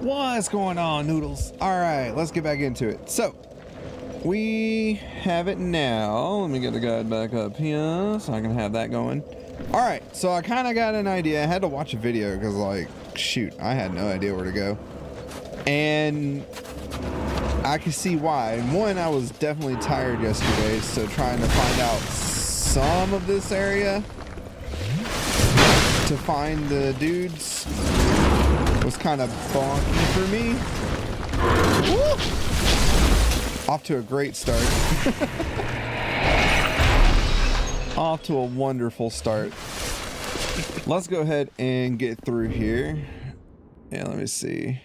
What's going on, Noodles? Alright, let's get back into it. So, we have it now. Let me get the guide back up here so I can have that going. Alright, so I kind of got an idea. I had to watch a video because, like, shoot, I had no idea where to go. And I can see why. And one, I was definitely tired yesterday, so trying to find out some of this area to find the dudes was kind of bonky for me. Woo! Off to a great start. Off to a wonderful start. Let's go ahead and get through here. Yeah, let me see.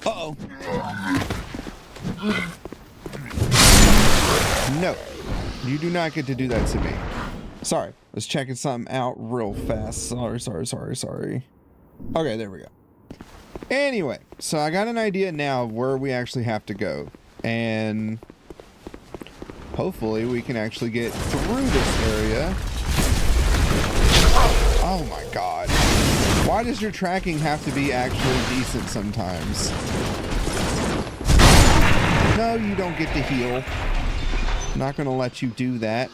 Uh-oh. No. You do not get to do that to me. Sorry. Was checking something out real fast. Sorry. Okay, there we go. Anyway, so I got an idea now of where we actually have to go. And hopefully we can actually get through this area. Oh my god. Why does your tracking have to be actually decent sometimes? No, you don't get to heal. I'm not gonna let you do that.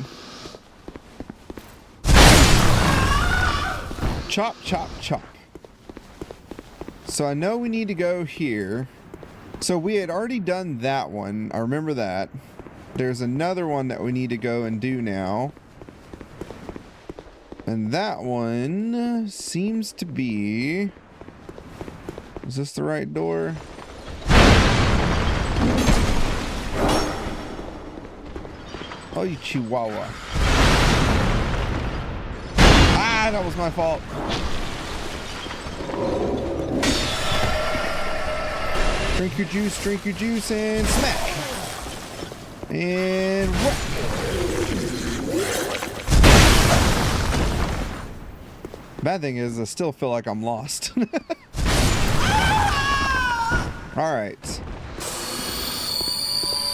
Chop, chop, chop. So I know we need to go here. So we had already done that one. I remember that. There's another one that we need to go and do now. And that one seems to be... Is this the right door? Oh, you chihuahua. Ah, that was my fault. Drink your juice, and smack. And what? Bad thing is, I still feel like I'm lost. Alright.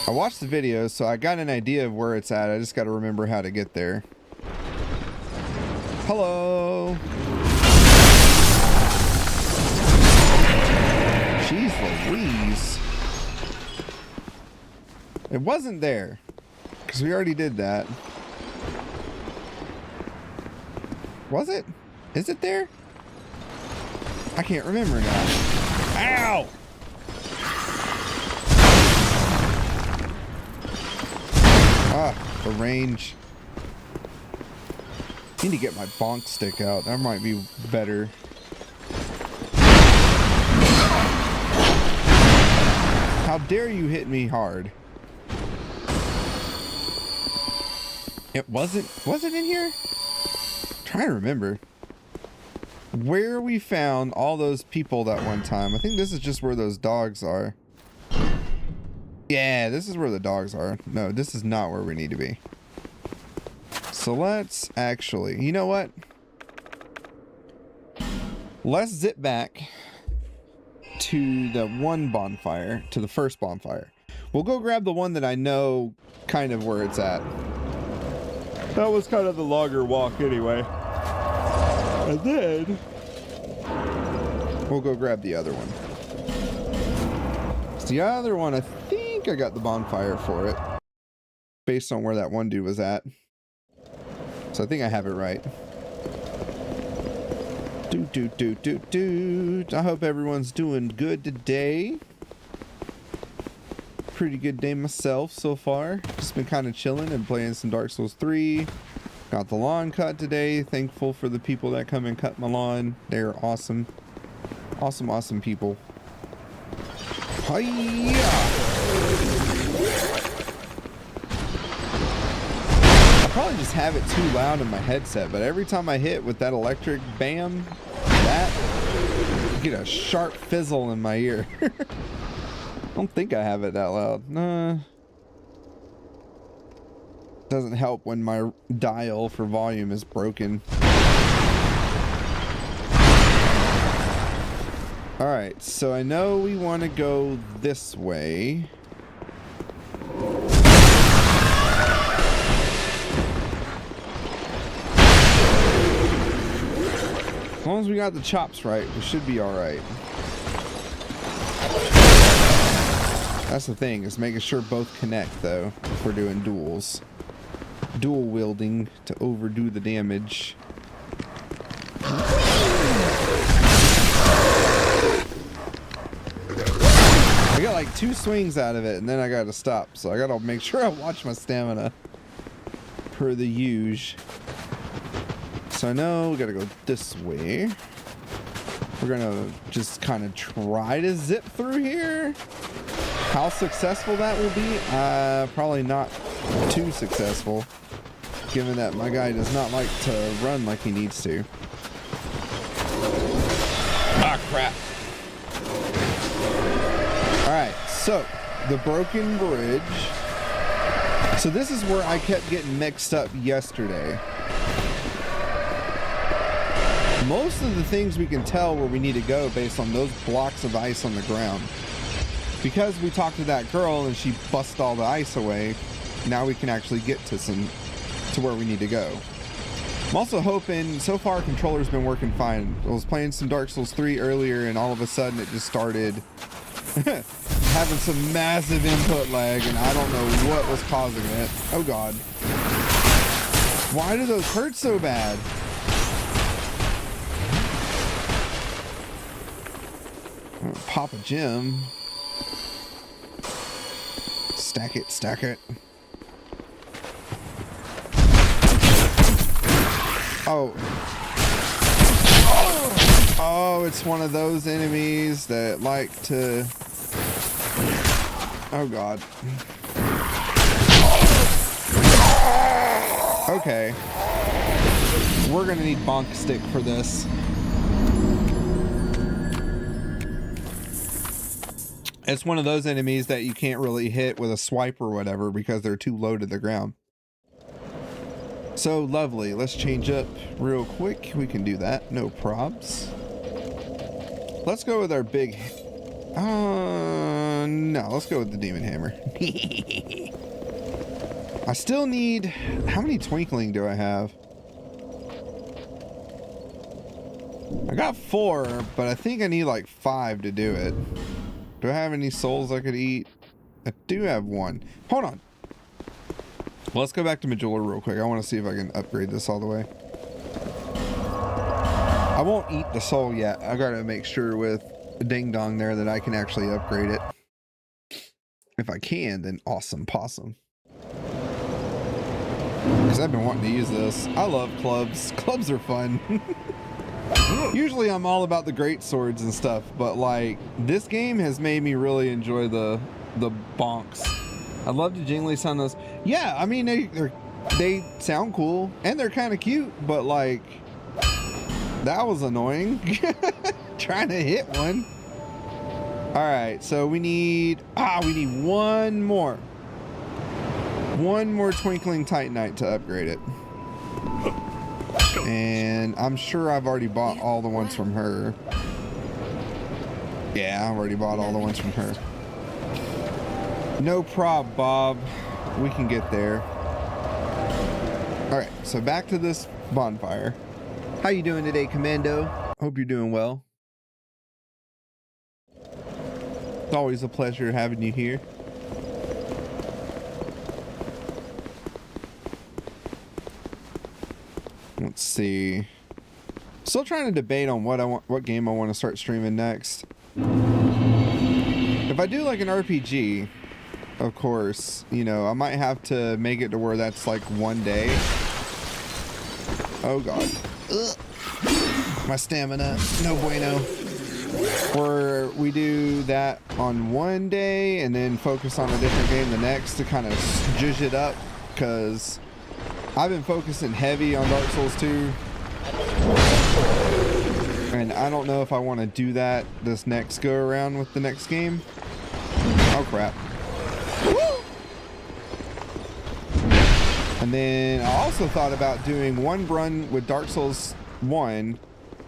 I watched the video, so I got an idea of where it's at. I just got to remember how to get there. Hello. Jeez Louise. It wasn't there, because we already did that. Was it? Is it there? I can't remember now. Ow! Ah, the range. Need to get my bonk stick out. That might be better. How dare you hit me hard? It wasn't in here? I'm trying to remember where we found all those people that one time. I think this is just where those dogs are. Yeah, this is where the dogs are. No, this is not where we need to be. So let's actually, you know what? Let's zip back to the one bonfire, to the first bonfire. We'll go grab the one that I know kind of where it's at. That was kind of the longer walk anyway. And then we'll go grab the other one. So the other one, I think I got the bonfire for it, based on where that one dude was at. So I think I have it right. I hope everyone's doing good today. Pretty good day myself so far. Just been kind of chilling and playing some Dark Souls 3. Got the lawn cut today. Thankful for the people that come and cut my lawn. They're awesome. Awesome people. Hiya! Probably just have it too loud in my headset, but every time I hit with that electric bam, I get a sharp fizzle in my ear. I don't think I have it that loud. Nah. Doesn't help when my dial for volume is broken. Alright, so I know we want to go this way. As long as we got the chops right, we should be alright. That's the thing, is making sure both connect, though, if we're doing duels. Dual wielding to overdo the damage. I got like 2 swings out of it, and then I gotta stop. So I gotta make sure I watch my stamina. Per the usual. So I know we gotta go this way. We're gonna just kind of try to zip through here. How successful that will be? Probably not too successful, given that my guy does not like to run like he needs to. Ah, crap. Alright, so the broken bridge. So this is where I kept getting mixed up yesterday. Most of the things we can tell where we need to go based on those blocks of ice on the ground. Because we talked to that girl and she busted all the ice away, now we can actually get to where we need to go. I'm also hoping, so far controller's been working fine. I was playing some Dark Souls 3 earlier and all of a sudden it just started having some massive input lag and I don't know what was causing it. Oh god. Why do those hurt so bad? Pop a gem. Stack it, stack it. Oh. Oh, it's one of those enemies that like to... Oh god. Okay. We're gonna need bonk stick for this. It's one of those enemies that you can't really hit with a swipe or whatever because they're too low to the ground. So lovely. Let's change up real quick. We can do that. No probs. Let's go with our big... no. Let's go with the demon hammer. I still need... How many twinkling do I have? I got 4, but I think I need like 5 to do it. Do I have any souls I could eat? I do have 1. Hold on. Let's go back to Majula real quick. I want to see if I can upgrade this all the way. I won't eat the soul yet. I gotta make sure with Ding Dong there that I can actually upgrade it. If I can, then awesome possum. Because I've been wanting to use this. I love clubs. Clubs are fun. Usually I'm all about the great swords and stuff, but like this game has made me really enjoy the bonks. I love the jingly sound those. Yeah, I mean they sound cool and they're kind of cute, but like that was annoying. Trying to hit one. All right, so we need one more twinkling titanite to upgrade it. And I'm sure I've already bought all the ones from her. Yeah, I've already bought all the ones from her. No prob, Bob. We can get there. Alright, so back to this bonfire. How you doing today, Commando? Hope you're doing well. It's always a pleasure having you here. Let's see. Still trying to debate on what game I want to start streaming next. If I do like an RPG, of course, you know, I might have to make it to where that's like one day. Oh god. Ugh. My stamina, no bueno. Where we do that on one day and then focus on a different game the next to kind of zhuzh it up, because I've been focusing heavy on Dark Souls 2, and I don't know if I want to do that this next go around with the next game. Oh crap. And then I also thought about doing one run with Dark Souls 1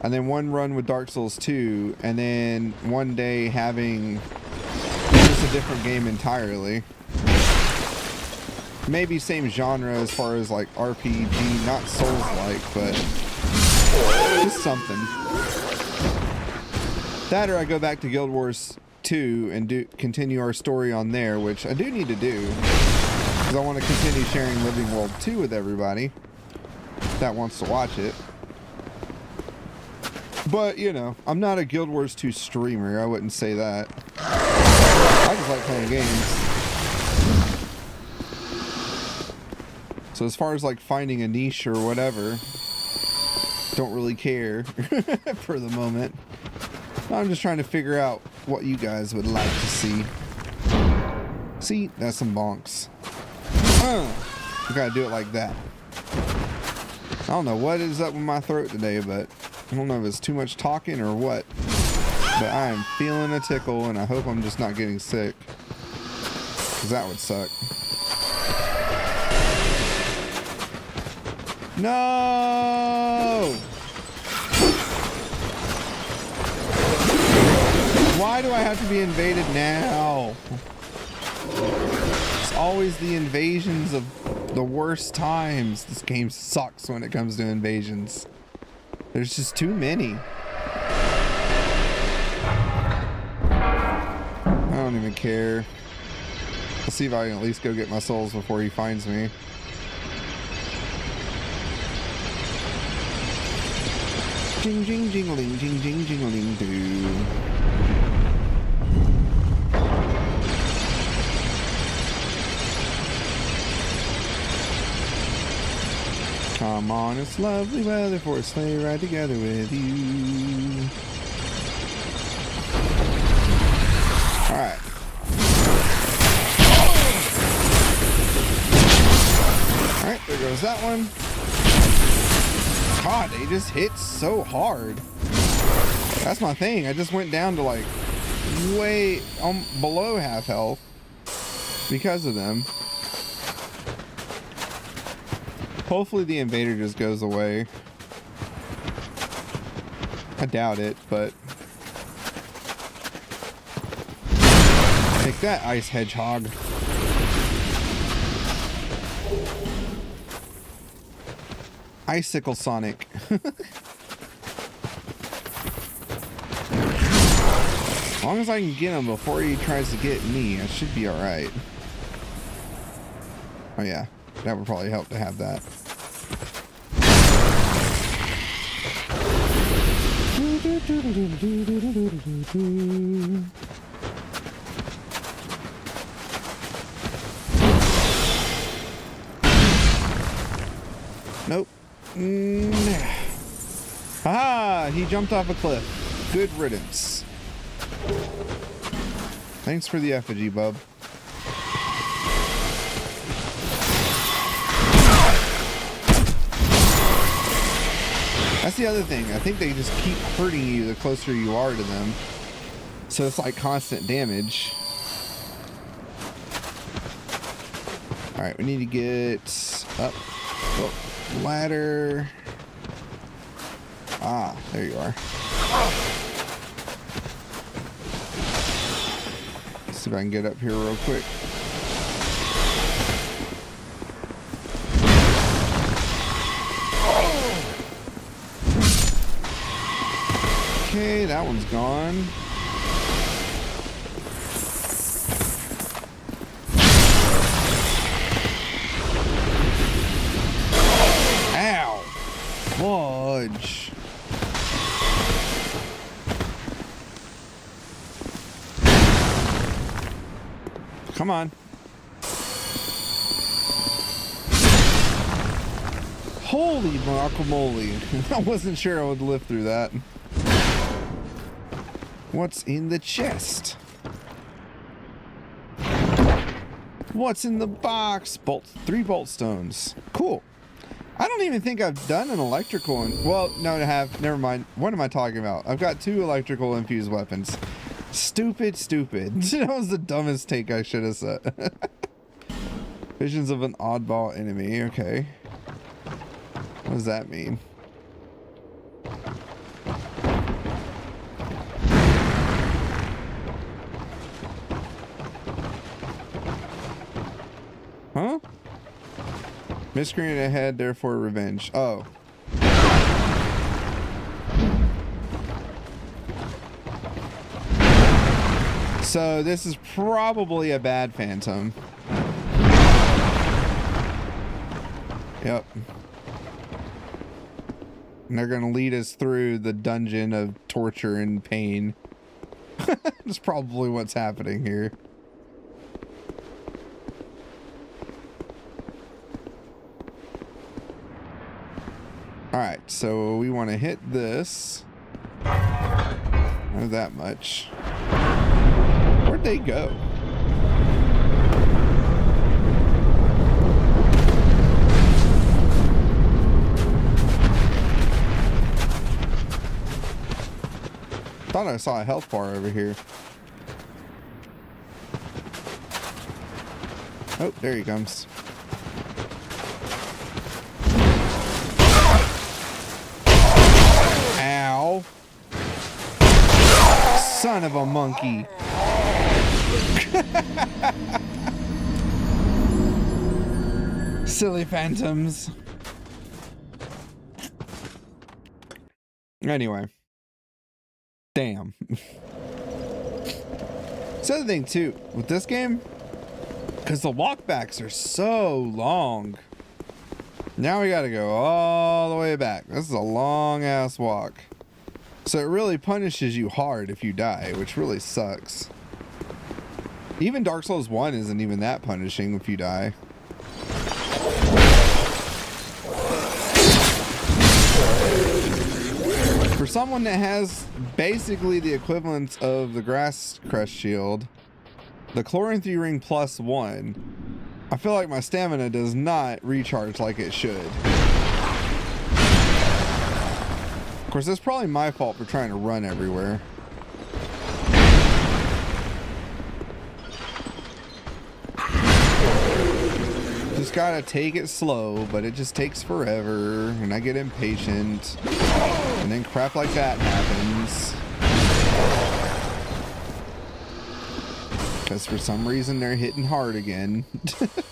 and then one run with Dark Souls 2 and then one day having just a different game entirely. Maybe same genre as far as like RPG, not Souls-like, but Just something. That or I go back to Guild Wars 2 and continue our story on there, which I do need to do. Because I want to continue sharing Living World 2 with everybody that wants to watch it. But, you know, I'm not a Guild Wars 2 streamer. I wouldn't say that. I just like playing games. So as far as like finding a niche or whatever, don't really care for the moment. I'm just trying to figure out what you guys would like to see. See, that's some bonks. You gotta do it like that. I don't know what is up with my throat today, but I don't know if it's too much talking or what. But I am feeling a tickle, and I hope I'm just not getting sick. Because that would suck. No! Why do I have to be invaded now? It's always the invasions of the worst times. This game sucks when it comes to invasions. There's just too many. I don't even care. Let's see if I can at least go get my souls before he finds me. Jing jing jingling jing jing jingling doo. Come on, it's lovely weather for a sleigh ride together with you. Alright. Alright, there goes that one. God, they just hit so hard. That's my thing. I just went down to like way below half health because of them. Hopefully the invader just goes away. I doubt it, but... Take that, ice hedgehog. Icicle Sonic. As long as I can get him before he tries to get me, I should be alright. Oh yeah, that would probably help to have that. Nope. Haha! He jumped off a cliff. Good riddance. Thanks for the effigy, bub. That's the other thing. I think they just keep hurting you the closer you are to them. So it's like constant damage. Alright, we need to get up. Oh, ladder. Ah, there you are. Let's see if I can get up here real quick. Okay, that one's gone. Ow! Fudge. Come on. Holy guacamole. I wasn't sure I would live through that. What's in the chest? What's in the box? 3 bolt stones. Cool. I don't even think I've done an electrical one. Well, no, I have. Never mind. What am I talking about? I've got 2 electrical infused weapons. Stupid. That was the dumbest take I should have said. Visions of an oddball enemy. Okay. What does that mean? Huh? Miscreant ahead, therefore revenge. Oh. So this is probably a bad phantom. Yep. And they're gonna lead us through the dungeon of torture and pain. That's probably what's happening here. Alright, so we want to hit this. Not that much. Where'd they go? Thought I saw a health bar over here. Oh, there he comes. Ow. Son of a monkey. Silly phantoms. Anyway. Damn. It's the other thing too with this game, because the walkbacks are so long. Now we gotta go all the way back. This is a long ass walk. So it really punishes you hard if you die, which really sucks. Even Dark Souls 1 isn't even that punishing if you die. For someone that has basically the equivalent of the Grass Crest Shield, the Chlorine 3 Ring plus 1, I feel like my stamina does not recharge like it should. Of course, that's probably my fault for trying to run everywhere. Just gotta take it slow, but it just takes forever, and I get impatient, and then crap like that happens. Because for some reason they're hitting hard again.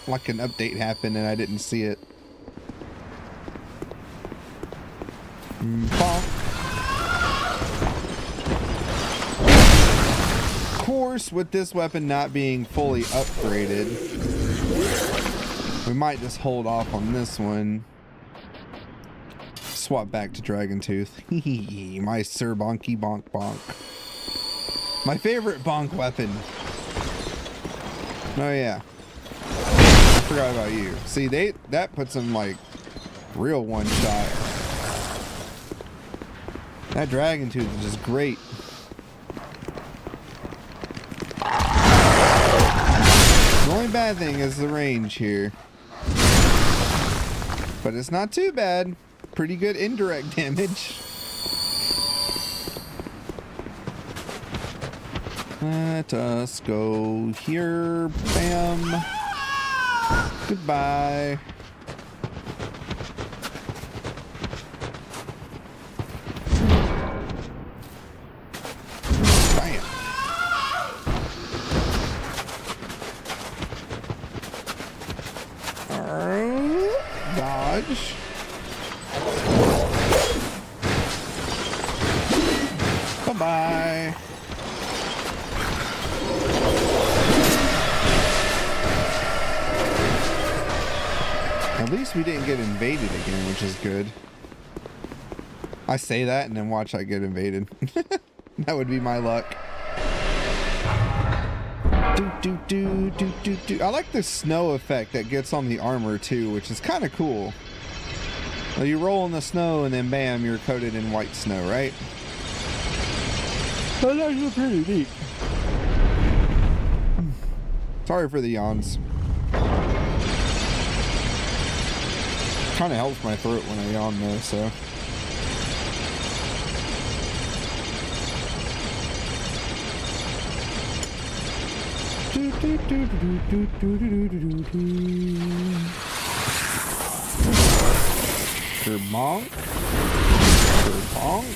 Like an update happened and I didn't see it. Bonk. Of course, with this weapon not being fully upgraded, we might just hold off on this one. Swap back to Dragon Tooth. My Sir Bonky Bonk Bonk. My favorite bonk weapon. Oh yeah. I forgot about you. See, that puts them like real one shot. That Dragon Tooth is just great. The only bad thing is the range here. But it's not too bad. Pretty good indirect damage. Let us go here. Bam. Goodbye. Bam. Dodge. Bye-bye. At least we didn't get invaded again, which is good. I say that and then watch I get invaded. That would be my luck. I like the snow effect that gets on the armor too, which is kind of cool. Well, you roll in the snow and then bam, you're coated in white snow, right? That's actually pretty neat. Sorry for the yawns. Kind of helps my throat when I yawn though, so. Kerbonk. Kerbonk.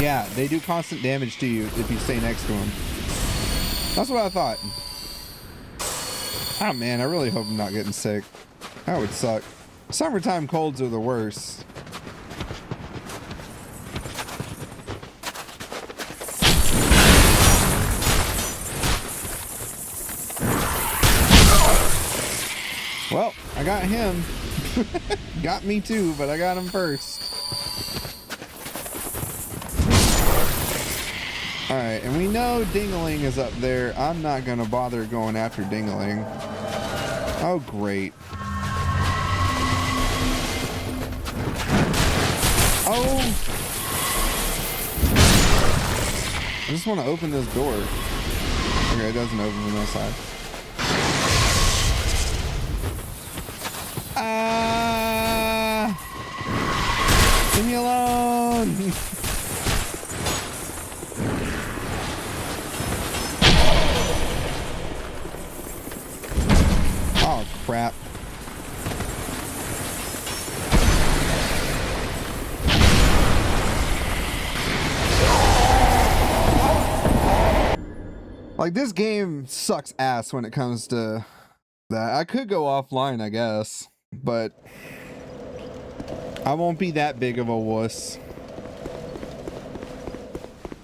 Yeah, they do constant damage to you if you stay next to them. That's what I thought. Oh man, I really hope I'm not getting sick. That would suck. Summertime colds are the worst. Well, I got him. Got me too, but I got him first. Alright, and we know Dingling is up there. I'm not going to bother going after Dingling. Oh, great. Oh! I just want to open this door. Okay, it doesn't open from that side. Ah! Leave me alone! Oh, crap. Like, this game sucks ass when it comes to that. I could go offline, I guess, but I won't be that big of a wuss.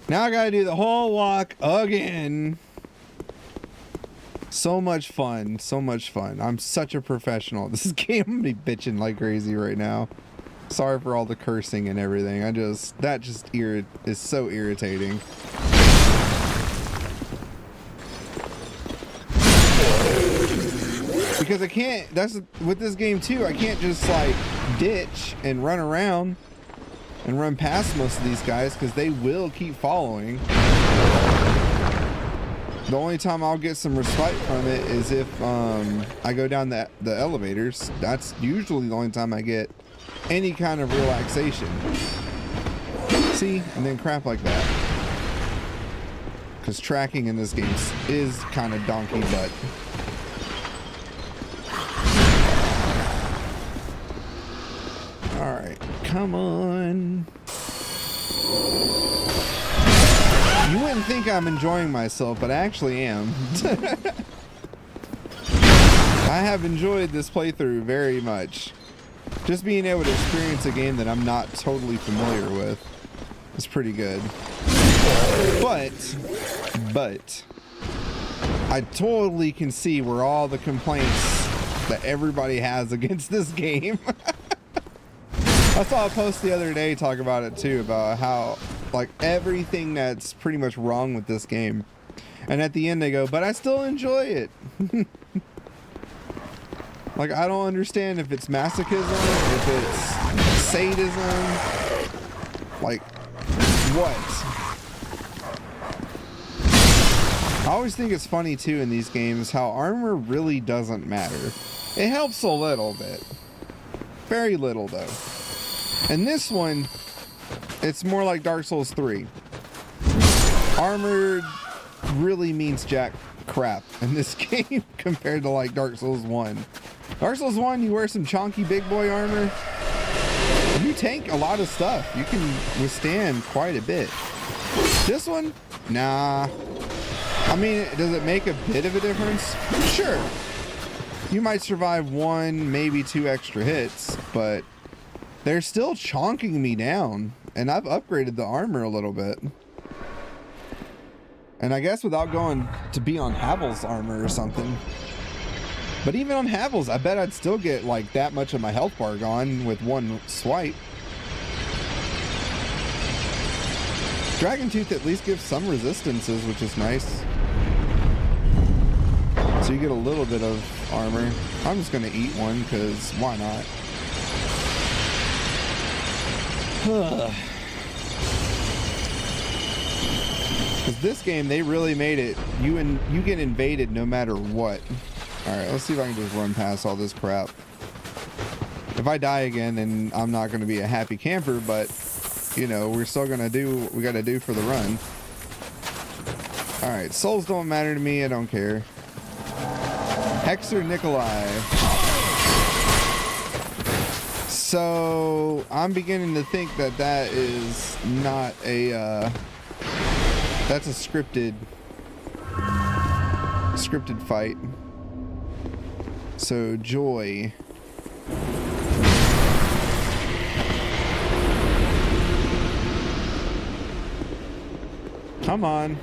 Now I gotta do the whole walk again. So much fun. So much fun. I'm such a professional at this game. I'm gonna be bitching like crazy right now. Sorry for all the cursing and everything. That is so irritating. Because I can't, that's with this game too, I can't just like ditch and run around and run past most of these guys because they will keep following. The only time I'll get some respite from it is if I go down the elevators. That's usually the only time I get any kind of relaxation. See? And then crap like that. Because tracking in this game is kind of donkey butt. Alright, come on. You wouldn't think I'm enjoying myself, but I actually am. I have enjoyed this playthrough very much. Just being able to experience a game that I'm not totally familiar with is pretty good. But I totally can see where all the complaints that everybody has against this game. I saw a post the other day talk about it too, about how like everything that's pretty much wrong with this game. And at the end they go, but I still enjoy it. Like, I don't understand if it's masochism, if it's sadism, like, what? I always think it's funny too in these games how armor really doesn't matter. It helps a little bit. Very little though. And this one, it's more like Dark Souls 3. Armor really means jack crap in this game compared to like Dark Souls 1. Dark Souls 1, you wear some chonky big boy armor. You tank a lot of stuff. You can withstand quite a bit. This one, nah. I mean, does it make a bit of a difference? Sure. You might survive 1, maybe 2 extra hits, but they're still chonking me down. And I've upgraded the armor a little bit. And I guess without going to be on Havel's armor or something. But even on Havel's, I bet I'd still get like that much of my health bar gone with one swipe. Dragon Tooth at least gives some resistances, which is nice. So you get a little bit of armor. I'm just gonna eat one because why not? Because this game, they really made it. You get invaded no matter what. All right, let's see if I can just run past all this crap. If I die again, then I'm not going to be a happy camper, but you know, we're still going to do what we got to do for the run. All right, souls don't matter to me. I don't care. Hexer Nikolai. So I'm beginning to think that that is not a that's a scripted fight. So Joy. Come on.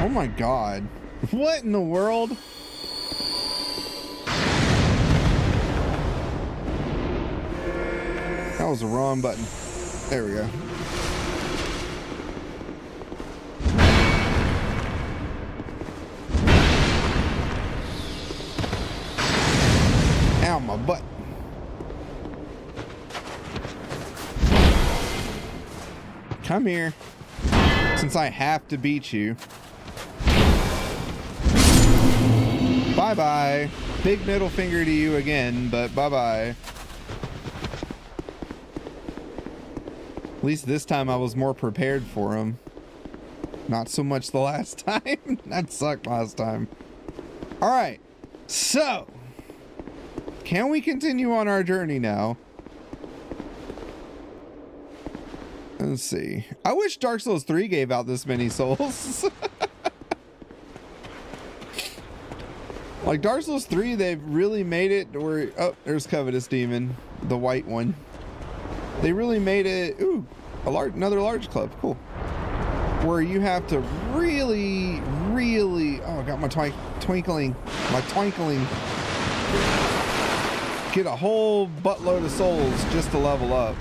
Oh my god. What in the world? That was the wrong button. There we go. Ow, my butt. Come here. Since I have to beat you. Bye-bye. Big middle finger to you again, but bye-bye. At least this time I was more prepared for him. Not so much the last time. That sucked last time. Alright. So. Can we continue on our journey now? Let's see. I wish Dark Souls 3 gave out this many souls. Like Dark Souls 3, they've really made it where... Oh, there's Covetous Demon. The white one. They really made it... Ooh, another large club. Cool. Where you have to really... Oh, I got my twinkling. My twinkling. Get a whole buttload of souls just to level up.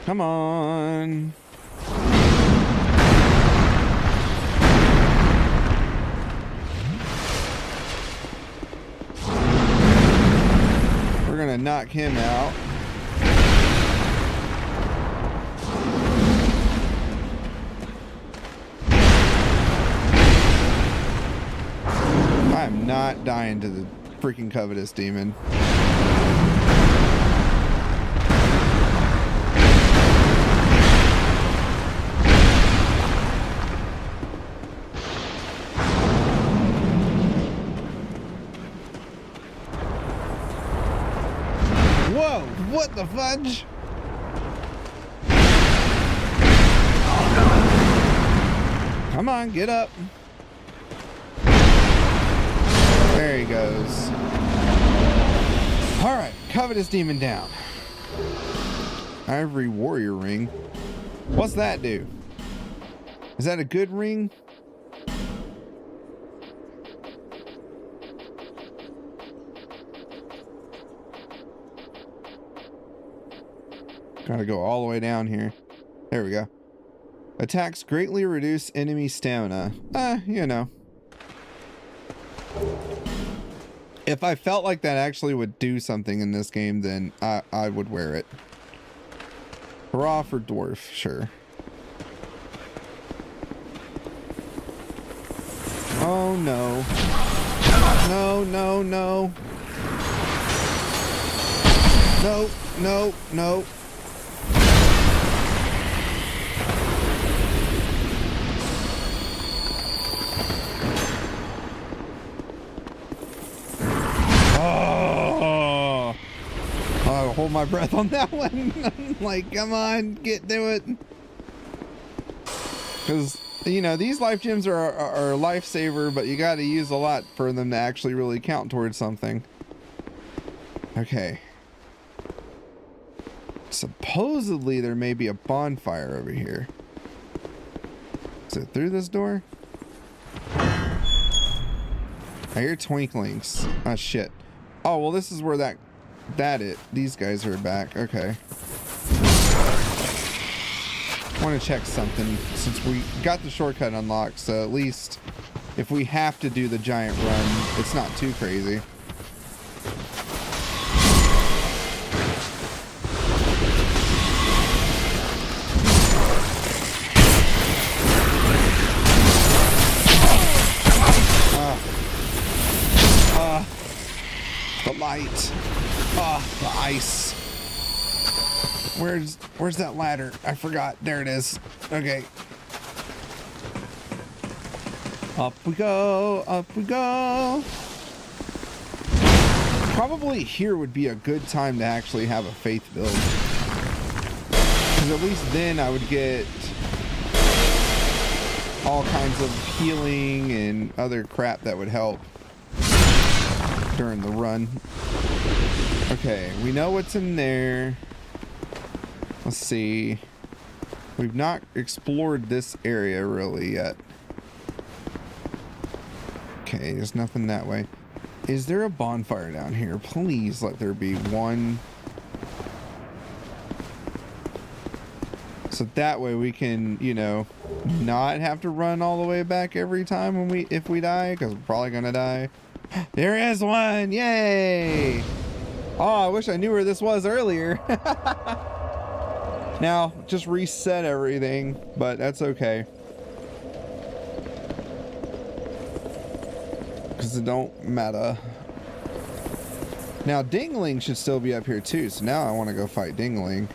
Come on. We're gonna knock him out. I'm not dying to the freaking Covetous Demon. Whoa, what the fudge? Come on, get up. There he goes. Alright, Covetous Demon down. Ivory warrior ring. What's that do? Is that a good ring? Gotta go all the way down here. There we go. Attacks greatly reduce enemy stamina. You know. If I felt like that actually would do something in this game, then I would wear it. Hurrah for dwarf, sure. Oh no. No, no, no. No, no, no. Hold my breath on that one. Like, come on, get to it. Because, you know, these life gems are a lifesaver, but you got to use a lot for them to actually really count towards something. Okay. Supposedly there may be a bonfire over here. Is it through this door? I hear twinklings. Oh shit. Oh well, this is where these guys are back. Okay. I want to check something since we got the shortcut unlocked, so at least if we have to do the giant run, it's not too crazy. The light. Oh, the ice. Where's that ladder? I forgot. There it is. Okay. Up we go. Up we go. Probably here would be a good time to actually have a faith build. Because at least then I would get all kinds of healing and other crap that would help during the run. Okay, we know what's in there. Let's see. We've not explored this area really yet. Okay, there's nothing that way. Is there a bonfire down here? Please let there be one. So that way we can, you know, not have to run all the way back every time when if we die, because we're probably gonna die. There is one! Yay! Oh, I wish I knew where this was earlier. Now, just reset everything, but that's okay. Because it don't matter. Now, Dingling should still be up here too, so now I want to go fight Dingling.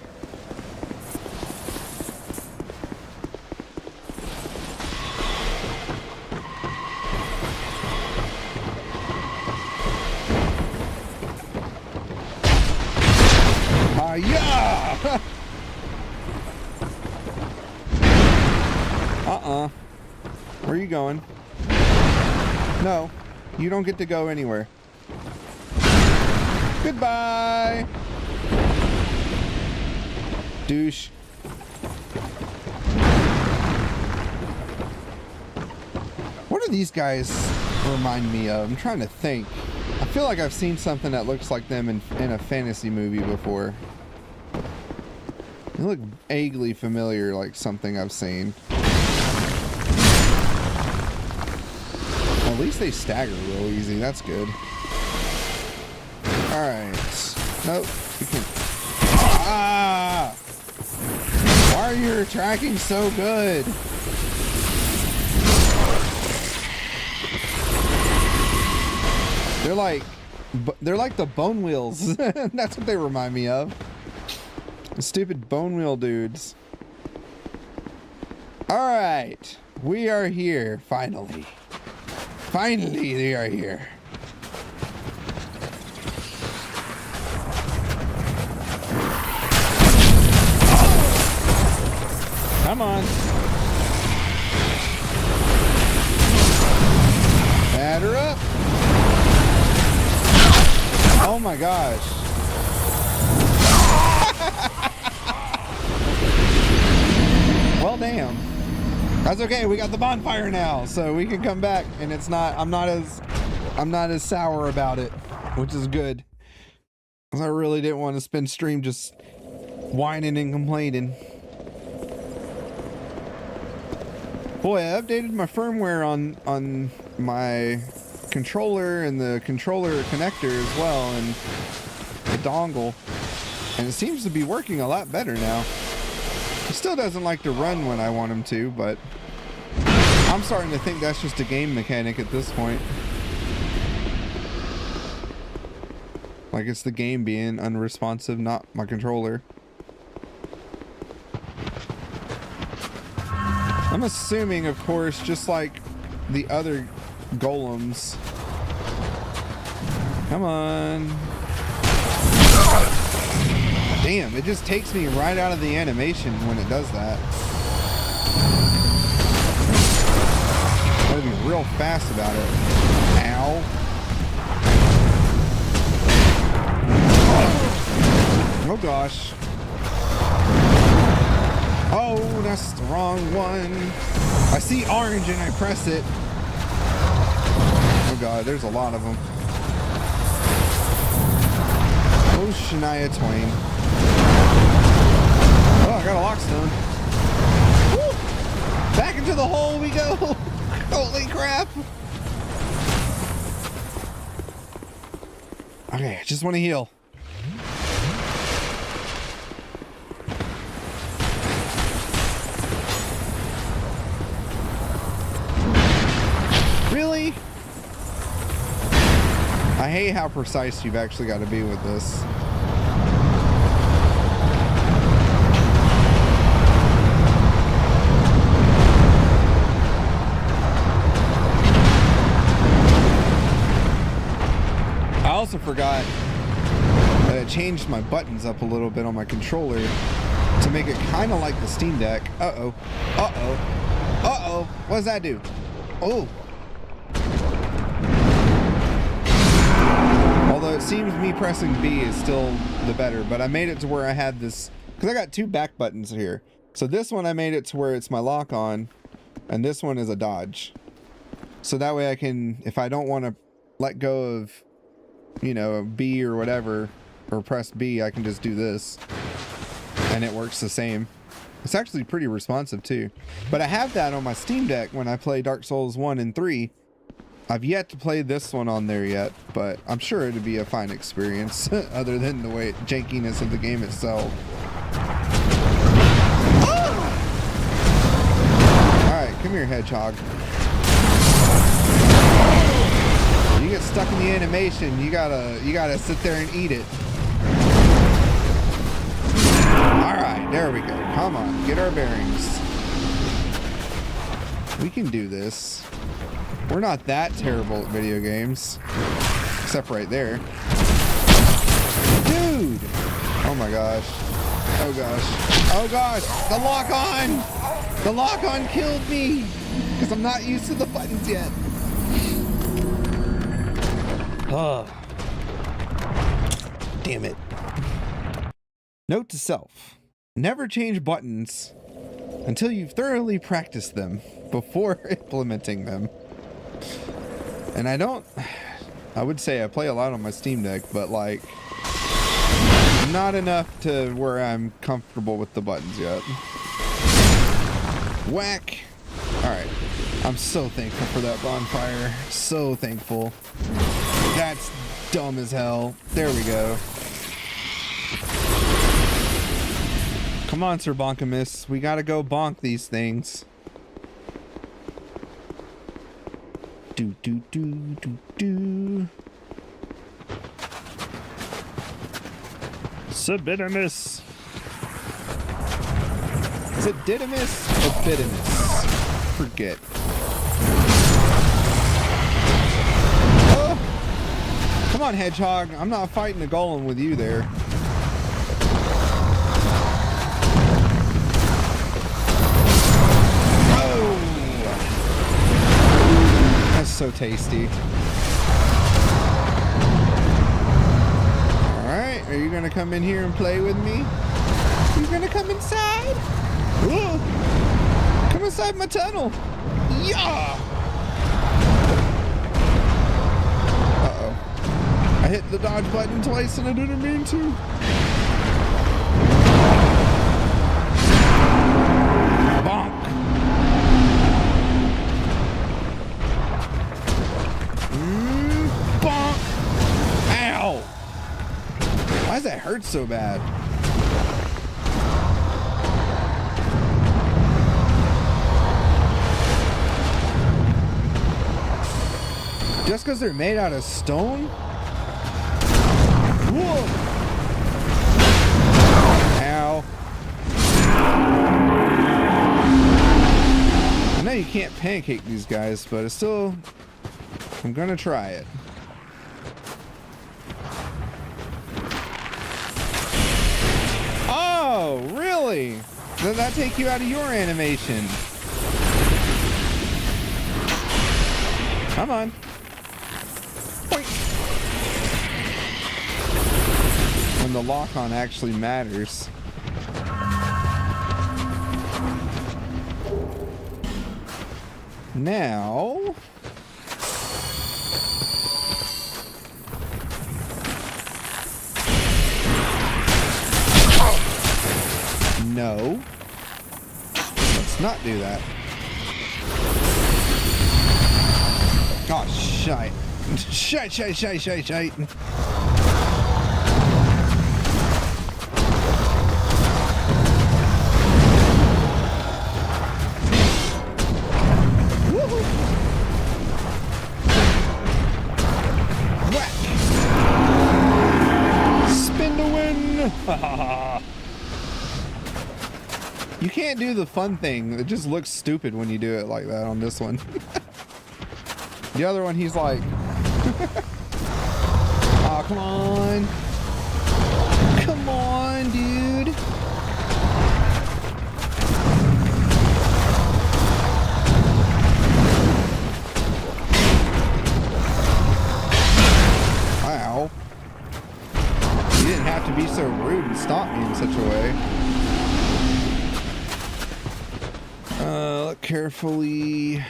Yeah! Where are you going? No, you don't get to go anywhere. Goodbye! Douche. What do these guys remind me of? I'm trying to think. I feel like I've seen something that looks like them in a fantasy movie before. They look vaguely familiar, like something I've seen. At least they stagger real easy. That's good. Alright. Nope. You can... Ah! Why are you tracking so good? They're like the bone wheels. That's what they remind me of. The stupid bone wheel dudes. Alright. We are here, finally. Finally, they are here. Come on. Batter up. Oh my gosh. Well, damn. That's okay. We got the bonfire now, so we can come back, and it's not. I'm not as sour about it, which is good. Cause I really didn't want to spend stream just whining and complaining. Boy, I updated my firmware on my controller and the controller connector as well, and the dongle, and it seems to be working a lot better now. It still doesn't like to run when I want him to, but I'm starting to think that's just a game mechanic at this point. Like it's the game being unresponsive, not my controller. I'm assuming, of course, just like the other golems. Come on. Damn, it just takes me right out of the animation when it does that. Gotta be real fast about it. Ow. Oh gosh. Oh, that's the wrong one. I see orange and I press it. Oh god, there's a lot of them. Oh, Shania Twain. Oh, I got a lockstone. Woo! Back into the hole we go. Holy crap. Okay, I just want to heal. Really? I hate how precise you've actually got to be with this. I also forgot that I changed my buttons up a little bit on my controller to make it kind of like the Steam Deck. Uh-oh. Uh-oh. Uh-oh. What does that do? Oh. Although it seems me pressing B is still the better, but I made it to where I had this, because I got two back buttons here. So this one I made it to where it's my lock on, and this one is a dodge. So that way I can, if I don't want to let go of, you know, B or whatever, or press B, I can just do this, and it works the same. It's actually pretty responsive too. But I have that on my Steam Deck when I play Dark Souls 1 and 3. I've yet to play this one on there yet, but I'm sure it'd be a fine experience other than the way jankiness of the game itself. Alright, come here, hedgehog. You get stuck in the animation, you gotta sit there and eat it. Alright, there we go. Come on, get our bearings. We can do this. We're not that terrible at video games. Except right there. Dude! Oh my gosh. Oh gosh. Oh gosh! The lock-on! The lock-on killed me! Because I'm not used to the buttons yet. Oh. Damn it. Note to self. Never change buttons until you've thoroughly practiced them before implementing them. And I would say I play a lot on my Steam Deck, but like not enough to where I'm comfortable with the buttons yet. Whack. All right. I'm so thankful for that bonfire. So thankful. That's dumb as hell. There we go. Come on, Sir Bonkamus. We gotta go bonk these things. Do do do do do. Sabinimus. Is it Didymus or Bidimus? Forget. Oh! Come on, hedgehog. I'm not fighting a golem with you there. So tasty. Alright, are you gonna come in here and play with me? You gonna come inside? Whoa. Come inside my tunnel. Yeah! Uh-oh. I hit the dodge button twice and I didn't mean to. Why does that hurt so bad? Just because they're made out of stone? Whoa! Ow. I know you can't pancake these guys, but it's still... I'm gonna try it. Oh, really? Did that take you out of your animation? Come on. Boink. When the lock-on actually matters. Now... No. Let's not do that. Oh, shite. Shite. Woohoo! Whack! Spin to win! Ha ha ha! You can't do the fun thing. It just looks stupid when you do it like that on this one. The other one, he's like... Oh, come on. Come on, dude. Ow. in such a way. Look carefully.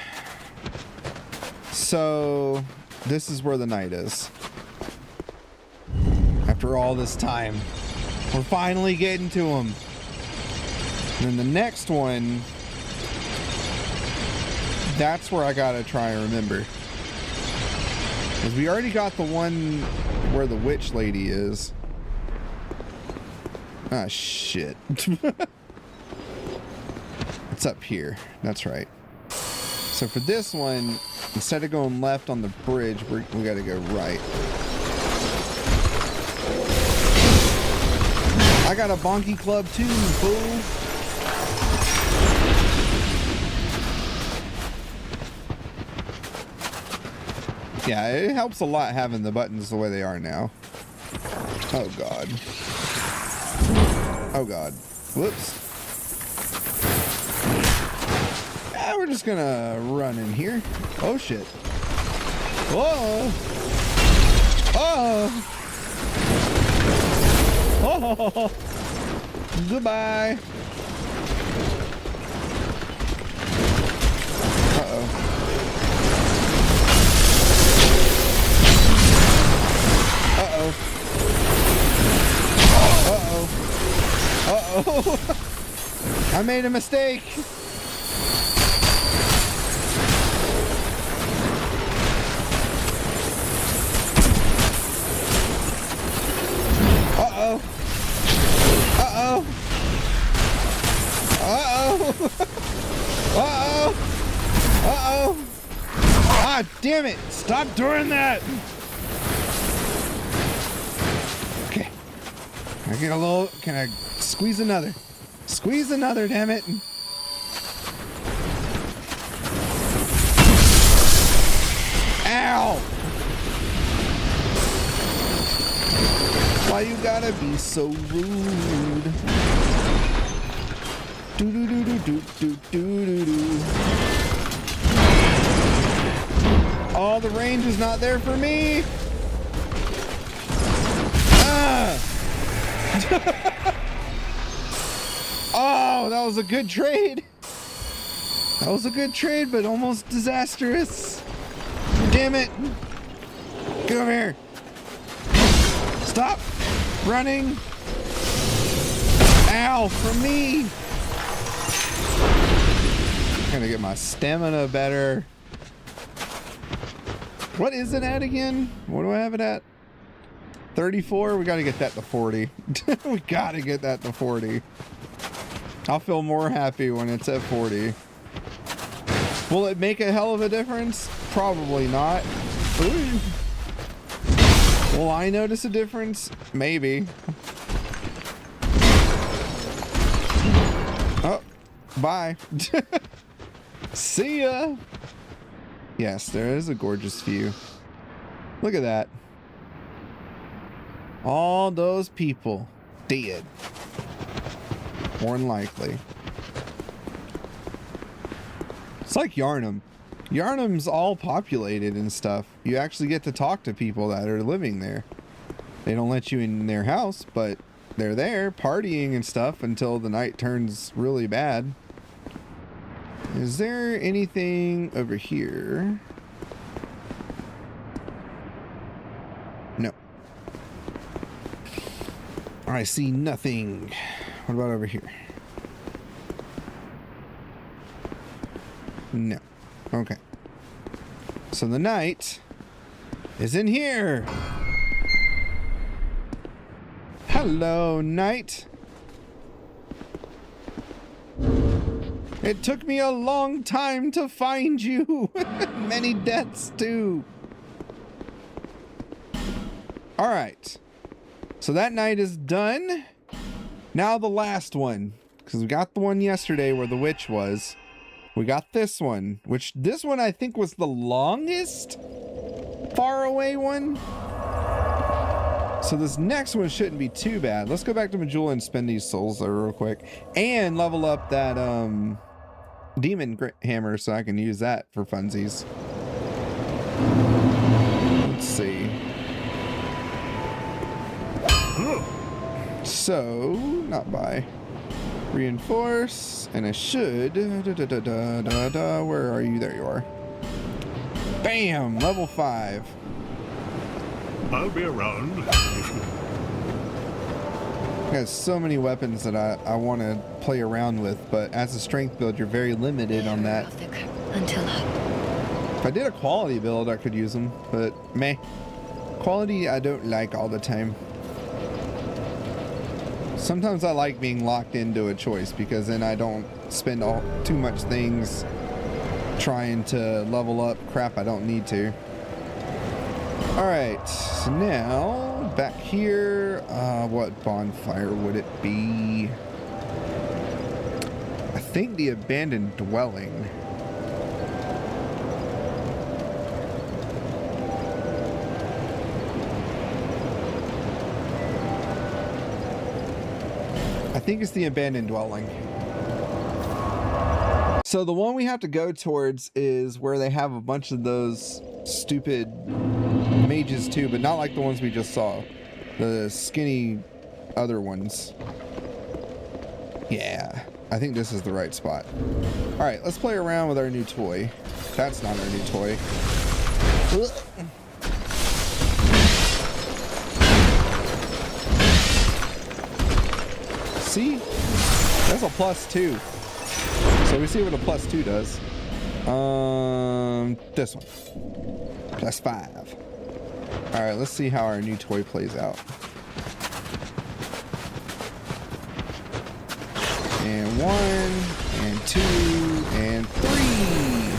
So this is where the knight is. After all this time, we're finally getting to him. And then the next one, that's where I gotta try and remember. Because we already got the one where the witch lady is. Ah, shit. It's up here. That's right. So for this one, instead of going left on the bridge, we gotta go right. I got a bonky club too, fool. Yeah, it helps a lot having the buttons the way they are now. Oh god. Oh god. Whoops. Yeah, we're just gonna run in here. Oh shit. Whoa. Oh. Oh. Goodbye. Uh-oh. Uh-oh. Uh-oh. Uh-oh. I made a mistake. Uh-oh. Uh-oh. Uh-oh. Uh-oh. Uh-oh. Ah, damn it. Stop doing that. Okay. I get a little, can I squeeze another? Squeeze another, damn it. Ow. Why you gotta be so rude? Do do do do do do do do do. Oh, the range is not there for me. Ah. Oh, that was a good trade. That was a good trade, but almost disastrous. Damn it. Get over here. Stop running. Ow, from me. I'm gonna get my stamina better. What is it at again? What do I have it at? 34? We gotta get that to 40. We gotta get that to 40. I'll feel more happy when it's at 40. Will it make a hell of a difference? Probably not. Ooh. Will I notice a difference? Maybe. Oh, bye. See ya. Yes, there is a gorgeous view. Look at that. All those people dead. More than likely. It's like Yarnum. Yarnum's all populated and stuff. You actually get to talk to people that are living there. They don't let you in their house, but they're there partying and stuff until the night turns really bad. Is there anything over here? No. I see nothing. What about over here? No. Okay. So the knight is in here. Hello, knight. It took me a long time to find you. Many deaths too. All right. So that night is done. Now the last one, because we got the one yesterday where the witch was. We got this one, which this one I think was the longest far away one. So this next one shouldn't be too bad. Let's go back to Majula and spend these souls there real quick and level up that demon hammer so I can use that for funsies. Let's see. So, not buy. Reinforce, and I should. Where are you? There you are. Bam! Level 5. I'll be around. I got so many weapons that I want to play around with, but as a strength build, you're very limited on that. If I did a quality build, I could use them, but meh. Quality, I don't like all the time. Sometimes I like being locked into a choice because then I don't spend too much things trying to level up crap I don't need to. Alright, so now back here, what bonfire would it be? I think the abandoned dwelling. I think it's the abandoned dwelling. So the one we have to go towards is where they have a bunch of those stupid mages too, but not like the ones we just saw. The skinny other ones. Yeah, I think this is the right spot. All right, let's play around with our new toy. That's not our new toy. See? That's a +2. So we see what a +2 does. This one. +5. Alright, let's see how our new toy plays out. And 1, and 2, and 3.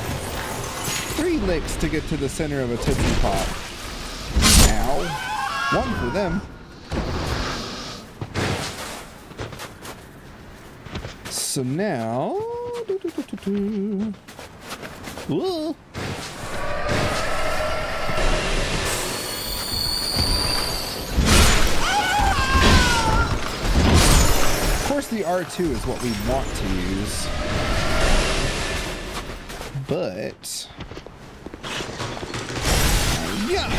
3 licks to get to the center of a Tootsie Pop. Ow. 1 for them. So now, Ooh. Of course, the R2 is what we want to use, but yeah.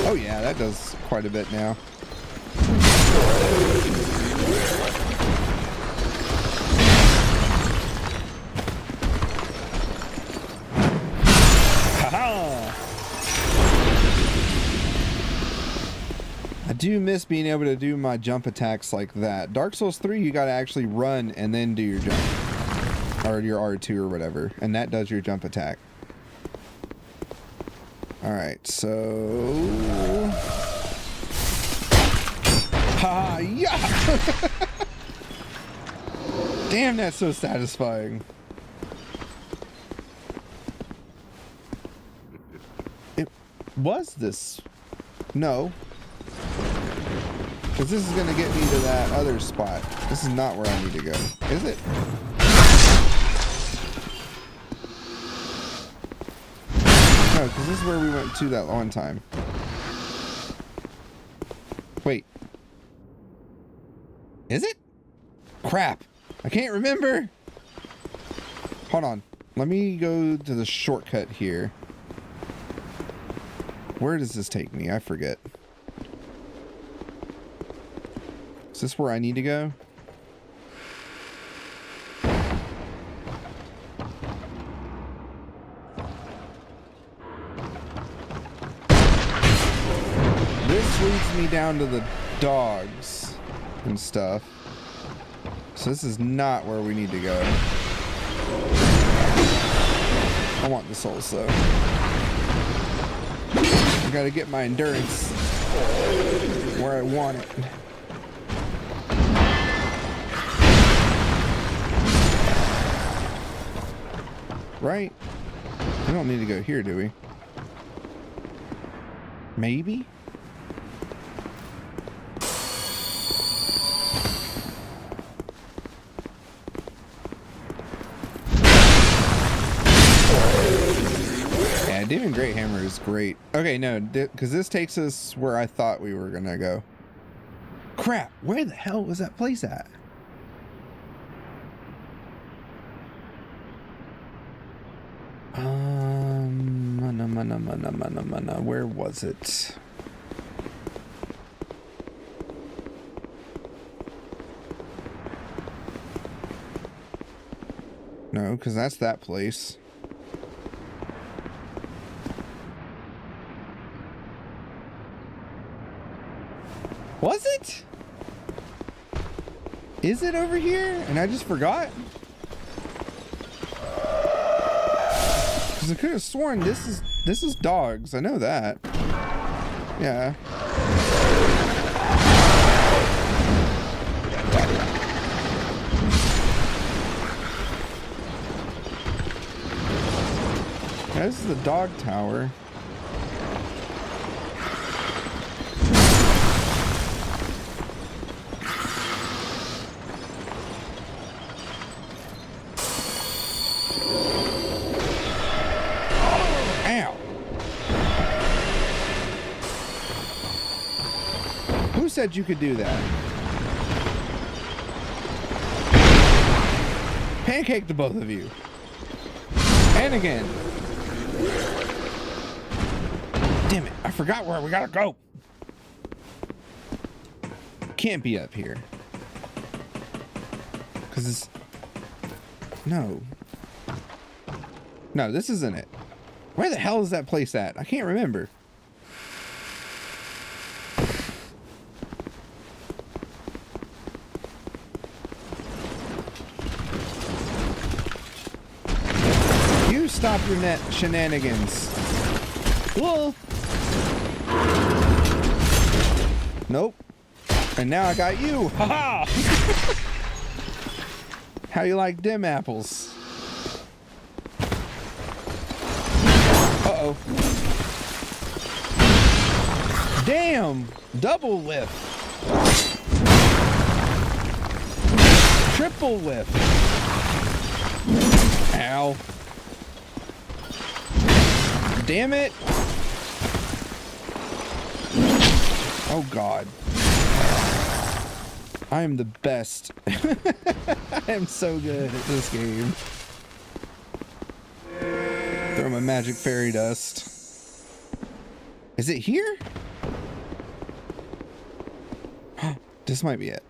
Oh yeah, that does quite a bit now. I do miss being able to do my jump attacks like that. Dark Souls 3, you gotta actually run and then do your jump. Or your R2 or whatever. And that does your jump attack. Alright, so... Ha! Yeah! Damn, that's so satisfying. It was this... No. Because this is going to get me to that other spot. This is not where I need to go. Is it? No, because this is where we went to that one time. Wait. Is it? Crap. I can't remember. Hold on. Let me go to the shortcut here. Where does this take me? I forget. Is this where I need to go? This leads me down to the dogs and stuff. So this is not where we need to go. I want the souls though. I gotta get my endurance where I want it. Right? We don't need to go here, do we? Maybe? Yeah, Demon Great Hammer is great. Okay, no, because this takes us where I thought we were gonna go. Crap, where the hell was that place at? Where was it? No, because that's that place. Was it? Is it over here? And I just forgot? Because I could have sworn this is dogs. I know that. Yeah. This is the dog tower. Ow! Who said you could do that? Pancake the both of you. And again. Damn it, I forgot where we gotta go. Can't be up here. Cause it's... No. No, this isn't it. Where the hell is that place at? I can't remember. You stop your net shenanigans. Whoa. Nope. And now I got you. Ha ha! How you like dim apples? Uh-oh. Damn! Double whiff. Triple whiff. Ow. Damn it. Oh God. I am the best. I am so good at this game. Throw my magic fairy dust. Is it here? This might be it.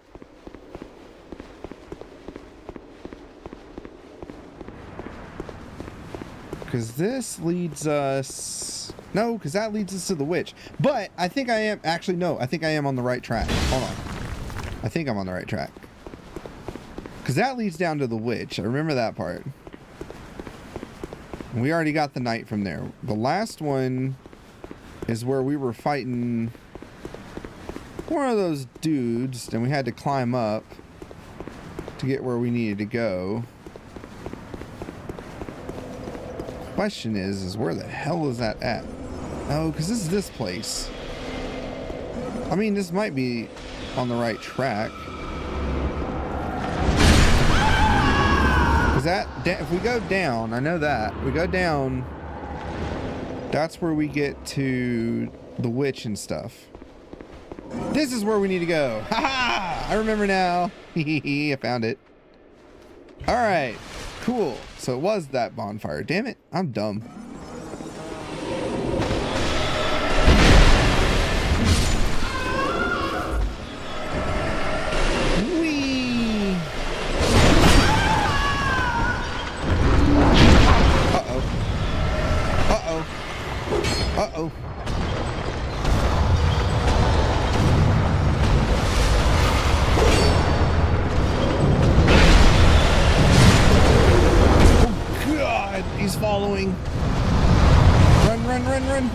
Because this leads us... No, because that leads us to the witch. But I think I am... Actually, no. I think I am on the right track. Hold on. I think I'm on the right track. Because that leads down to the witch. I remember that part. We already got the knight from there. The last one is where we were fighting one of those dudes. And we had to climb up to get where we needed to go. Question is where the hell is that at? Oh, because this is this place. I mean, this might be on the right track. Is that if we go down? I know that we go down. That's where we get to the witch and stuff. This is where we need to go. Ha ha! I remember now. I found it. All right. Cool. So it was that bonfire. Damn it. I'm dumb. Whee! Uh-oh. Uh-oh. Uh-oh. He's following. Run, run, run, run.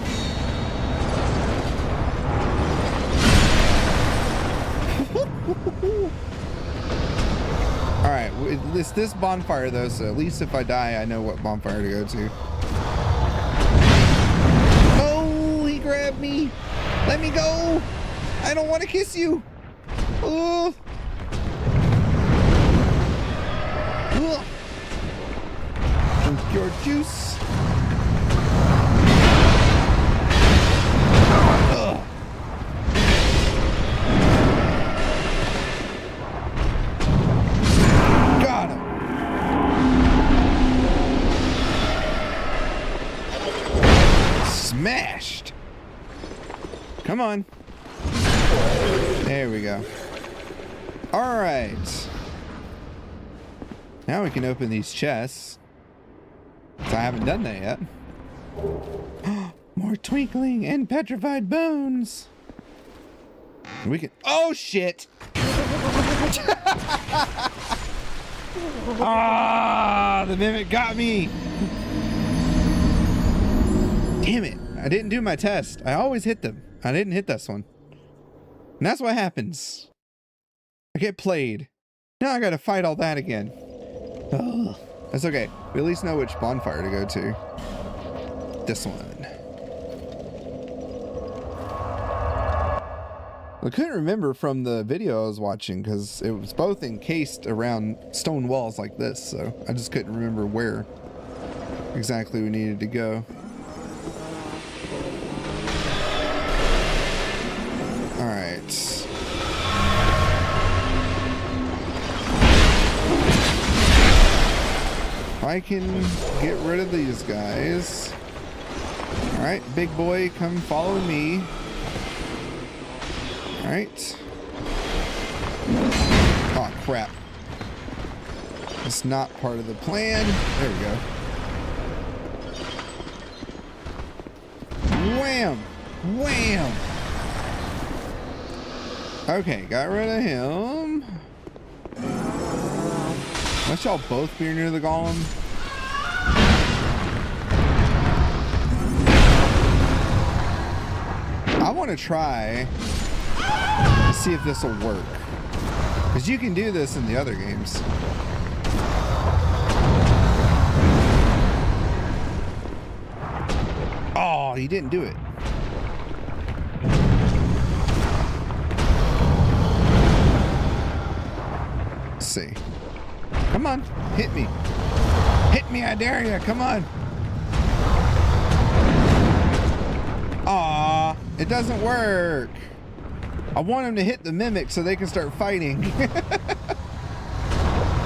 All right, it's this bonfire though, so at least if I die, I know what bonfire to go to. Oh, he grabbed me. Let me go. I don't want to kiss you. Oh. Oh. Your juice. Ugh. Got him. Smashed. Come on. There we go. All right. Now we can open these chests. So I haven't done that yet. More twinkling and petrified bones. We can. Oh shit! Ah, the mimic got me. Damn it! I didn't do my test. I always hit them. I didn't hit this one. And that's what happens. I get played. Now I gotta fight all that again. Ugh. That's okay. We at least know which bonfire to go to. This one. I couldn't remember from the video I was watching because it was both encased around stone walls like this, so I just couldn't remember where exactly we needed to go. All right. I can get rid of these guys. All right, big boy, come follow me. All right. Oh, crap. It's not part of the plan. There we go. Wham! Wham! Okay, got rid of him. Let y'all both be near the golem. I want to try to see if this will work. Because you can do this in the other games. Oh, he didn't do it. Let's see. Come on, hit me. Hit me, I dare you. Come on. Aw, it doesn't work. I want him to hit the mimic so they can start fighting.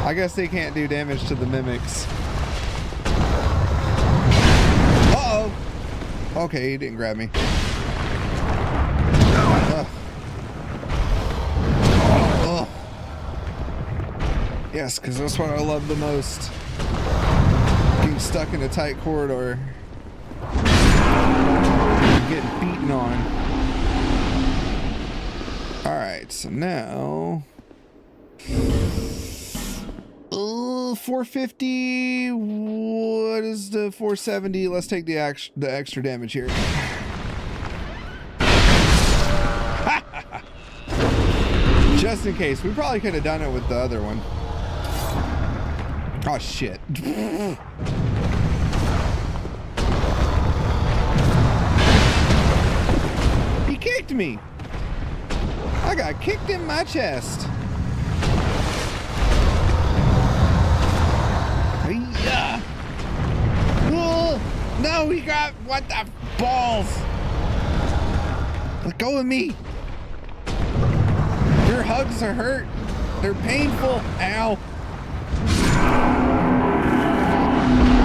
I guess they can't do damage to the mimics. Uh-oh. Okay, he didn't grab me. Ugh. Yes, because that's what I love the most. Getting stuck in a tight corridor. Getting beaten on. Alright, so now... 450. What is the 470? Let's take the extra damage here. Just in case. We probably could have done it with the other one. Oh, shit. He kicked me. I got kicked in my chest. Yeah. Oh, no, he got what the balls. Let go of me. Your hugs are hurt. They're painful. Ow.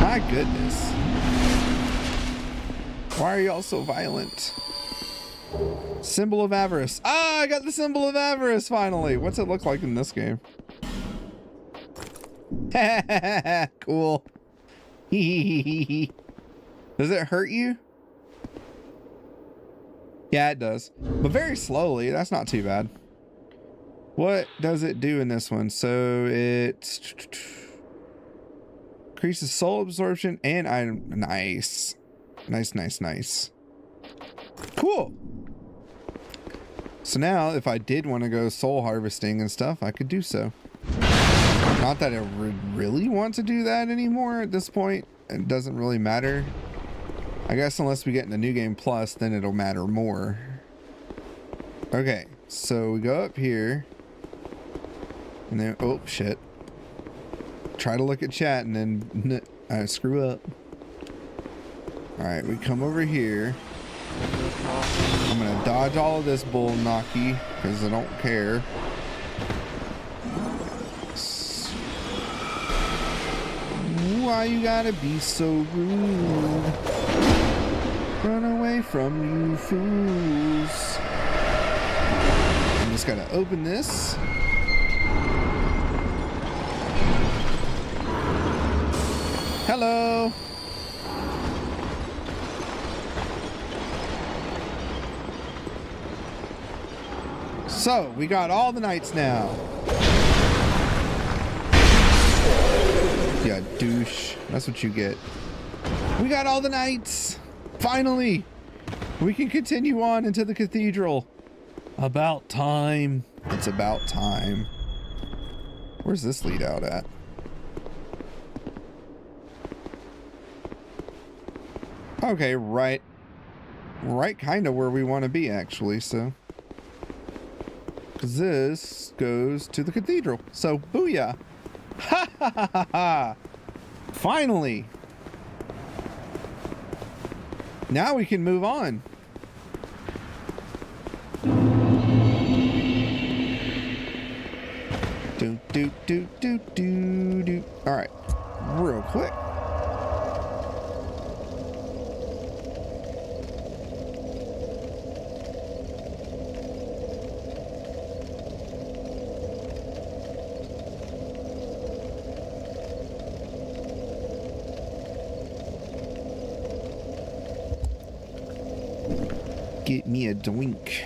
My goodness. Why are y'all so violent? Symbol of avarice. Ah, I got the symbol of avarice finally. What's it look like in this game? Cool. Does it hurt you? Yeah, it does. But very slowly. That's not too bad. What does it do in this one? So it increases soul absorption and item. Nice. Nice. Cool. So now if I did want to go soul harvesting and stuff, I could do so. Not that I really want to do that anymore at this point. It doesn't really matter. I guess unless we get in the New Game Plus, then it'll matter more. Okay, so we go up here. And then, oh, shit. Try to look at chat and then I screw up. Alright, we come over here. I'm going to dodge all of this bull knocky because I don't care. Why you gotta be so rude? Run away from you fools. I'm just gonna open this. Hello. So, we got all the knights now. Yeah, douche. That's what you get. We got all the knights. Finally. We can continue on into the cathedral. About time. It's about time. Where's this lead out at? Okay, right kind of where we want to be, actually, so. This goes to the cathedral. So, booyah. Ha ha ha ha ha. Finally. Now we can move on. Do, do, do, do, do, do. All right. Real quick. Get me a drink.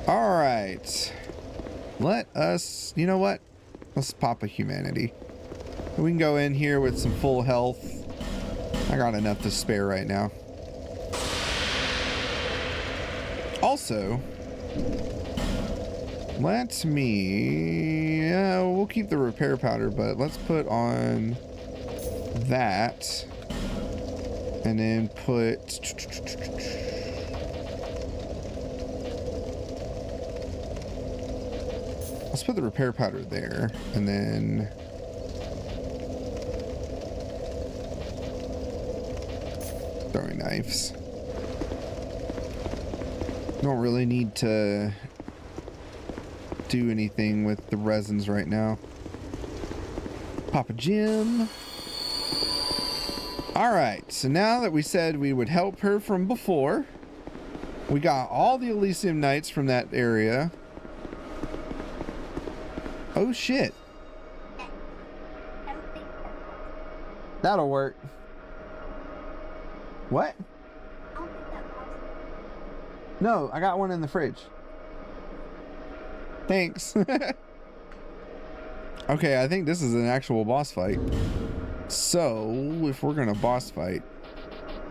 All right. Let us, you know what? Let's pop a humanity. We can go in here with some full health. I got enough to spare right now. Also, let me, we'll keep the repair powder, but let's put on that. And then put... Let's put the repair powder there, and then throwing knives. Don't really need to do anything with the resins right now. Pop a gem. Alright, so now that we said we would help her from before, we got all the Elysium Knights from that area. Oh shit. That'll work. What? No, I got one in the fridge. Thanks. Okay, I think this is an actual boss fight. So, if we're gonna boss fight,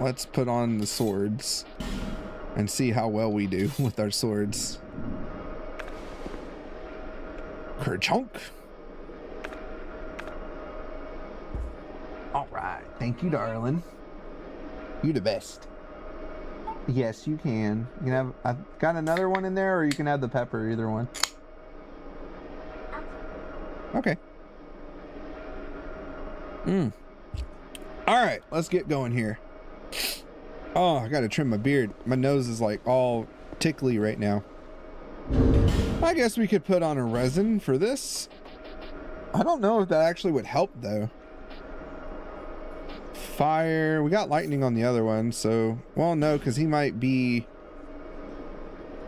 let's put on the swords and see how well we do with our swords. Kerchunk. All right, thank you, darling. You the best. Yes, you can. You can have. I've got another one in there, or you can have the pepper. Either one. Okay. All right, let's get going here. Oh, I gotta trim my beard. My nose is like all tickly right now. I guess we could put on a resin for this. I don't know if that actually would help though. Fire. We got lightning on the other one, so... Well, no, because he might be...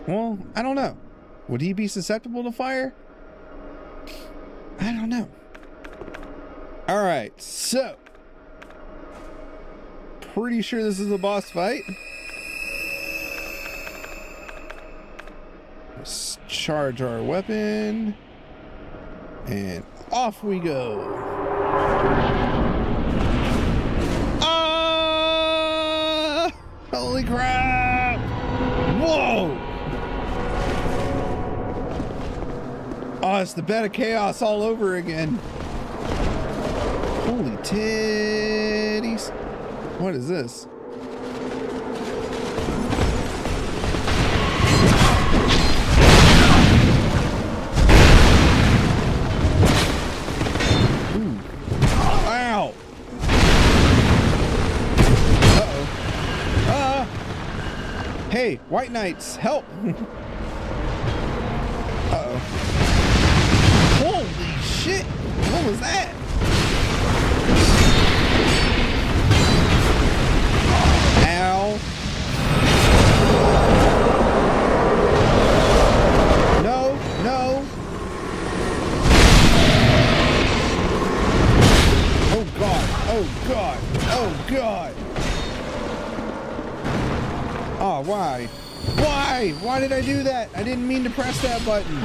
Well, I don't know. Would he be susceptible to fire? I don't know. Alright, so... Pretty sure this is a boss fight. Let's charge our weapon. And off we go. Ah! Holy crap! Whoa! Oh, it's the bed of chaos all over again. Holy titties. What is this? Ooh. Ow! Uh-oh. Hey, White Knights, help! Uh-oh. Holy shit! What was that? Ow. No, no. Oh God. Oh God. Oh God. Oh, why? Why? Why did I do that? I didn't mean to press that button.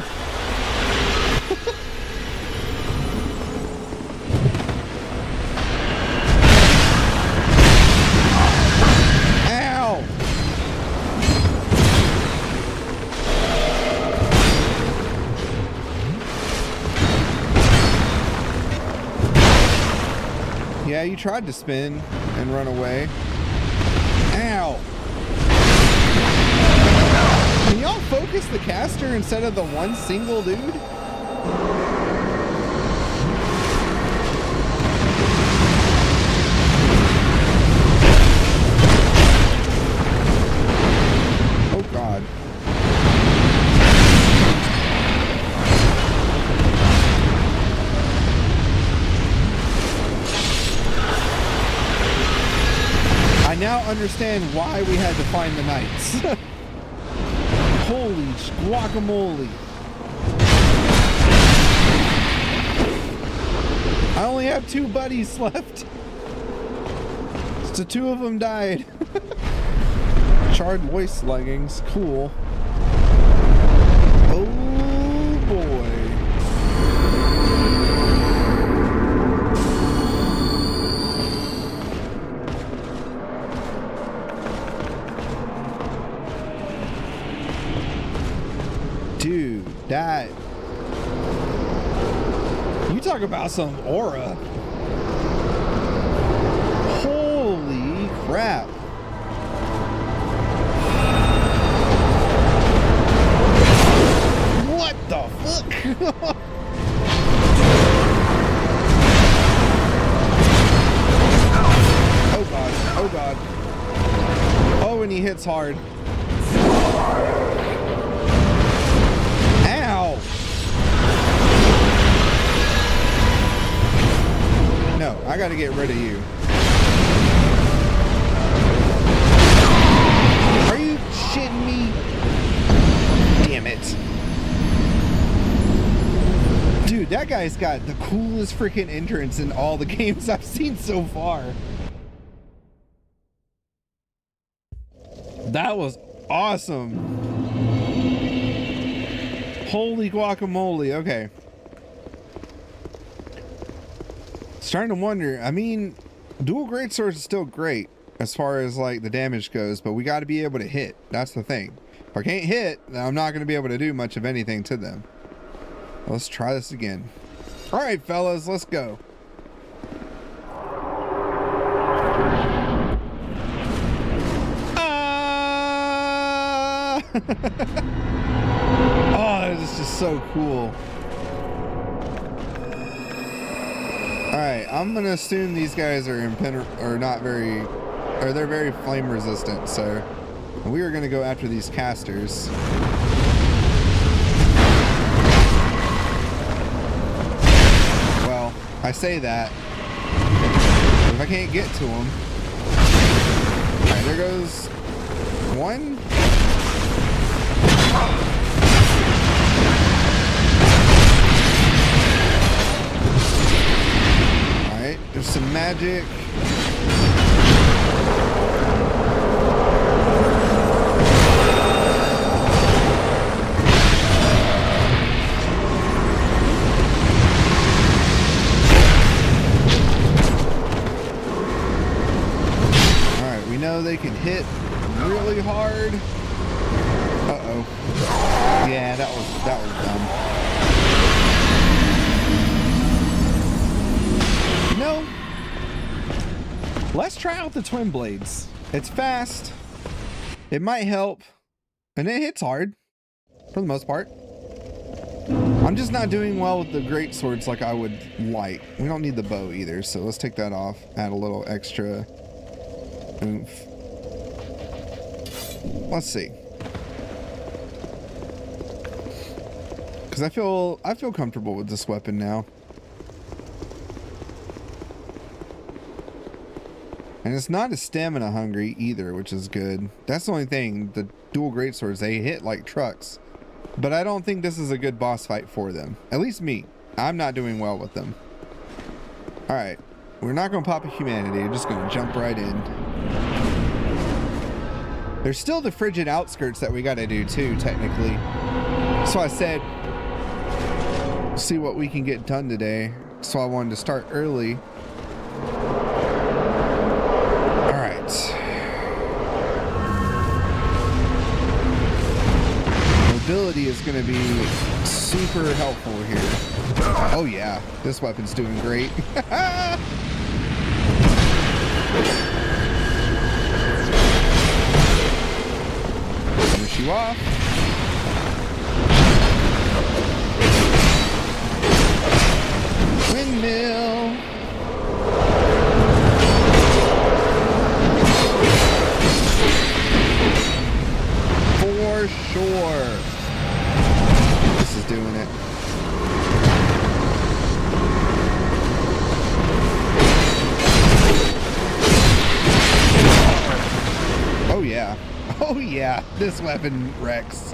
Ow! Yeah, you tried to spin and run away. Ow! Can y'all focus the caster instead of the one single dude? Oh God. I now understand why we had to find the knights. Holy guacamole. I only have 2 buddies left. So 2 of them died. Charred voice leggings. Cool. Oh boy. Dude, that... You talk about some aura. Holy crap. What the fuck? Oh God, oh God. Oh, and he hits hard. Ow! No, I gotta get rid of you. Are you shitting me? Damn it. Dude, that guy's got the coolest freaking entrance in all the games I've seen so far. That was awesome. Holy guacamole. Okay. Starting to wonder, I mean, dual greatswords is still great as far as like the damage goes, but we got to be able to hit. That's the thing. If I can't hit, then I'm not going to be able to do much of anything to them. Let's try this again. All right, fellas, let's go. Oh, this is just so cool. Alright, I'm gonna assume these guys are they're very flame resistant, so we are gonna go after these casters. Well, I say that, but if I can't get to them. Alright, there goes one. Alright, there's some magic. Alright, we know they can hit really hard. Uh-oh. Yeah, that was dumb. No. Let's try out the twin blades. It's fast. It might help. And it hits hard. For the most part. I'm just not doing well with the great swords like I would like. We don't need the bow either, so let's take that off. Add a little extra oomph. Let's see. Because I feel comfortable with this weapon now. And it's not as stamina hungry either, which is good. That's the only thing. The dual greatswords, they hit like trucks. But I don't think this is a good boss fight for them. At least me. I'm not doing well with them. Alright. we're not gonna pop a humanity. We're just gonna jump right in. There's still the frigid outskirts that we gotta do too, technically. So I said, see what we can get done today. So I wanted to start early. All right. Mobility is gonna be super helpful here. Oh yeah, this weapon's doing great. Finish you off. Windmill. For sure. This is doing it. Oh yeah. Oh yeah. This weapon wrecks.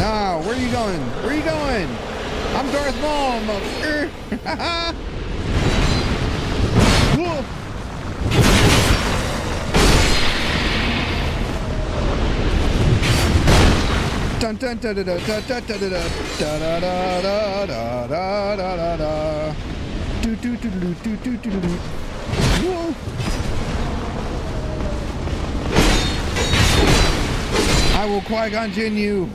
Ah, where are you going? Where are you going? I'm Darth Maul, motherfucker. Dun dun da da da da da da da da da da da da da da da. Do do do do do do do do. Whoa. I will Qui-Gon Jinn you.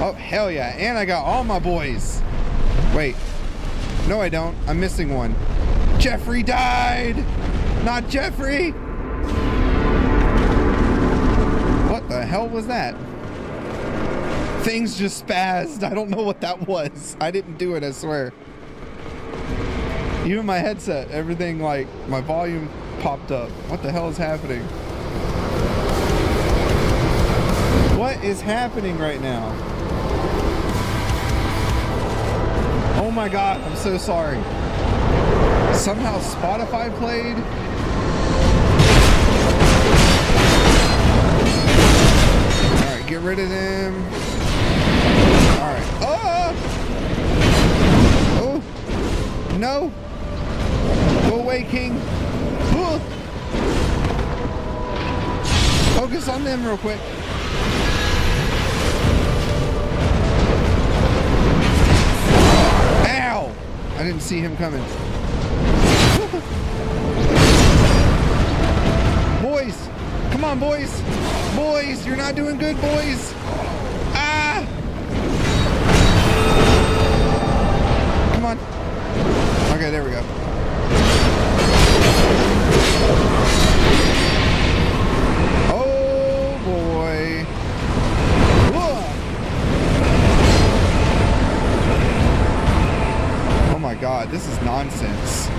Oh, hell yeah. And I got all my boys. Wait. No, I don't. I'm missing one. Jeffrey died. Not Jeffrey. What the hell was that? Things just spazzed. I don't know what that was. I didn't do it, I swear. Even my headset, everything, like, my volume popped up. What the hell is happening? What is happening right now? Oh my god, I'm so sorry. Somehow Spotify played. Alright, get rid of them. Alright. Oh! Oh! No! Go away, King. Oh. Focus on them real quick. Ow! I didn't see him coming. Boys! Come on, boys! Boys! You're not doing good, boys! Ah! Come on. Okay, there we go. Oh boy. Whoa. Oh my god, this is nonsense.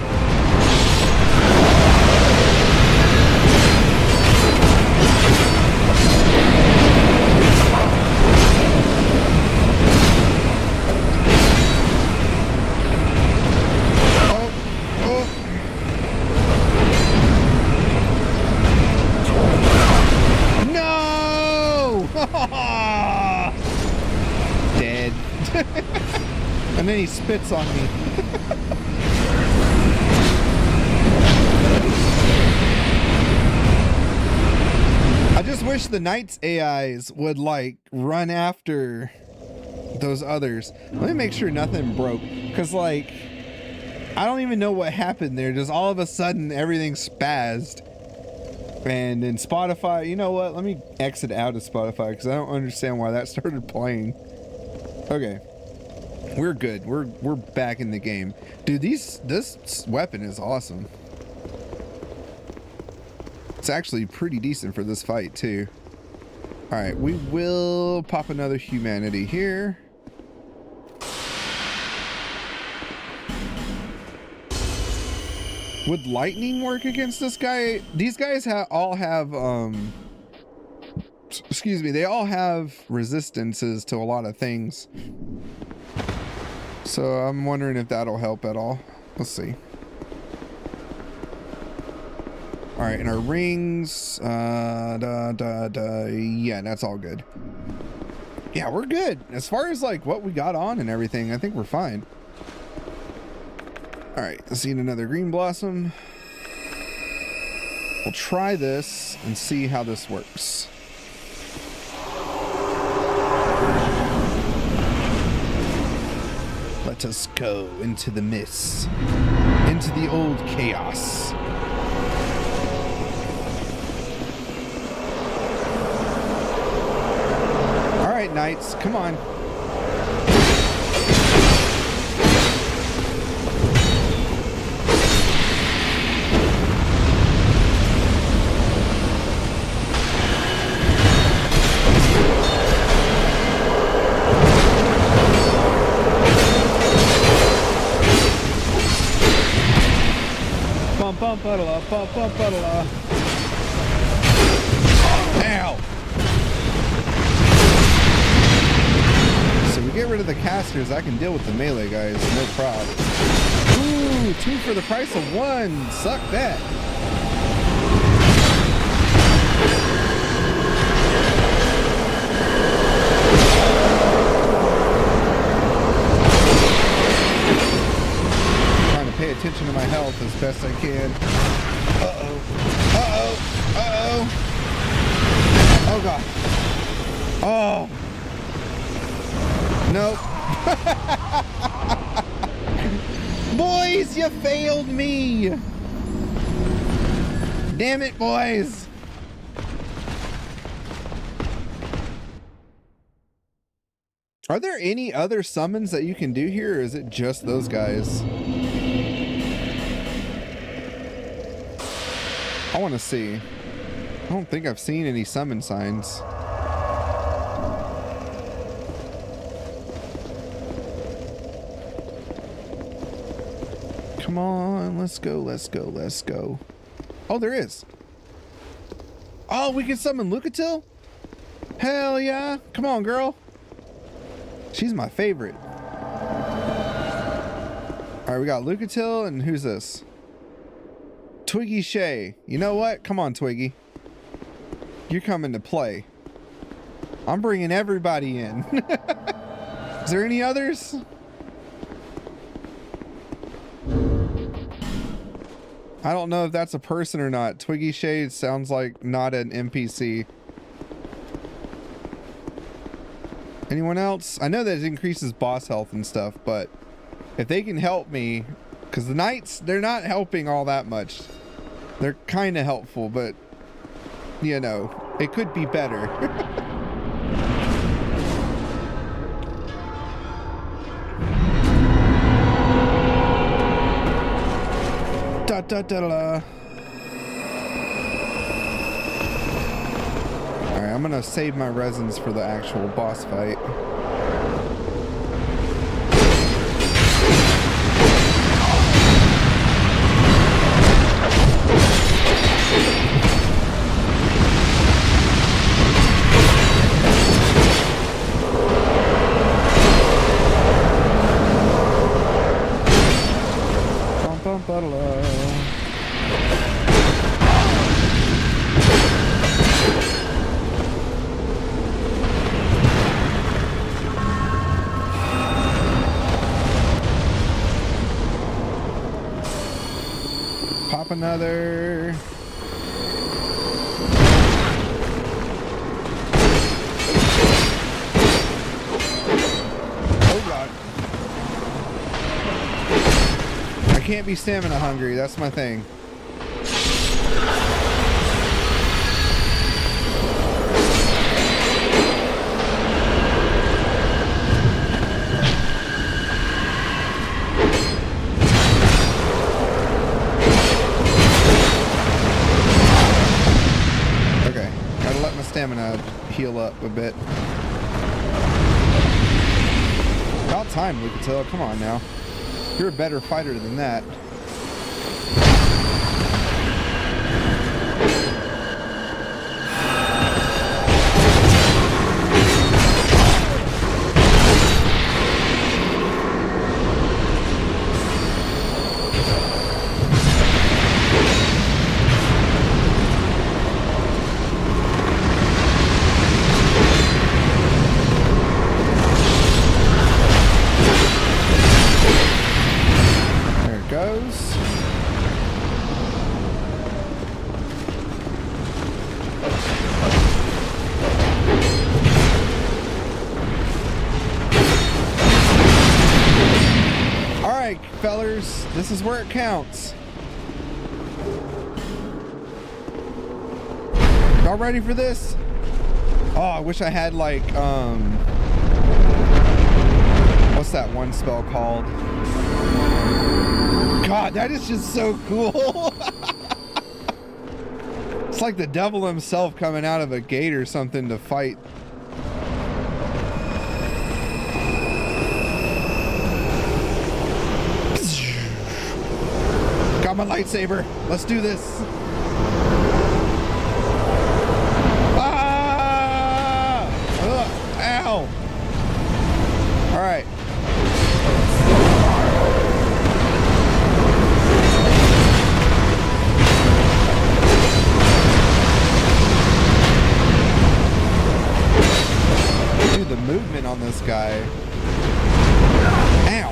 Dead. And then he spits on me. I just wish the Knights AIs would like run after those others. Let me make sure nothing broke, because like I don't even know what happened there. Just all of a sudden everything spazzed. And in Spotify, you know what? Let me exit out of Spotify because I don't understand why that started playing. Okay, we're good. We're back in the game, dude. This weapon is awesome. It's actually pretty decent for this fight too. All right, we will pop another humanity here. Would lightning work against this guy? These guys all have excuse me, they all have resistances to a lot of things. So I'm wondering if that'll help at all. Let's see. All right, and our rings, yeah, that's all good. Yeah, we're good. As far as like what we got on and everything, I think we're fine. All right, let's eat another green blossom. We'll try this and see how this works. Let us go into the mist, into the old chaos. All right, knights, come on. Ow! So we get rid of the casters, I can deal with the melee guys, no problem. Ooh, 2 for the price of 1. Suck that. Trying to pay attention to my health as best I can. Uh-oh. Uh-oh. Uh-oh. Oh, God. Oh. Nope. Boys, you failed me. Damn it, boys. Are there any other summons that you can do here, or is it just those guys? I want to see. I don't think I've seen any summon signs. Come on, let's go, let's go, let's go. Oh, there is. Oh, we can summon Lucatil? Hell yeah. Come on, girl. She's my favorite. All right, we got Lucatil, and who's this? Twiggy Shay. You know what? Come on, Twiggy. You're coming to play. I'm bringing everybody in. Is there any others? I don't know if that's a person or not. Twiggy Shay sounds like not an NPC. Anyone else? I know that it increases boss health and stuff, but if they can help me, because the knights, they're not helping all that much. They're kind of helpful, but you know, it could be better. Da da da da. Alright, I'm gonna save my resins for the actual boss fight. Pop another. Oh God. I can't be stamina hungry, that's my thing. Stamina heal up a bit. About time, Lucatil. Come on now. You're a better fighter than that. those. Alright, fellers, this is where it counts. Y'all ready for this? Oh, I wish I had like, what's that one spell called? God, that is just so cool. It's like the devil himself coming out of a gate or something to fight. Got my lightsaber. Let's do this. Ah! Ugh, ow. All right. Dude, the movement on this guy. Ow.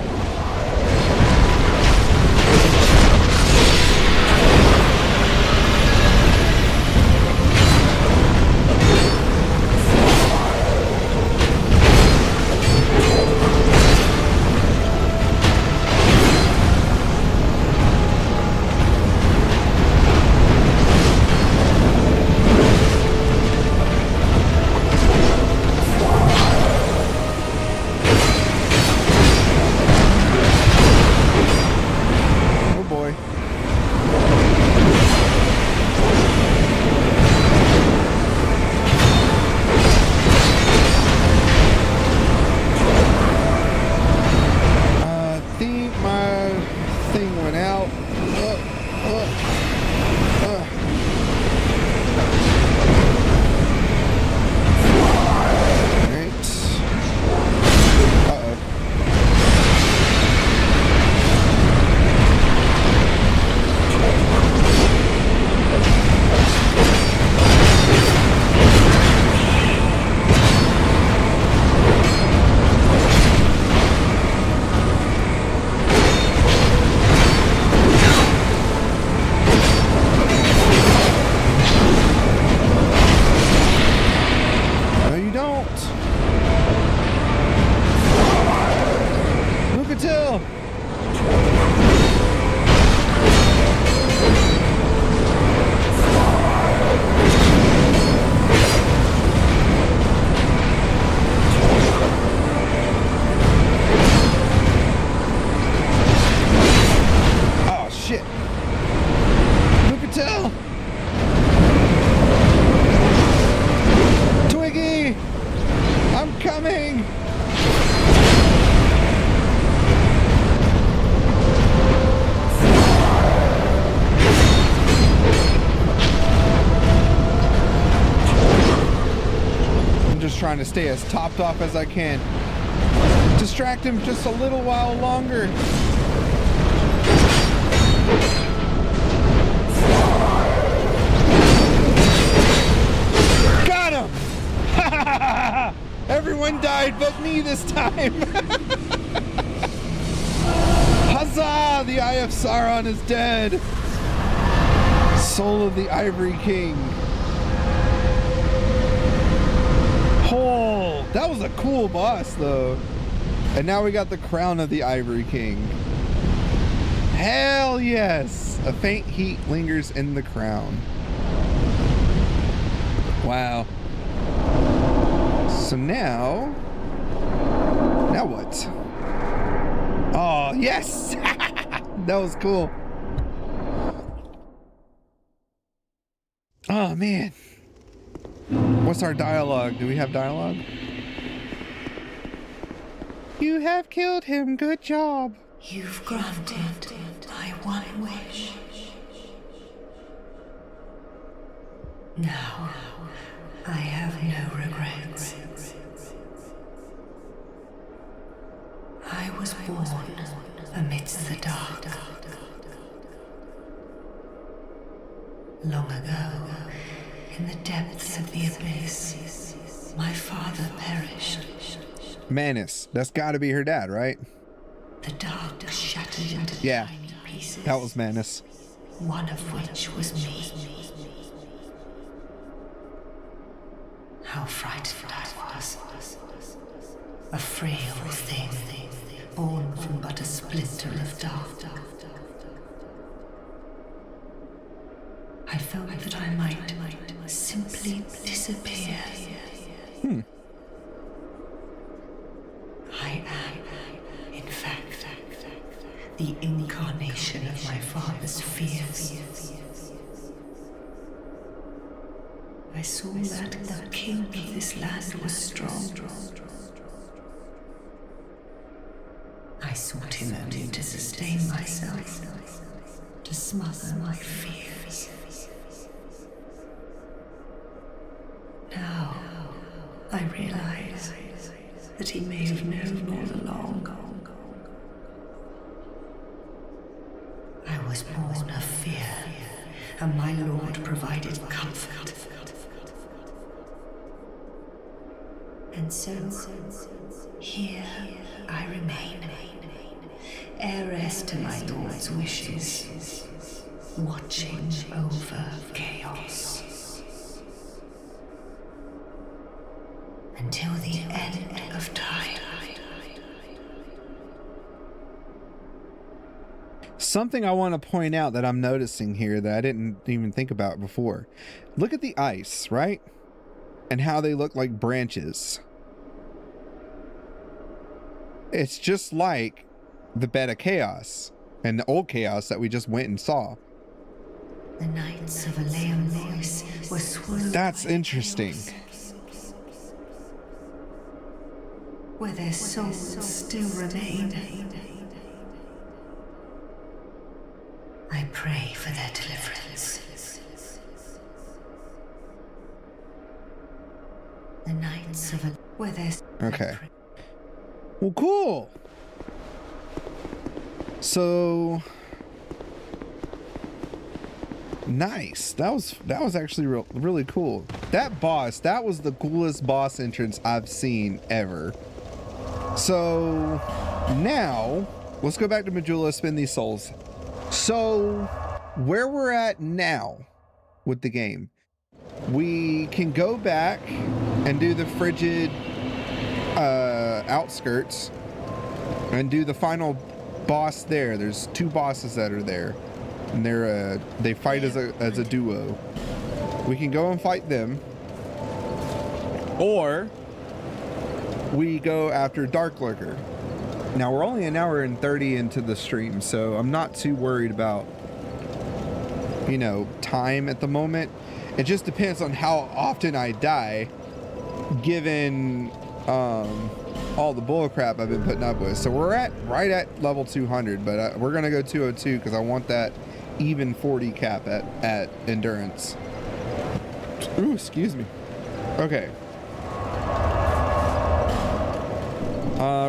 Trying to stay as topped off as I can. Distract him just a little while longer. Got him! Everyone died but me this time. Huzzah! The Eye of Sauron is dead. Soul of the Ivory King. Oh, that was a cool boss though. And now we got the crown of the Ivory King. Hell yes! A faint heat lingers in the crown. Wow. So now what? Oh, yes! That was cool. Oh man. What's our dialogue? Do we have dialogue? You have killed him. Good job. You've granted my one wish. Now, I have no regrets. I was born amidst the dark. Long ago, in the depths of the abyss, my father perished. Manus, that's gotta be her dad, right? The dark shattered into Yeah. tiny pieces. That was madness. One of which was me. How frightened I was. A frail thing, born from but a splinter of dark. I felt that I might simply disappear. I am, in fact, the incarnation of my father's fears. I saw that the king of this land was strong. I sought him only to sustain myself, to smother my fears. Now, I realize that he may have known all along. I was born of fear, and my Lord provided comfort. And so, here I remain, heiress to my Lord's wishes, watching over chaos. Until the end of time. Something I want to point out that I'm noticing here that I didn't even think about before. Look at the ice, right? And how they look like branches. It's just like the bed of chaos and the old chaos that we just went and saw. The Knights of Aleum voice were swallowed. That's interesting. Where their souls still remain. I pray for their deliverance. The Knights of where there's Okay. Well, cool. So nice. That was actually really cool. That boss, that was the coolest boss entrance I've seen ever. So now let's go back to Majula, spend these souls. So where we're at now with the game, we can go back and do the frigid outskirts and do the final boss there. There's two bosses that are there, and they fight as a duo. We can go and fight them, or we go after Dark Lurker. Now we're only an hour and 30 into the stream, so I'm not too worried about, you know, time at the moment. It just depends on how often I die, given all the bull crap I've been putting up with. So we're right at level 200, but we're gonna go 202 because I want that even 40 cap at endurance. Ooh, excuse me. Okay.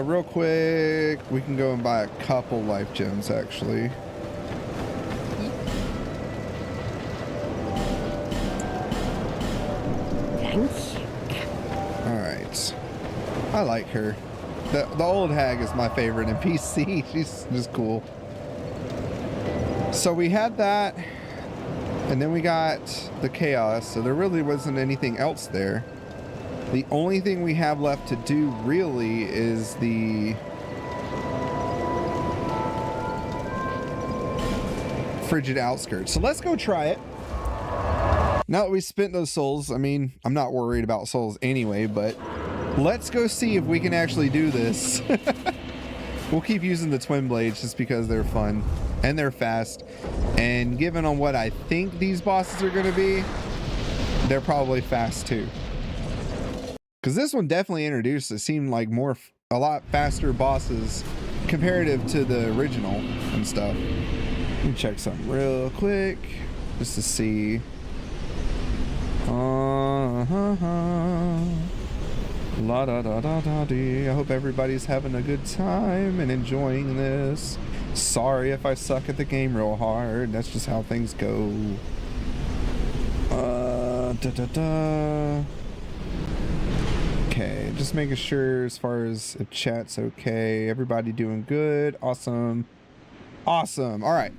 Real quick, we can go and buy a couple life gems actually. Thanks. All right. I like her. The old hag is my favorite in PC. She's just cool. So we had that, and then we got the chaos. So there really wasn't anything else there. The only thing we have left to do really is the frigid outskirts. So let's go try it. Now that we spent those souls, I mean, I'm not worried about souls anyway, but let's go see if we can actually do this. We'll keep using the twin blades just because they're fun and they're fast. And given on what I think these bosses are going to be, they're probably fast too. Because this one definitely introduced, it seemed like a lot faster bosses comparative to the original and stuff. Let me check something real quick just to see. La da da da da dee. I hope everybody's having a good time and enjoying this. Sorry if I suck at the game real hard. That's just how things go. Da da da. Okay, just making sure as far as if chat's okay. Everybody doing good. Awesome. Awesome. All right.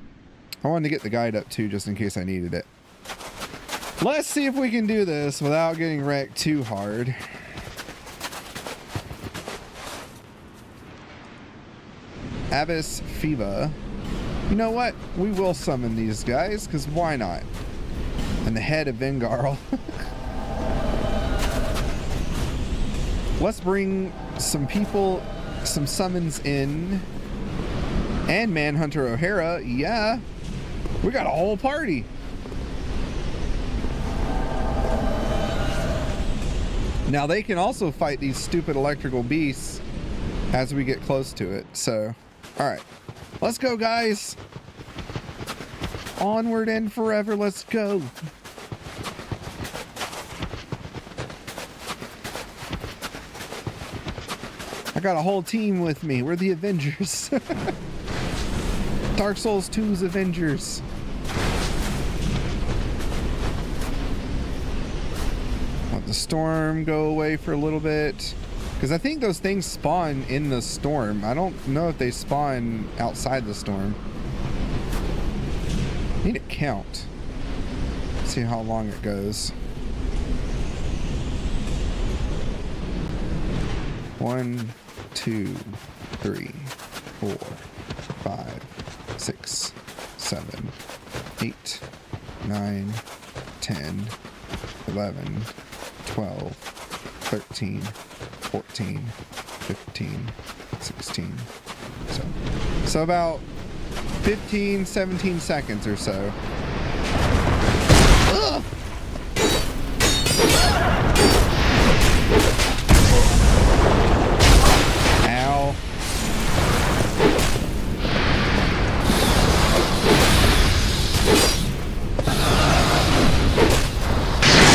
I wanted to get the guide up too, just in case I needed it. Let's see if we can do this without getting wrecked too hard. Abyss Fiva. You know what? We will summon these guys, because why not? And the head of Vengarl. Let's bring some people, some summons in. And Manhunter O'Hara. Yeah. We got a whole party. Now they can also fight these stupid electrical beasts as we get close to it. So, all right. Let's go, guys. Onward and forever. Let's go. I got a whole team with me. We're the Avengers. Dark Souls 2's Avengers. Let the storm go away for a little bit. Because I think those things spawn in the storm. I don't know if they spawn outside the storm. Need to count. See how long it goes. 1, 2, 3, 4, 5, 6, 7, 8, 9, 10, 11, 12, 13, 14, 15, 16. So about 15, 17 seconds or so. Ugh! Ow.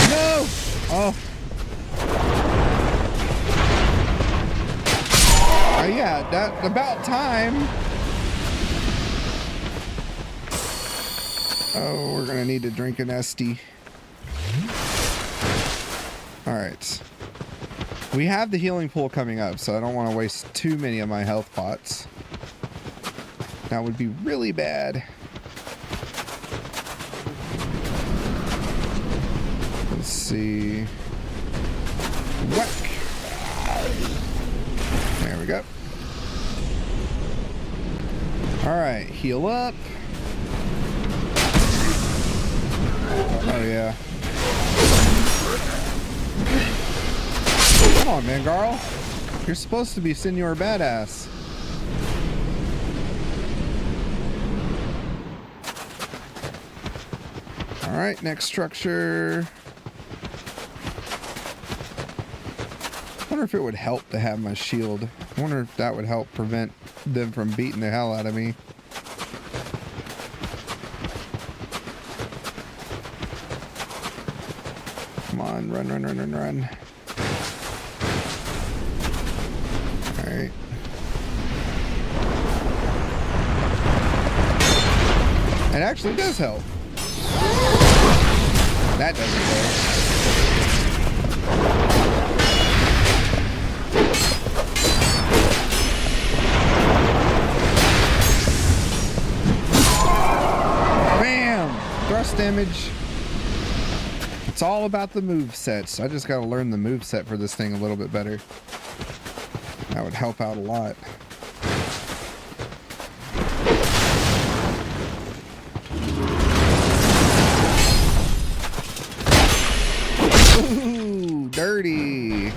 No! Oh. Yeah, that about time. Oh, we're gonna need to drink an Esty. All right. We have the healing pool coming up, so I don't want to waste too many of my health pots. That would be really bad. Let's see. Whack. There we go. All right, heal up. Oh yeah. Come on, Vengarl. You're supposed to be Senor Badass. All right, next structure. I wonder if it would help to have my shield. I wonder if that would help prevent them from beating the hell out of me. Come on, run, run, run, run, run. All right. It actually does help. That doesn't though. Thrust damage. It's all about the move sets. I just gotta learn the move set for this thing a little bit better. That would help out a lot. Ooh, dirty.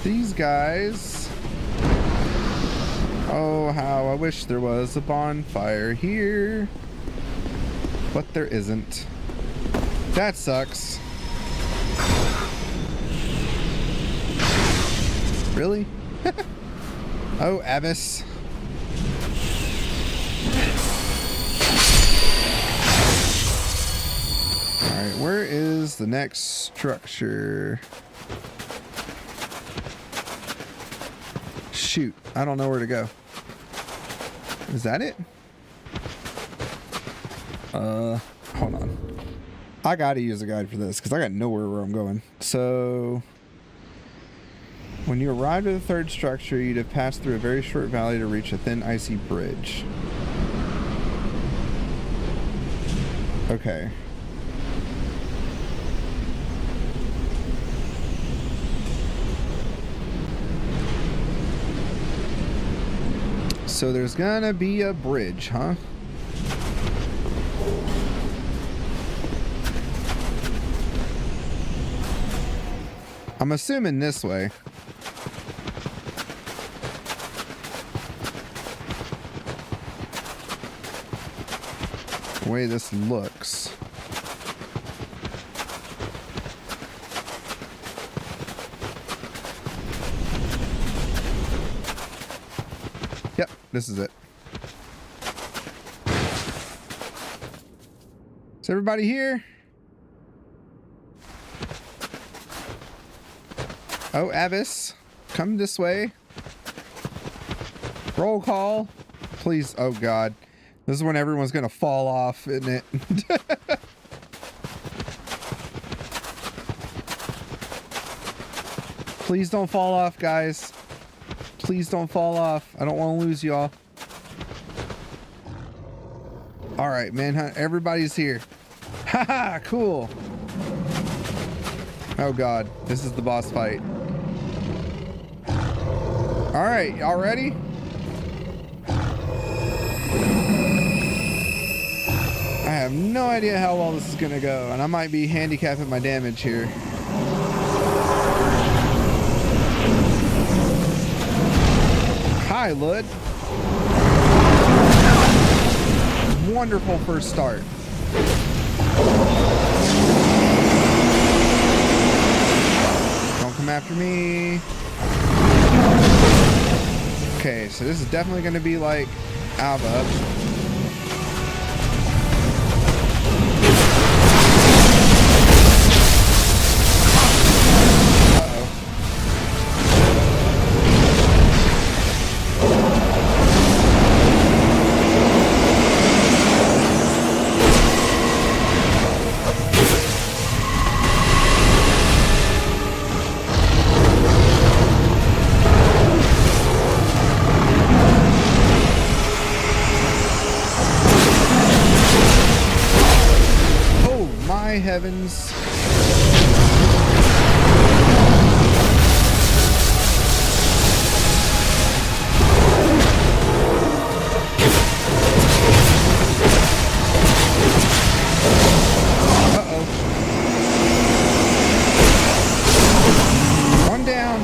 These guys. Oh, how I wish there was a bonfire here. But there isn't. That sucks. Really? Oh, Abyss. Alright, where is the next structure? Shoot, I don't know where to go. Is that it? Hold on. I gotta use a guide for this because I got nowhere where I'm going. So, when you arrive at the third structure, you'd have passed through a very short valley to reach a thin, icy bridge. Okay. So there's gonna be a bridge, huh? I'm assuming this way. The way this looks. Yep, this is it. Is everybody here? Oh, Avis, come this way. Roll call. Please, oh God. This is when everyone's gonna fall off, isn't it? Please don't fall off, guys. Please don't fall off. I don't want to lose y'all. Alright, manhunt. Everybody's here. Haha, cool. Oh God, this is the boss fight. Alright, y'all ready? I have no idea how well this is gonna go, and I might be handicapping my damage here. Hi, Lud. Wonderful first start. Don't come after me. Okay, so this is definitely going to be like Alba. Heavens. Uh-oh. One down.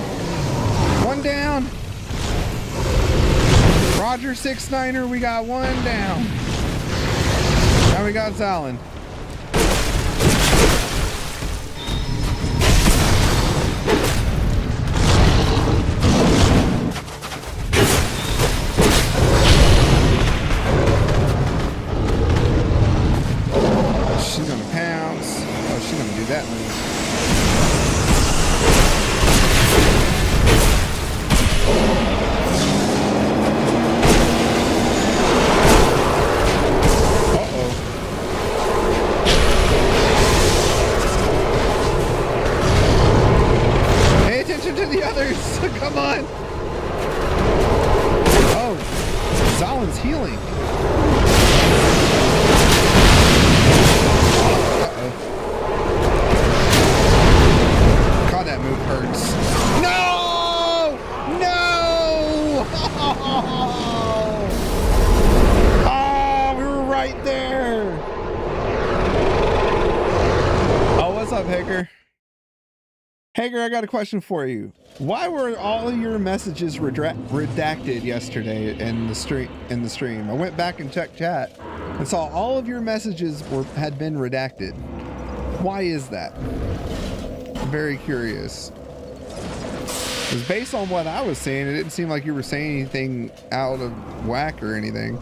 One down. Roger 6-9er, we got one down. Now we got Zalin. That move. Uh-oh. Pay attention to the others. Come on. Oh, Zalin's healing. That move hurts. No! No! Oh, we were right there. Oh, what's up, Hager? Hager, I got a question for you. Why were all of your messages redacted yesterday in the stream? I went back and checked chat and saw all of your messages had been redacted. Why is that? Very curious. Because based on what I was saying, it didn't seem like you were saying anything out of whack or anything.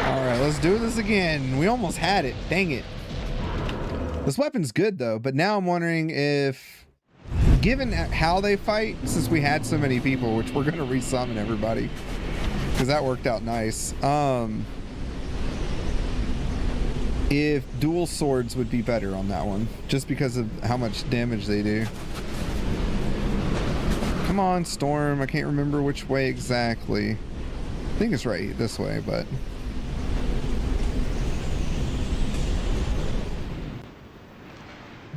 Alright, let's do this again. We almost had it. Dang it. This weapon's good though, but now I'm wondering if given how they fight, since we had so many people, which we're gonna resummon everybody, because that worked out nice. If dual swords would be better on that one, just because of how much damage they do. Come on, Storm. I can't remember which way exactly. I think it's right this way, but...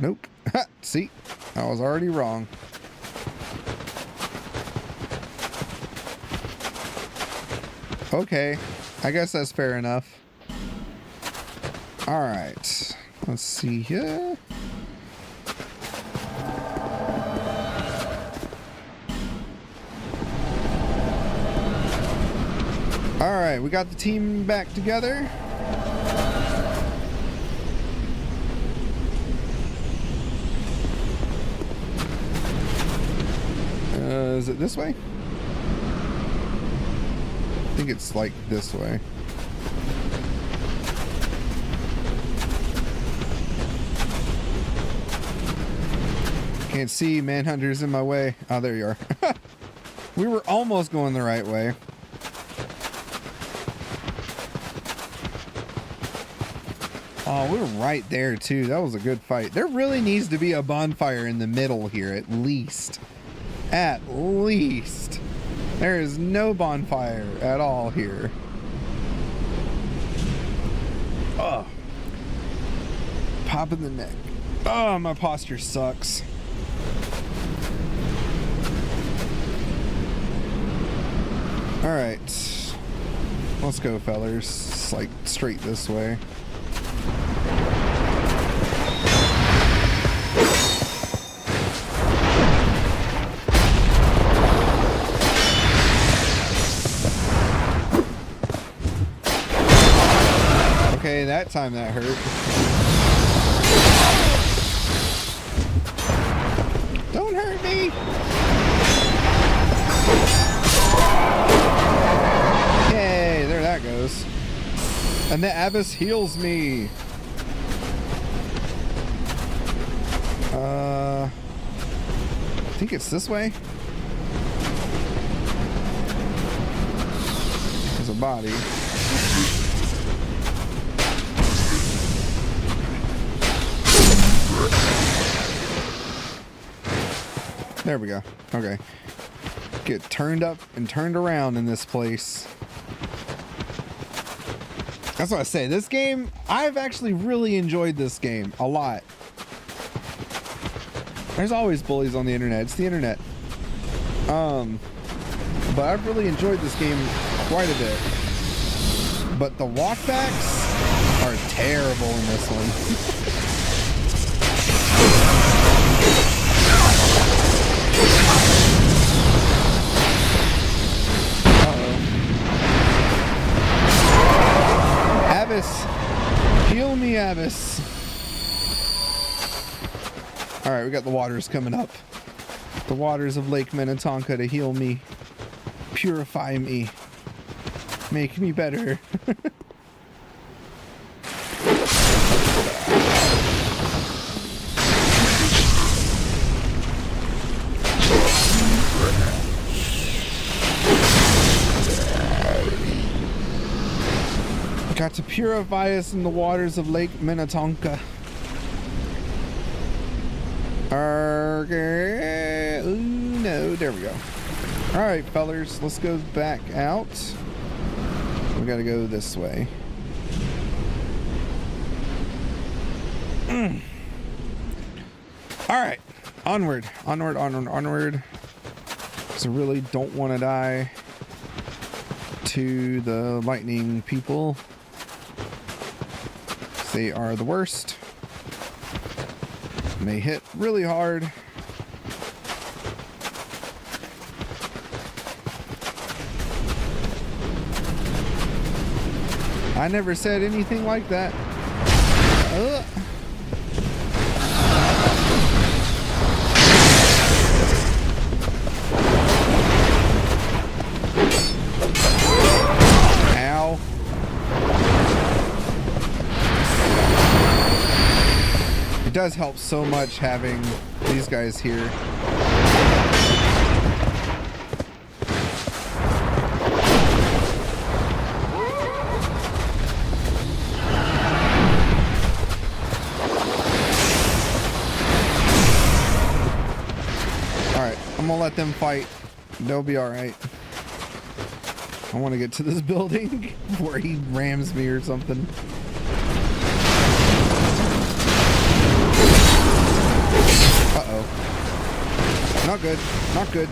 Nope. See? I was already wrong. Okay. I guess that's fair enough. Alright. Let's see here. Alright, we got the team back together. Is it this way? I think it's like this way. Can't see, Manhunter's in my way. Oh, there you are. We were almost going the right way. Oh, we were right there too. That was a good fight. There really needs to be a bonfire in the middle here, at least. At least. There is no bonfire at all here. Oh. Pop in the neck. Oh, my posture sucks. Alright. Let's go, fellers. It's like straight this way. Okay, that time that hurt. Don't hurt me! Yay, there that goes. And the abyss heals me. I think it's this way. There's a body. There we go. Okay. Get turned up and turned around in this place. That's what I say. This game, I've actually really enjoyed this game a lot. There's always bullies on the internet. It's the internet. But I've really enjoyed this game quite a bit. But the walkbacks are terrible in this one. Abyss, heal me, Abyss. All right, we got the waters coming up. The waters of Lake Minnetonka to heal me, purify me, make me better. Got to purify us in the waters of Lake Minnetonka. Okay. Ooh, no, there we go. All right, fellers, let's go back out. We gotta go this way. All right, onward, onward, onward, onward. So really don't want to die to the lightning people. They are the worst. And they hit really hard. I never said anything like that. does help so much having these guys here. Alright, I'm gonna let them fight. They'll be alright. I want to get to this building before he rams me or something. Uh-oh. Not good. Not good.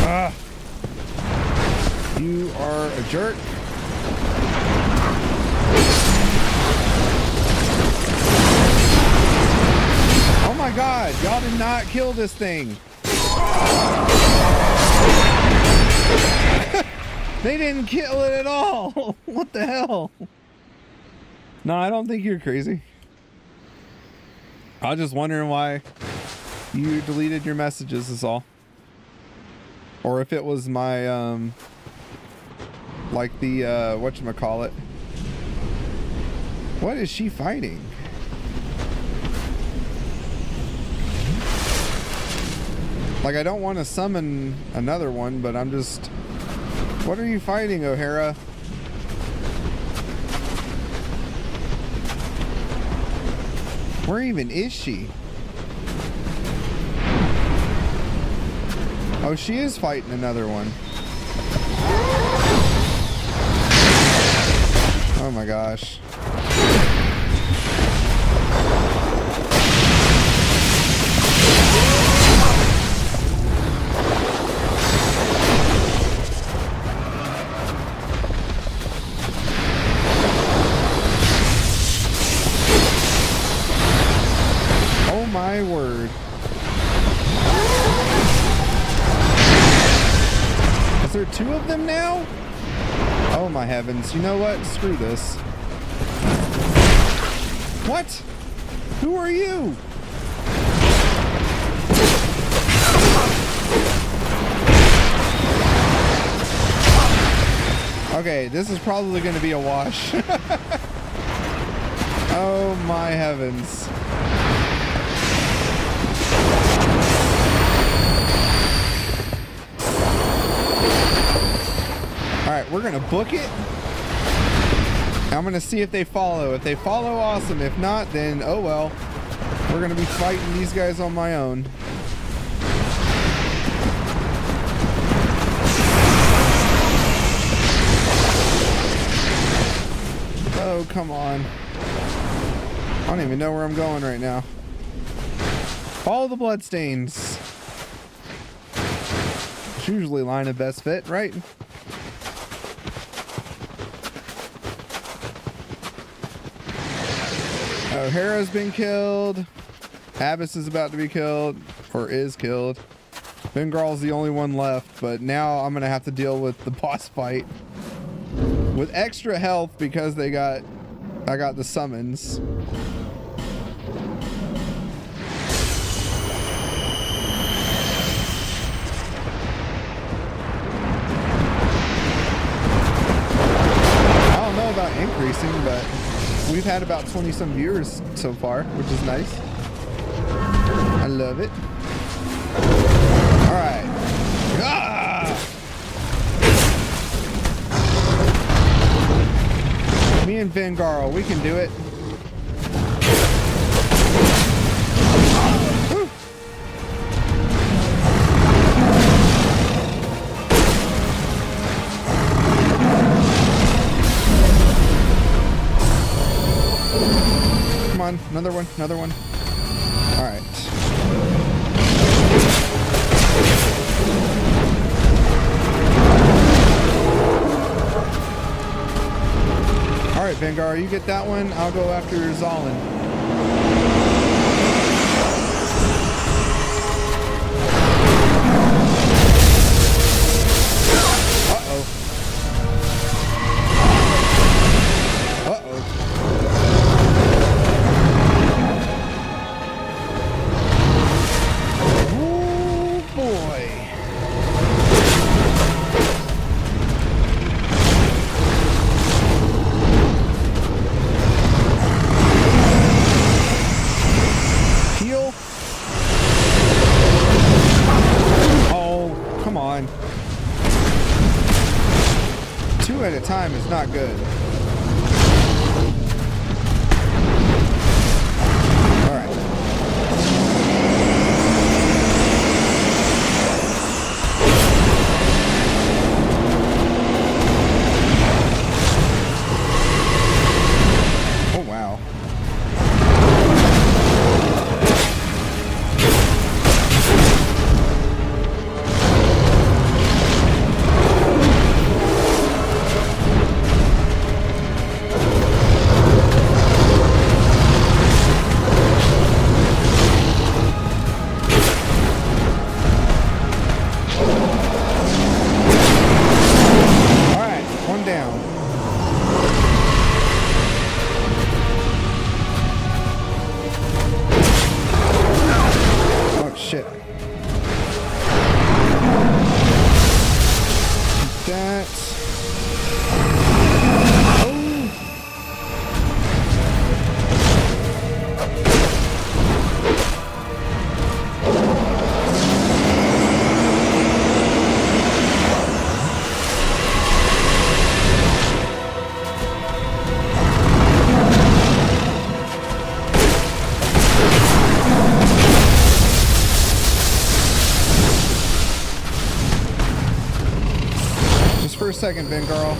Ah. You are a jerk. Oh my god, y'all did not kill this thing. They didn't kill it at all. What the hell? No, I don't think you're crazy. I was just wondering why you deleted your messages is all. Or if it was my, like the, whatchamacallit. What is she fighting? Like, I don't want to summon another one, but I'm just... What are you fighting, O'Hara? Where even is she? Oh, she is fighting another one. Oh my gosh. My word. Is there two of them now? Oh my heavens. You know what? Screw this. What? Who are you? Okay, this is probably going to be a wash. Oh my heavens. Alright, we're gonna book it. I'm gonna see if they follow. If they follow, awesome. If not, then oh well. We're gonna be fighting these guys on my own. Oh, come on. I don't even know where I'm going right now. Follow the bloodstains. It's usually line of best fit, right? O'Hara's been killed. Abbas is about to be killed, or is killed. Bengal's the only one left, but now I'm gonna have to deal with the boss fight with extra health because I got the summons. I don't know about increasing, but we've had about 20 some viewers so far, which is nice. I love it. All right. Ah! Me and Vengarl, we can do it. Woo. Come on, another one, another one. All right. All right, Vanguard, you get that one. I'll go after Zalin. Uh-oh. Uh-oh. Oh, boy. not good. All right. Oh, wow. For a second, Ben Carl.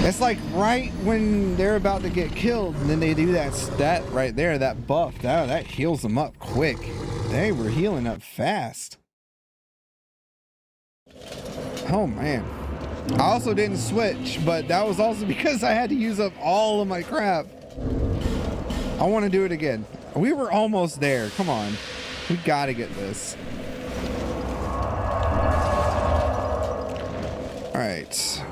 It's like right when they're about to get killed, and then they do that right there, that buff, that heals them up quick. They were healing up fast. Oh man. I also didn't switch, but that was also because I had to use up all of my crap. I want to do it again. We were almost there. Come on. We gotta get this. All right.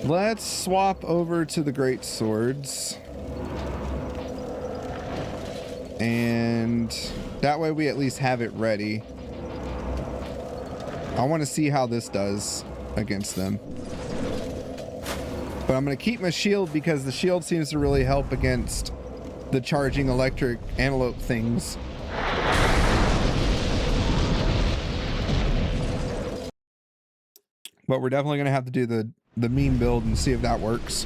Let's swap over to the great swords. And that way we at least have it ready. I want to see how this does against them. But I'm going to keep my shield because the shield seems to really help against the charging electric antelope things. But we're definitely going to have to do the meme build and see if that works.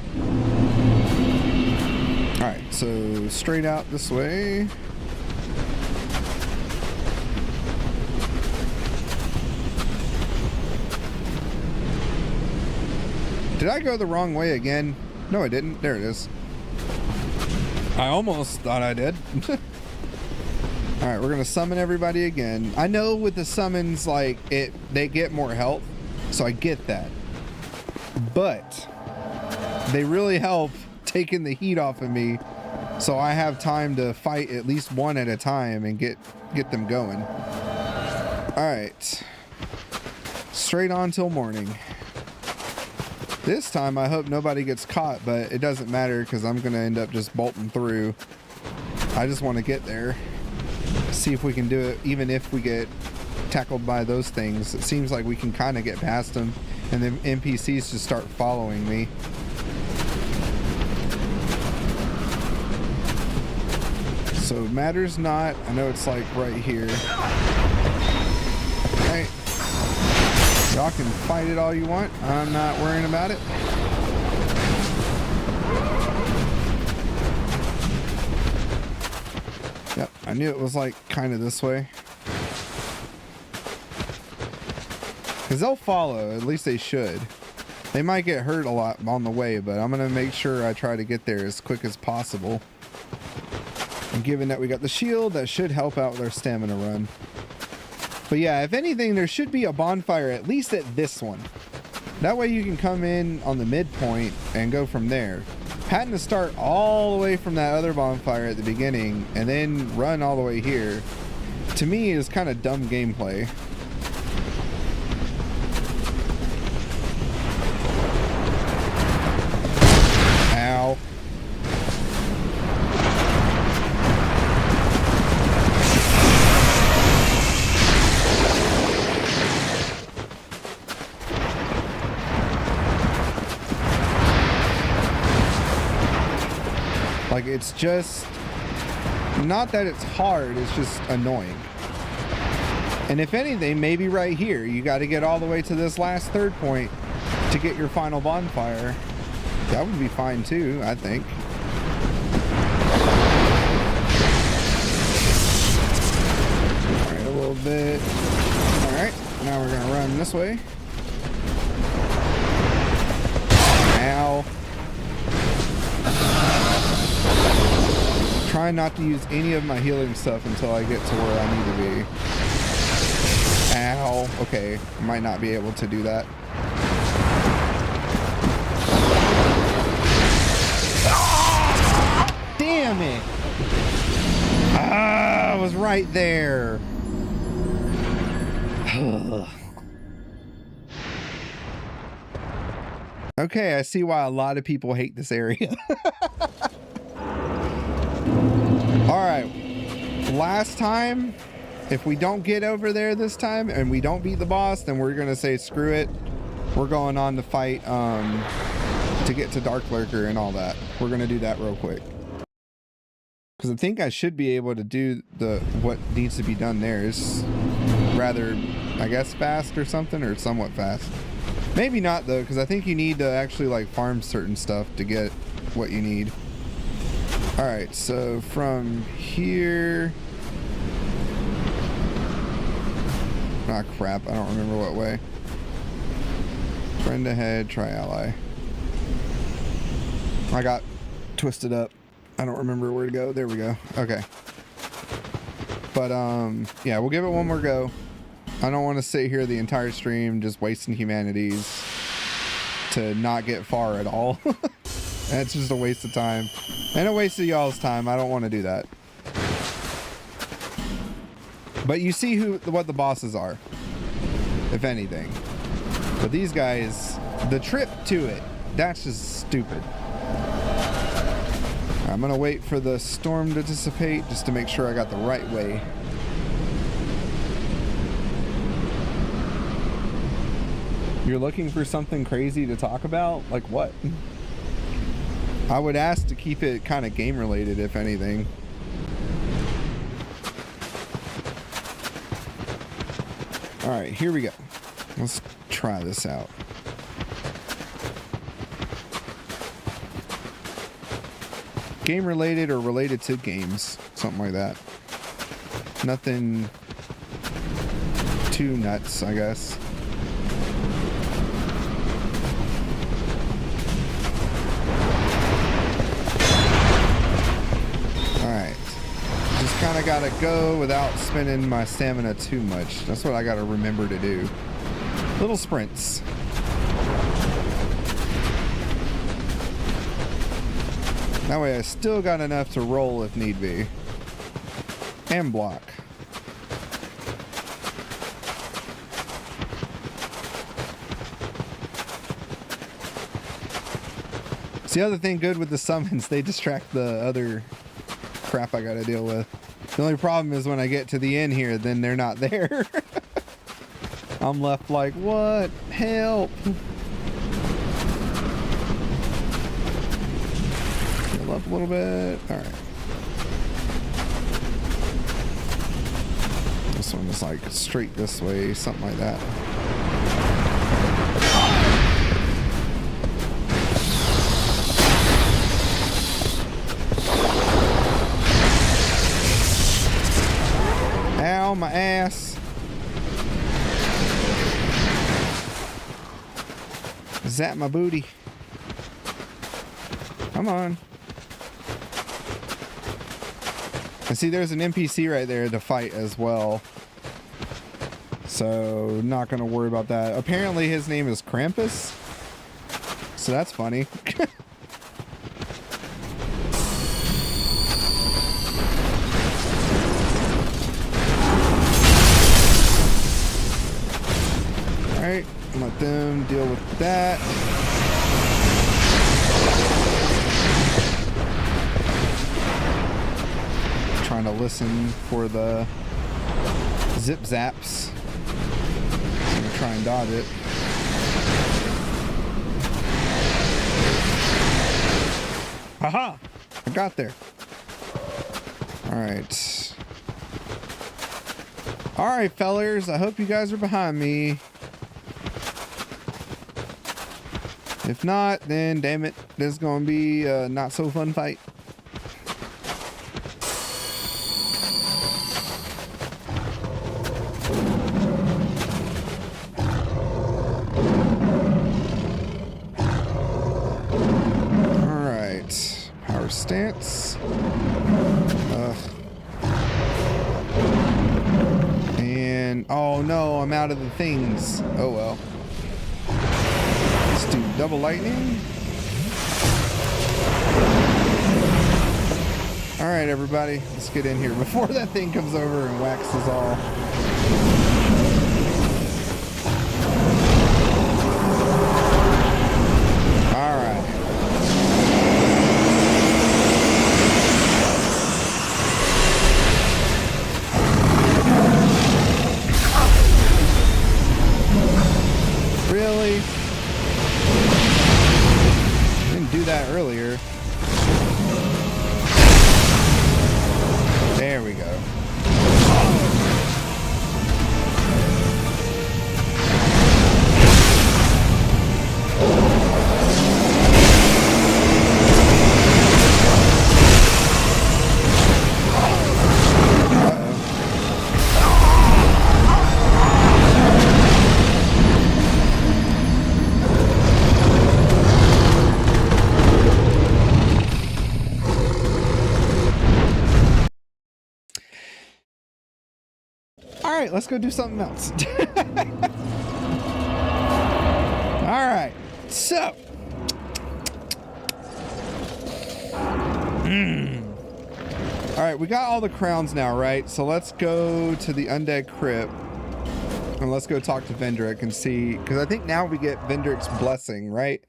Alright, so straight out this way. Did I go the wrong way again? No, I didn't. There it is. I almost thought I did. Alright, we're gonna summon everybody again. I know with the summons, like, they get more health, so I get that. But they really help taking the heat off of me, so I have time to fight at least one at a time and get them going. Alright. Straight on till morning. This time I hope nobody gets caught, but it doesn't matter because I'm gonna end up just bolting through. I just want to get there. See if we can do it even if we get tackled by those things. It seems like we can kind of get past them and the NPCs just start following me. So matters not. I know it's like right here. Okay. Y'all can fight it all you want. I'm not worrying about it. Yep, I knew it was like kind of this way. Because they'll follow, at least they should. They might get hurt a lot on the way, but I'm going to make sure I try to get there as quick as possible. And given that we got the shield, that should help out with our stamina run. But yeah, if anything, there should be a bonfire at least at this one. That way you can come in on the midpoint and go from there. Having to start all the way from that other bonfire at the beginning and then run all the way here, to me, is kind of dumb gameplay. Ow. Like, it's just not that it's hard, it's just annoying. And if anything, maybe right here, you got to get all the way to this last third point to get your final bonfire. That would be fine too, I think. All right, a little bit. All right, now we're gonna run this way. Ow. Trying not to use any of my healing stuff until I get to where I need to be. Ow. Okay, might not be able to do that. Damn it! Ah, I was right there. Okay, I see why a lot of people hate this area. Alright, last time, if we don't get over there this time and we don't beat the boss, then we're gonna say screw it. We're going on to fight to get to Dark Lurker and all that. We're gonna do that real quick. Because I think I should be able to do what needs to be done there is rather, I guess, fast or something, or somewhat fast. Maybe not though, because I think you need to actually like farm certain stuff to get what you need. Alright, so from here... Ah, crap, I don't remember what way. Friend ahead, try ally. I got twisted up. I don't remember where to go. There we go. Okay. But, yeah, we'll give it one more go. I don't want to sit here the entire stream just wasting humanities to not get far at all. That's just a waste of time. And a waste of y'all's time. I don't want to do that. But you see what the bosses are, if anything. But these guys, the trip to it, that's just stupid. I'm gonna wait for the storm to dissipate just to make sure I got the right way. You're looking for something crazy to talk about? Like what? I would ask to keep it kind of game related, if anything. Alright, here we go. Let's try this out. Game related or related to games. Something like that. Nothing too nuts, I guess. Kind of gotta go without spending my stamina too much. That's what I gotta remember to do. Little sprints. That way I still got enough to roll if need be. And block. It's the other thing good with the summons, they distract the other crap I gotta deal with. The only problem is when I get to the end here, then they're not there. I'm left like, what? Help. Heal up a little bit. Alright. one was like straight this way, something like that. Ow, my ass. Zap my booty. Come on. And see, there's an NPC right there to fight as well. So, not going to worry about that. Apparently, his name is Krampus. So, that's funny. Alright, let them deal with that. Trying to listen for the zip zaps. I'm gonna try and dodge it. Haha! I got there. Alright. Alright, fellers. I hope you guys are behind me. If not, then damn it, this is gonna be a not so fun fight. Alright, power stance. And oh no, I'm out of the things. Oh well. Let's do double lightning. Alright, everybody, let's get in here before that thing comes over and whacks us all. Alright. Really? Didn't do that earlier. There we go. All right, let's go do something else. All right, so. All right, we got all the crowns now, right? So let's go to the Undead Crypt. And let's go talk to Vendrick and see. Because I think now we get Vendrick's blessing, right?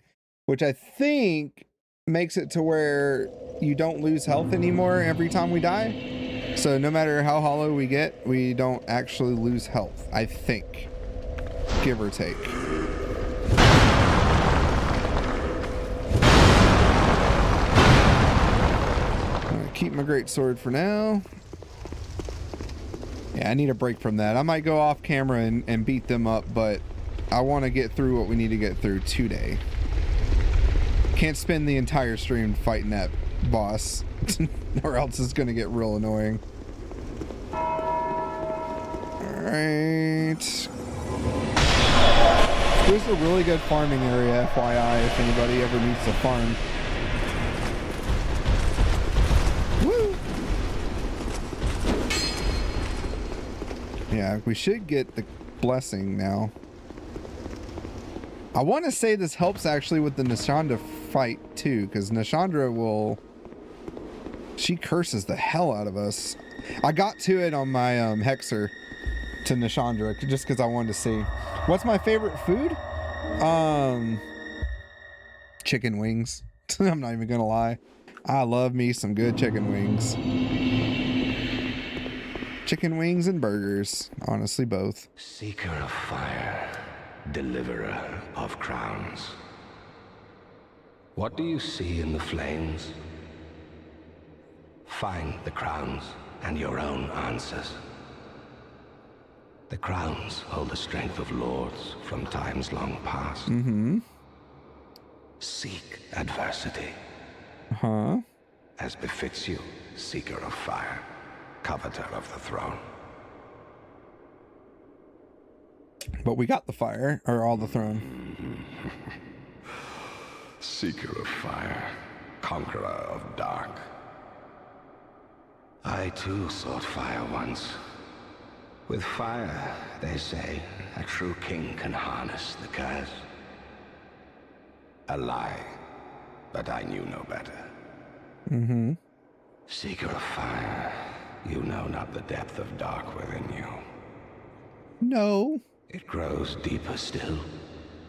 Which I think makes it to where you don't lose health anymore every time we die. So no matter how hollow we get, we don't actually lose health, I think. Give or take. I'm gonna keep my greatsword for now. Yeah, I need a break from that. I might go off camera and beat them up, but I want to get through what we need to get through today. Can't spend the entire stream fighting that boss. Or else it's gonna get real annoying. Alright. This is a really good farming area, FYI, if anybody ever needs to farm. Woo! Yeah, we should get the blessing now. I want to say this helps actually with the Nashandra fight too, because Nashandra will... She curses the hell out of us. I got to it on my Hexer to Nashandra just because I wanted to see. What's my favorite food? Chicken wings. I'm not even gonna lie. I love me some good chicken wings. Chicken wings and burgers. Honestly, both. Seeker of fire, deliverer of crowns. What do you see in the flames? Find the crowns and your own answers. The crowns hold the strength of lords from times long past. Seek adversity. Huh? As befits you, seeker of fire, coveter of the throne. But we got the fire, or all the throne. Seeker of fire, conqueror of dark. I too sought fire once. With fire, they say, a true king can harness the curse. A lie, but I knew no better. Seeker of fire, you know not the depth of dark within you. No. It grows deeper still,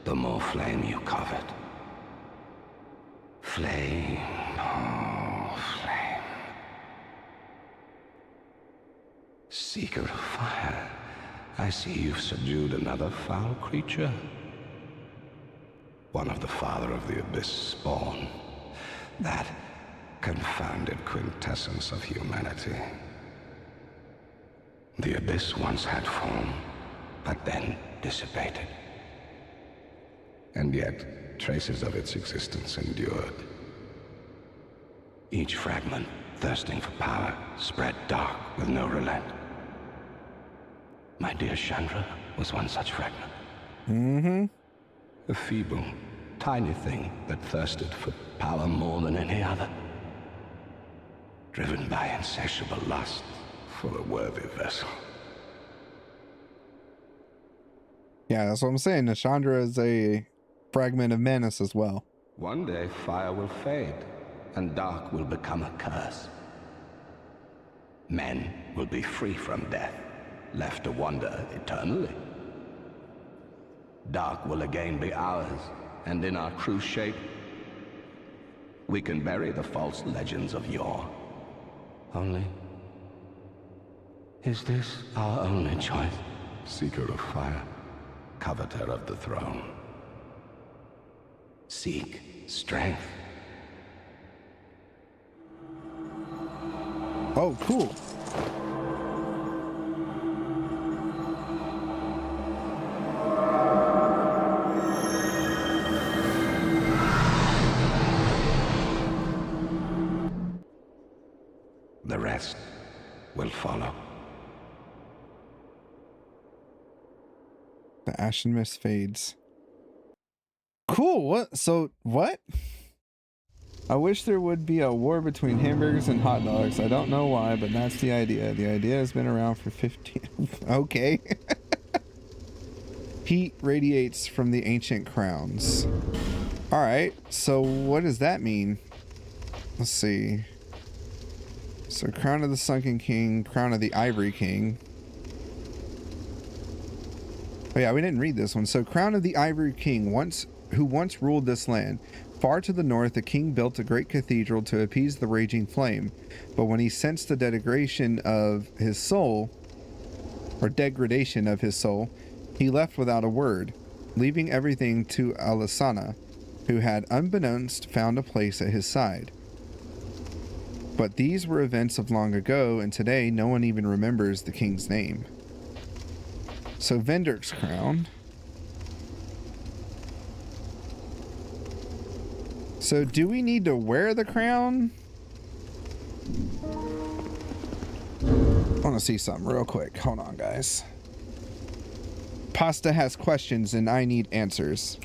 the more flame you covet. Flame, oh, flame. Seeker of fire, I see you've subdued another foul creature. One of the father of the abyss spawn. That confounded quintessence of humanity. The abyss once had form, but then dissipated. And yet, traces of its existence endured. Each fragment, thirsting for power, spread dark with no relent. My dear Chandra was one such fragment. A feeble, tiny thing that thirsted for power more than any other. Driven by insatiable lust for a worthy vessel. Yeah, that's what I'm saying. Chandra is a fragment of menace as well. One day fire will fade, and dark will become a curse. Men will be free from death, left to wander eternally. Dark will again be ours, and in our true shape, we can bury the false legends of yore. Only, is this our only choice? Seeker of fire, coveter of the throne. Seek strength. Oh, cool. The rest will follow. The ashen mist fades. Cool. What? So, what? I wish there would be a war between hamburgers and hot dogs. I don't know why, but that's the idea. The idea has been around for 15... Okay. Heat radiates from the ancient crowns. Alright, so what does that mean? Let's see. So, crown of the sunken king, crown of the ivory king. Oh yeah, we didn't read this one. So, crown of the ivory king, who once ruled this land. Far to the north, the king built a great cathedral to appease the raging flame. But when he sensed the degradation of his soul, he left without a word, leaving everything to Alisana, who had, unbeknownst, found a place at his side. But these were events of long ago, and today no one even remembers the king's name. So Vendrick's crown. So do we need to wear the crown? I want to see something real quick. Hold on, guys. Pasta has questions and I need answers.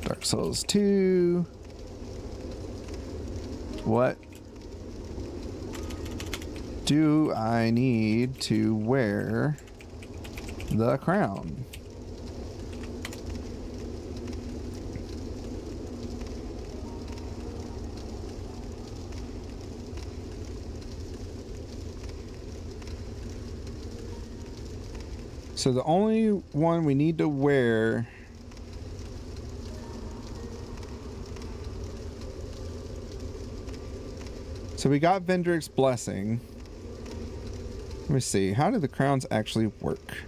Dark Souls 2. What do I need to wear the crown? So the only one we need to wear so we got Vendrick's blessing. Let me see. How do the crowns actually work?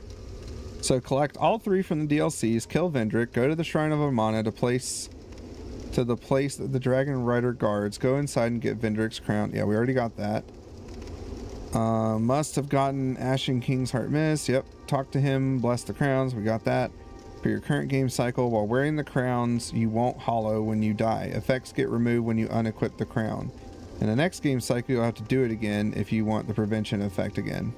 So collect all 3 from the DLCs, kill Vendrick, go to the Shrine of Amana to the place that the Dragon Rider guards. Go inside and get Vendrick's crown. Yeah, we already got that. Must have gotten Ashen King's Heart Mist. Yep. Talk to him. Bless the crowns. We got that. For your current game cycle, while wearing the crowns, you won't hollow when you die. Effects get removed when you unequip the crown. In the next game cycle, you'll have to do it again if you want the prevention effect again.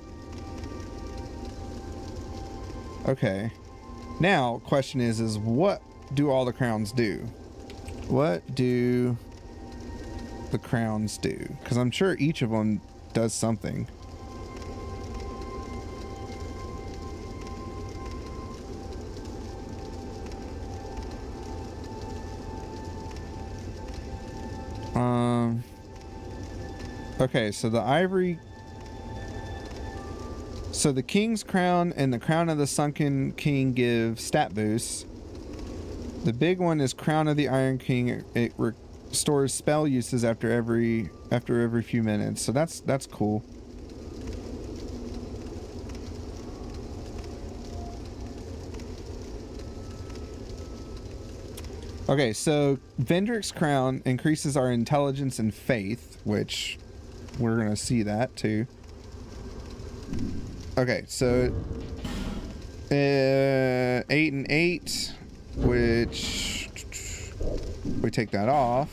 Okay. Now, question is what do all the crowns do? What do the crowns do? Because I'm sure each of them does something. Okay, so the Ivory... So the King's Crown and the Crown of the Sunken King give stat boosts. The big one is Crown of the Iron King. It restores spell uses after every few minutes. So that's cool. Okay, so Vendrick's Crown increases our intelligence and faith, which we're gonna see that too. Okay, so 8 and 8, which we take that off.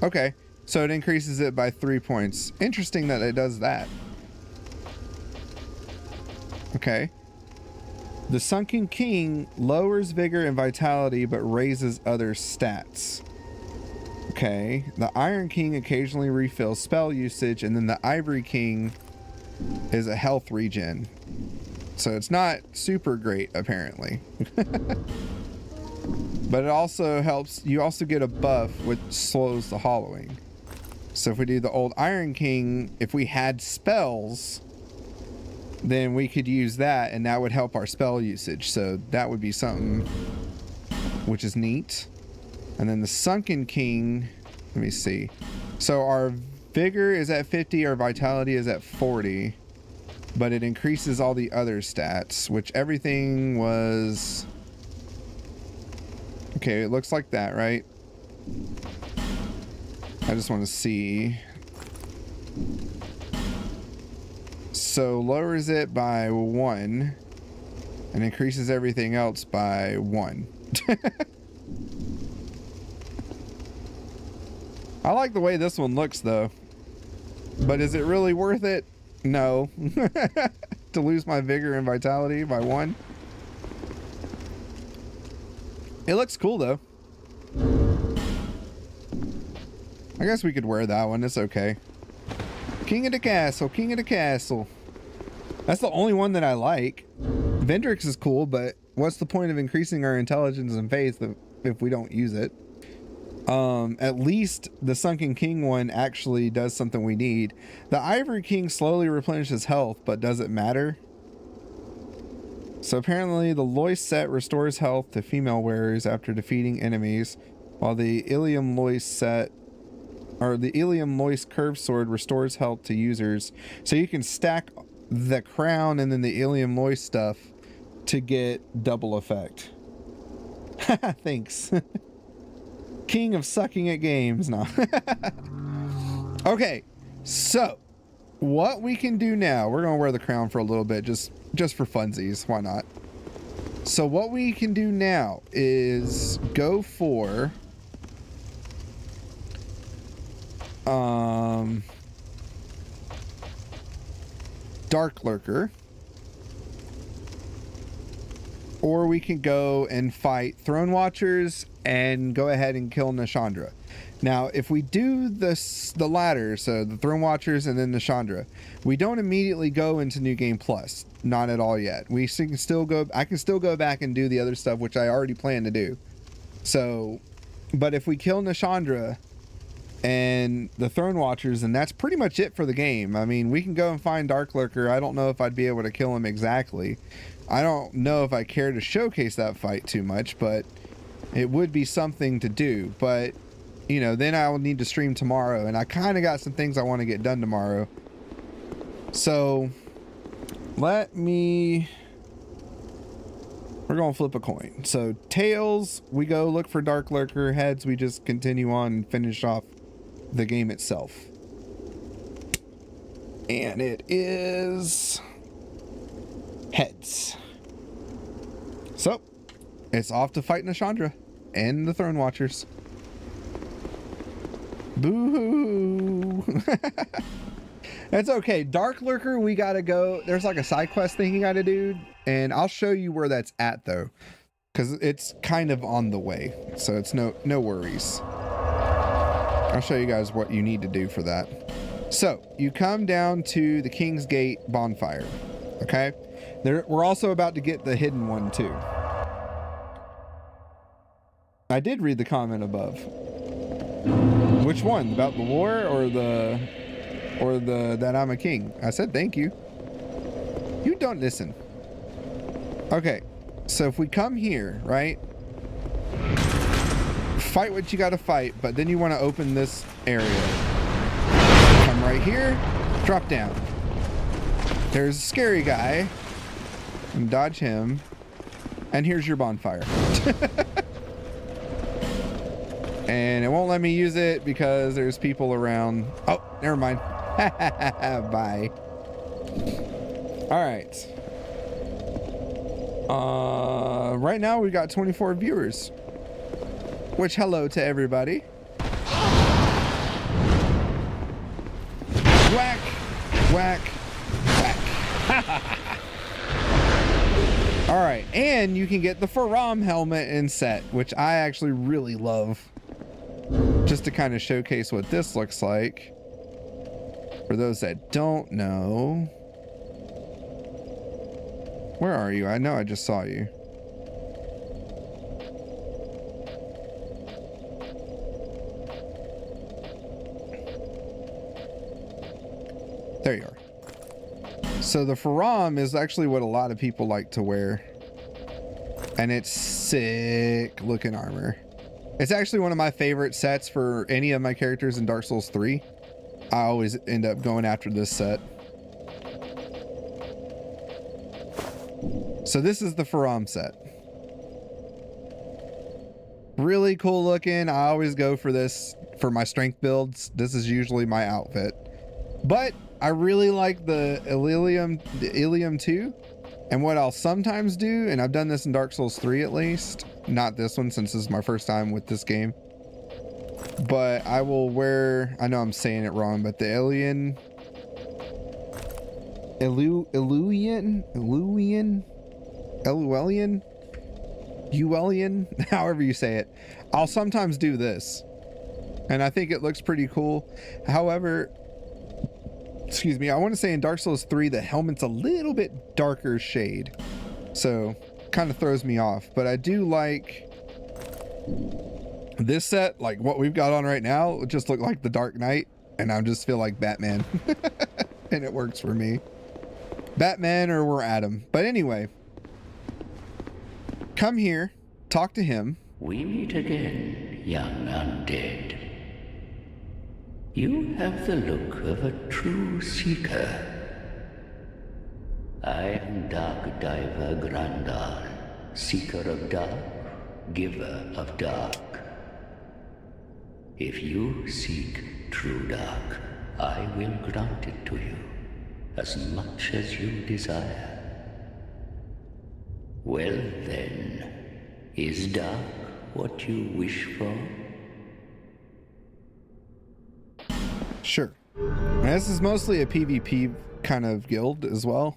Okay, so it increases it by 3 points. Interesting that it does that. Okay. The Sunken King lowers vigor and vitality but raises other stats. Okay. The Iron King occasionally refills spell usage, and then the Ivory King is a health regen. So it's not super great, apparently. But it also helps. You also get a buff which slows the hollowing. So if we do the old Iron King, if we had spells, then we could use that, and that would help our spell usage. So that would be something which is neat. And then the Sunken King, let me see. So our vigor is at 50, our vitality is at 40, but it increases all the other stats, which everything was... Okay, it looks like that, right? I just want to see. So lowers it by 1 and increases everything else by 1. I like the way this one looks though, but is it really worth it? No. To lose my vigor and vitality by 1. It looks cool though. I guess we could wear that one. It's okay. King of the castle, king of the castle. That's the only one that I like. Vendrick's is cool, but what's the point of increasing our intelligence and faith if we don't use it? At least the Sunken King one actually does something we need. The Ivory King slowly replenishes health, but does it matter? So apparently the Lois set restores health to female wearers after defeating enemies, while the Ilium Lois set, or the Ilium Lois curved sword, restores health to users. So you can stack the crown and then the Ilium Lois stuff to get double effect. Thanks. King of sucking at games. No. Okay, so what we can do now, we're gonna wear the crown for a little bit, just for funsies. Why not? So what we can do now is go for Dark Lurker, or we can go and fight Throne Watchers and go ahead and kill Nashandra. Now, if we do the latter, so the Throne Watchers and then Nashandra, we don't immediately go into New Game Plus. Not at all yet. We can still go. I can still go back and do the other stuff, which I already plan to do. So, but if we kill Nashandra and the Throne Watchers, and that's pretty much it for the game. I mean, we can go and find Dark Lurker. I don't know if I'd be able to kill him exactly. I don't know if I care to showcase that fight too much, but it would be something to do. But, you know, then I will need to stream tomorrow, and I kind of got some things I want to get done tomorrow. So, we're going to flip a coin. So, tails, we go look for Dark Lurker. Heads, we just continue on and finish off the game itself. And it is heads. So, it's off to fight Nashandra and the Throne Watchers. Boo-hoo! That's okay. Dark Lurker, we gotta go. There's like a side quest thing you gotta do, and I'll show you where that's at though, because it's kind of on the way. So it's no worries. I'll show you guys what you need to do for that. So you come down to the King's Gate bonfire. Okay. We're also about to get the hidden one too. I did read the comment above. Which one? About the war or the that I'm a king? I said thank you. You don't listen. Okay, so if we come here, right? Fight what you gotta fight, but then you want to open this area. Come right here, drop down. There's a scary guy. And dodge him. And here's your bonfire. And it won't let me use it because there's people around. Oh, never mind. Bye. All right. Right now we got 24 viewers. Which, hello to everybody. Whack, whack, whack. All right, and you can get the Faram helmet and set, which I actually really love. Just to kind of showcase what this looks like. For those that don't know. Where are you? I know I just saw you. There you are. So the Faram is actually what a lot of people like to wear. And it's sick looking armor. It's actually one of my favorite sets for any of my characters in Dark Souls 3. I always end up going after this set. So this is the Faram set. Really cool looking. I always go for this for my strength builds. This is usually my outfit. But I really like the Ilium 2. And what I'll sometimes do, and I've done this in Dark Souls 3 at least, not this one since this is my first time with this game, but I will wear, I know I'm saying it wrong, but the Ilulian, however you say it, I'll sometimes do this. And I think it looks pretty cool. However, excuse me, I want to say in Dark Souls 3, the helmet's a little bit darker shade. So kind of throws me off, but I do like this set, like what we've got on right now. It just look like the Dark Knight, and I just feel like Batman. And it works for me. Batman, or we're Adam. But anyway, come here, talk to him. We meet again, young undead. You have the look of a true seeker. I am Dark Diver Grandal, seeker of dark, giver of dark. If you seek true dark, I will grant it to you, as much as you desire. Well then, is dark what you wish for? Sure. And this is mostly a PvP kind of guild as well.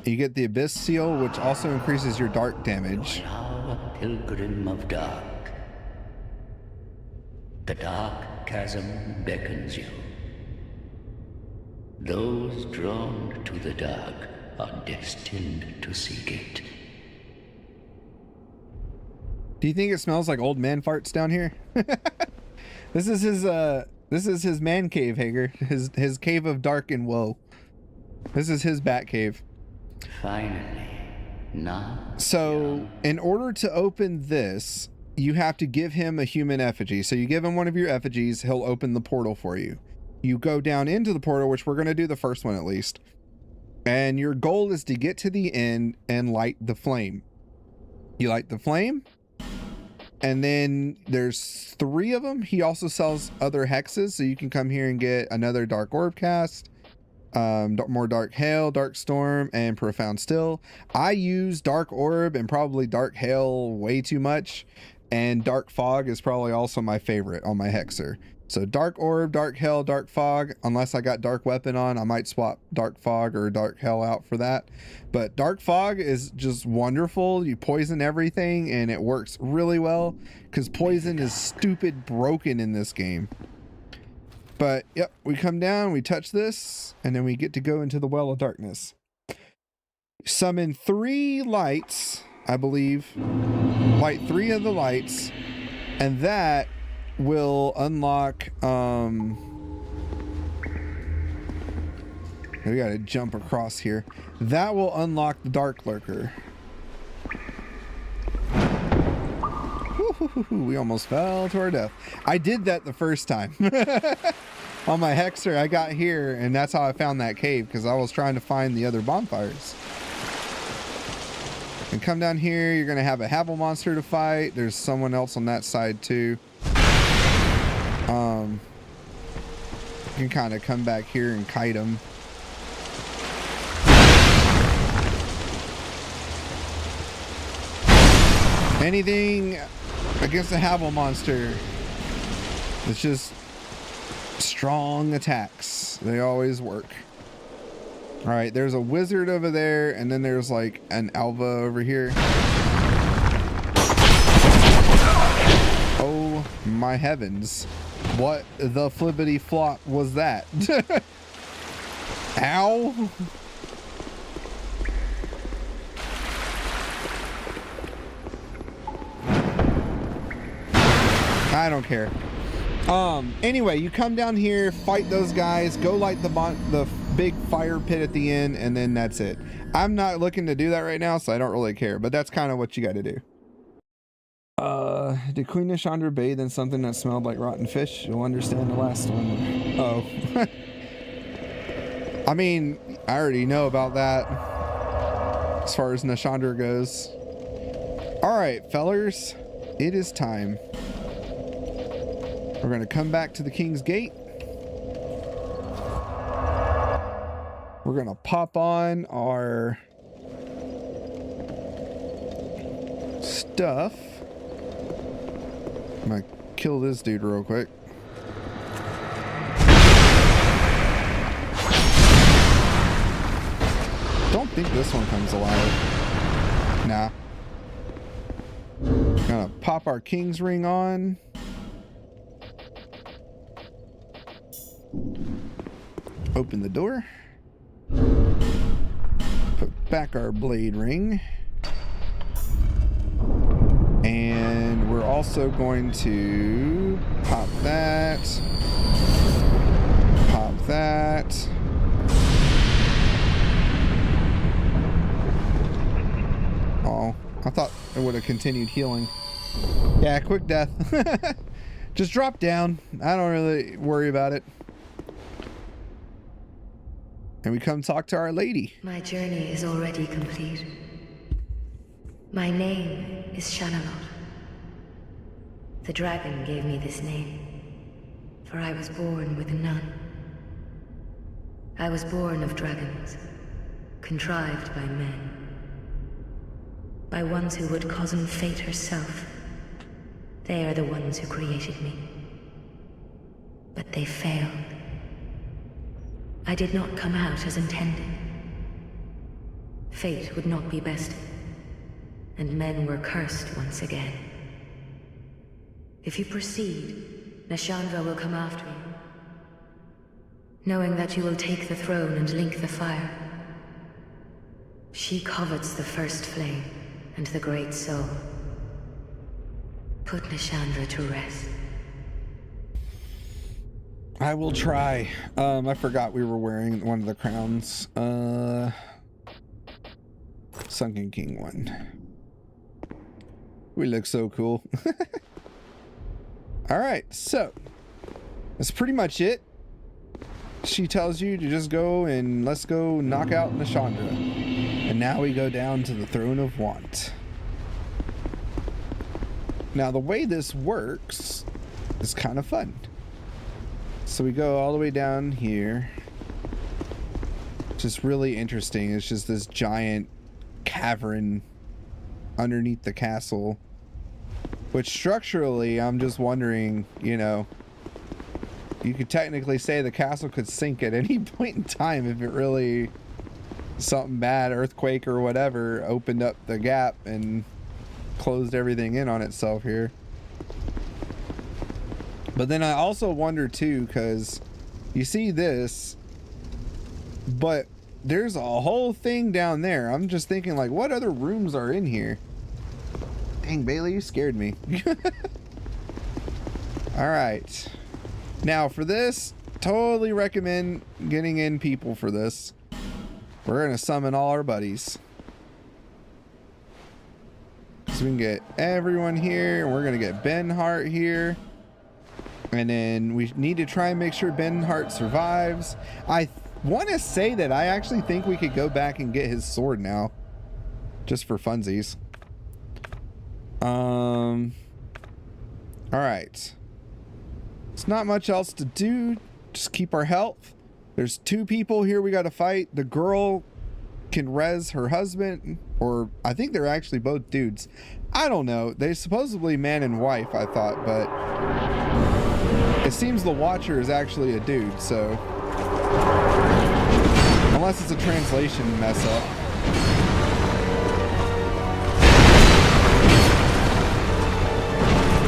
You get the Abyss Seal, which also increases your dark damage. Now a pilgrim of dark. The dark chasm beckons you. Those drawn to the dark are destined to seek it. Do you think it smells like old man farts down here? This is his man cave, Hager. His cave of dark and woe. This is his bat cave. Finally, now. So, in order to open this, you have to give him a human effigy. So you give him one of your effigies, he'll open the portal for you. You go down into the portal, which we're going to do the first one at least. And your goal is to get to the end and light the flame. You light the flame, and then there's 3 of them. He also sells other hexes, so you can come here and get another dark orb cast more Dark Hail, Dark Storm, and Profound Still. I use Dark Orb and probably Dark Hail way too much, and Dark Fog is probably also my favorite on my Hexer. So Dark Orb, Dark Hail, Dark Fog, unless I got Dark Weapon on, I might swap Dark Fog or Dark Hail out for that. But Dark Fog is just wonderful. You poison everything and it works really well because poison is stupid broken in this game. But yep, we come down, we touch this, and then we get to go into the Well of Darkness. Summon 3 lights, I believe. Light 3 of the lights, and that will unlock, we gotta jump across here. That will unlock the Dark Lurker. We almost fell to our death. I did that the first time. On my Hexer, I got here, and that's how I found that cave, because I was trying to find the other bonfires. And come down here, you're going to have a Havel monster to fight. There's someone else on that side, too. You can kind of come back here and kite them. Anything against the Havel monster, it's just strong attacks. They always work. All right, there's a wizard over there, and then there's like an Alva over here. Oh my heavens. What the flippity flop was that? Ow. I don't care. Anyway, you come down here, fight those guys, go light the big fire pit at the end, and then that's it. I'm not looking to do that right now, so I don't really care, but that's kind of what you got to do. Did Queen Nishandra bathe in something that smelled like rotten fish? You'll understand the last one. Oh. I mean, I already know about that as far as Nishandra goes. All right, fellers, it is time. We're going to come back to the King's Gate. We're going to pop on our stuff. I'm going to kill this dude real quick. Don't think this one comes alive. Nah. Gonna pop our King's Ring on. Open the door. Put back our blade ring. And we're also going to pop that. Pop that. Oh, I thought it would have continued healing. Yeah, quick death. Just drop down. I don't really worry about it. And we come talk to Our Lady. My journey is already complete. My name is Shanalot. The dragon gave me this name, for I was born with none. I was born of dragons, contrived by men. By ones who would cozen fate herself. They are the ones who created me. But they failed. I did not come out as intended. Fate would not be bested, and men were cursed once again. If you proceed, Nishandra will come after you, knowing that you will take the throne and link the fire. She covets the first flame and the great soul. Put Nishandra to rest. I will try. I forgot we were wearing one of the crowns. Sunken King one. We look so cool. All right, so that's pretty much it. She tells you to just go and let's go knock out Nishandra. And now we go down to the Throne of Want. Now the way this works is kind of fun. So we go all the way down here. just really interesting. It's just this giant cavern underneath the castle, which structurally, I'm just wondering, you know, you could technically say the castle could sink at any point in time if it really, something bad, earthquake or whatever, opened up the gap and closed everything in on itself here. But then I also wonder too, because you see this, but there's a whole thing down there. I'm just thinking, like, what other rooms are in here? Dang, Bailey, you scared me. All right. Now for this, totally recommend getting in people for this. We're going to summon all our buddies. So we can get everyone here. And we're going to get Ben Hart here. And then we need to try and make sure Ben Hart survives. I want to say that I actually think we could go back and get his sword now. Just for funsies. All right. It's not much else to do. Just keep our health. There's 2 people here we got to fight. The girl can res her husband. Or I think they're actually both dudes. I don't know. They're supposedly man and wife, I thought. But it seems the Watcher is actually a dude, so unless it's a translation mess up.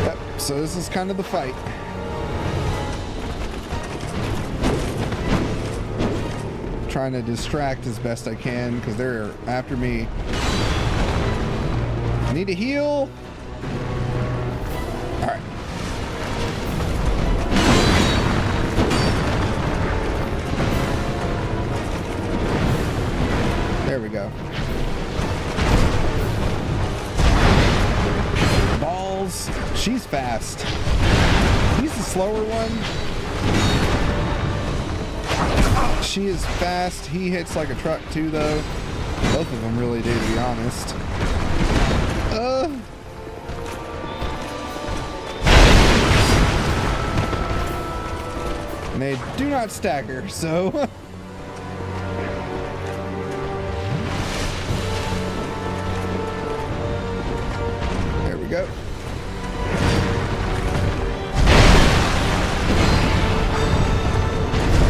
Yep, so this is kind of the fight. Trying to distract as best I can because they're after me. I need to heal. All right. There we go. Balls. She's fast. He's the slower one. She is fast. He hits like a truck too, though. Both of them really do, to be honest. And they do not stagger, so... Go.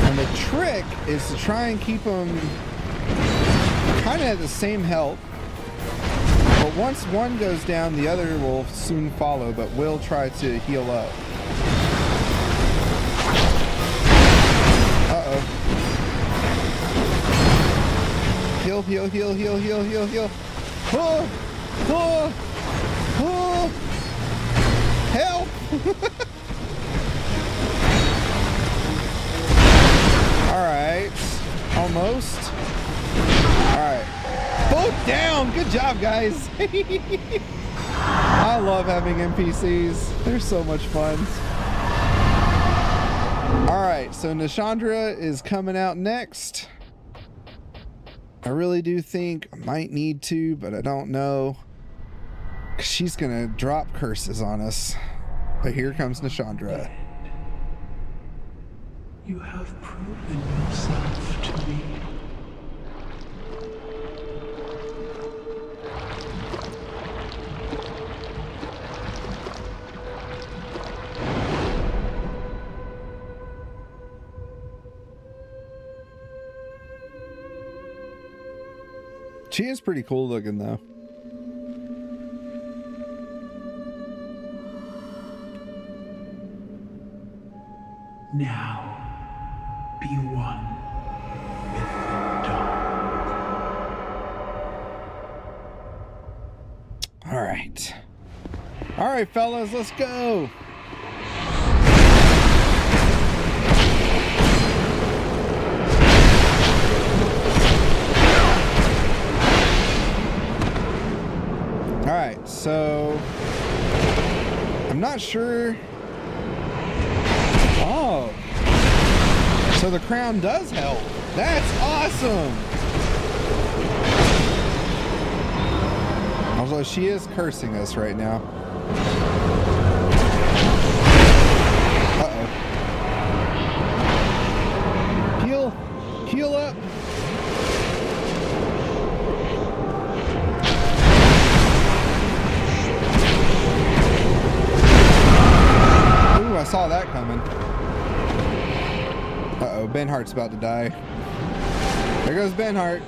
And the trick is to try and keep them kind of at the same health. But once one goes down, the other will soon follow, but will try to heal up. Uh-oh. Heal, heal, heal, heal, heal, heal, heal. Oh! Oh! Oh, help! All right, almost. All right, both down. Good job, guys. I love having NPCs. They're so much fun. All right, so Nashandra is coming out next. I really do think I might need to, but I don't know. She's gonna drop curses on us. But here comes Nashandra. You have proven yourself to me. She is pretty cool looking, though. Now, be one with the dark. All right. All right, fellas, let's go. All right, so I'm not sure. Oh, so the crown does help. That's awesome. Although she is cursing us right now. Uh-oh. Heal up. saw that coming. Uh-oh, Benhart's about to die. There goes Benhart.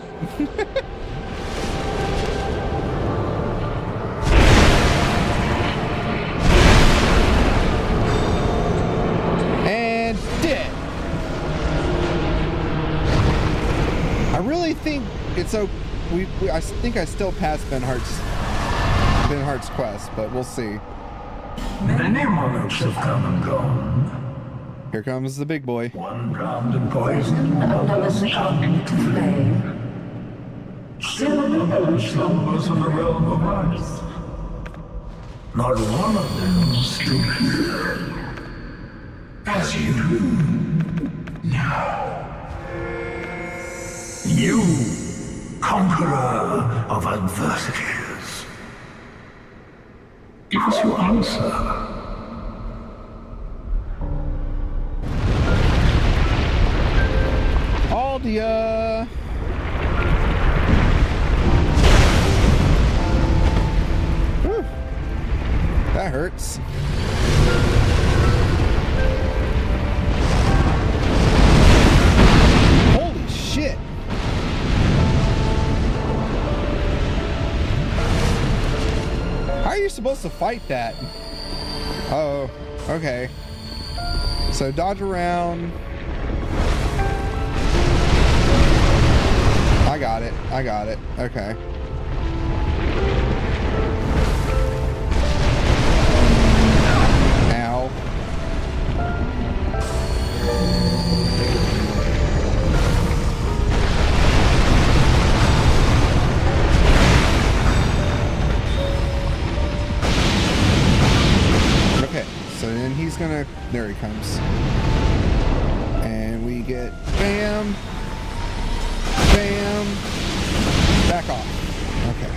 And dead. I really think it's okay. I think I still passed Benhart's quest, but we'll see. Many monarchs have come and gone. Here comes the big boy. One drowned in poison, another succumbed to flame. Still another slumbers in the realm of earth. Not one of them stood here. As you do now. You, conqueror of adversities. Give us your answer. Aldia. Whew. That hurts. Holy shit. How are you supposed to fight that? Oh, okay. So dodge around. I got it. I got it. Okay. Ow. Okay, so then he's gonna... There he comes. And we get... Bam! Bam! Back off. Okay.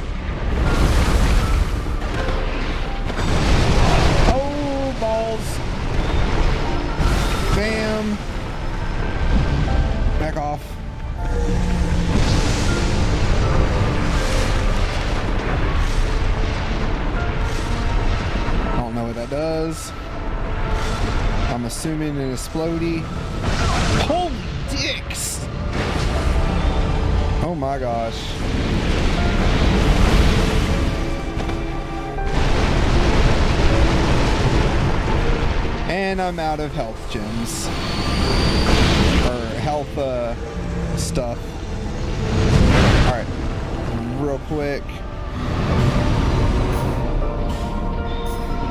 Oh, balls! Bam! Back off. I don't know what that does. I'm assuming an explodey. Holy dicks! Oh my gosh. And I'm out of health gems. Or health stuff. Alright. Real quick.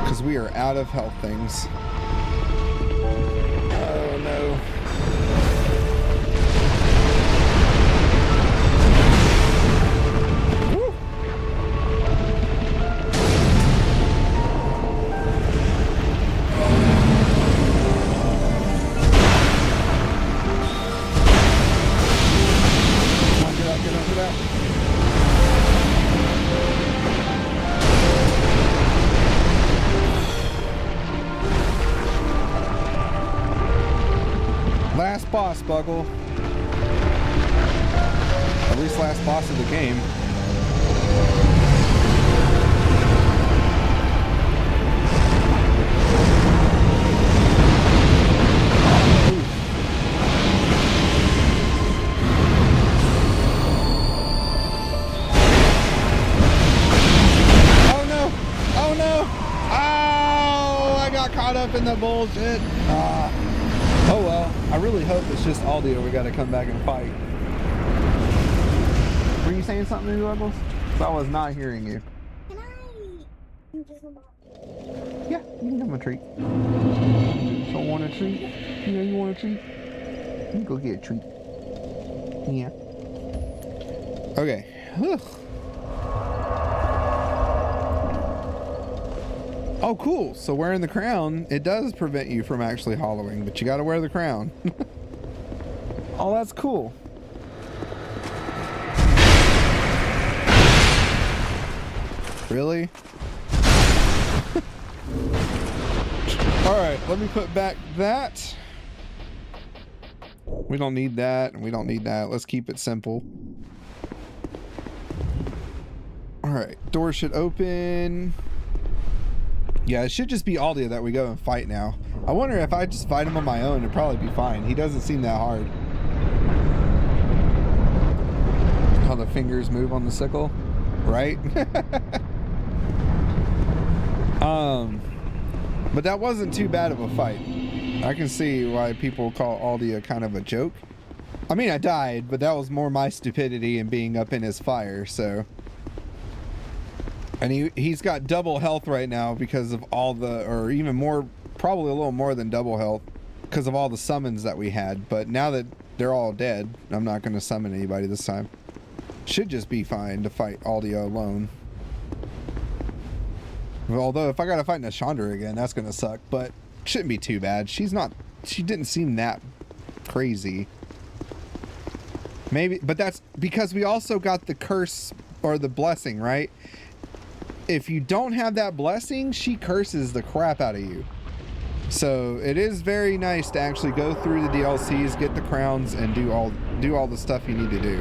Because we are out of health things. Oh no. Last boss, Buggle. At least last boss of the game. Oh no! Oh no! Oh! I got caught up in the bullshit. Oh well, I really hope it's just audio we gotta come back and fight. Were you saying something to me, Rebels? I was not hearing you. Can I? Yeah, you can have a treat. So want a treat? Yeah, you want a treat? Let me go get a treat. Yeah. Okay. Ugh. Oh, cool. So wearing the crown, it does prevent you from actually hollowing, but you gotta wear the crown. Oh, that's cool. Really? Alright, let me put back that. We don't need that, and we don't need that. Let's keep it simple. Alright, door should open. Yeah, it should just be Aldia that we go and fight now. I wonder if I just fight him on my own, it'd probably be fine. He doesn't seem that hard. How the fingers move on the sickle, right? But that wasn't too bad of a fight. I can see why people call Aldia kind of a joke. I mean, I died, but that was more my stupidity and being up in his fire, so. And he's got double health right now because of all the, or even more, probably a little more than double health because of all the summons that we had. But now that they're all dead, I'm not going to summon anybody this time. Should just be fine to fight Aldia alone. Although if I got to fight Nashandra again, that's going to suck, but shouldn't be too bad. She didn't seem that crazy. Maybe, but that's because we also got the curse or the blessing, right? If you don't have that blessing, she curses the crap out of you. So it is very nice to actually go through the DLCs, get the crowns, and do all the stuff you need to do.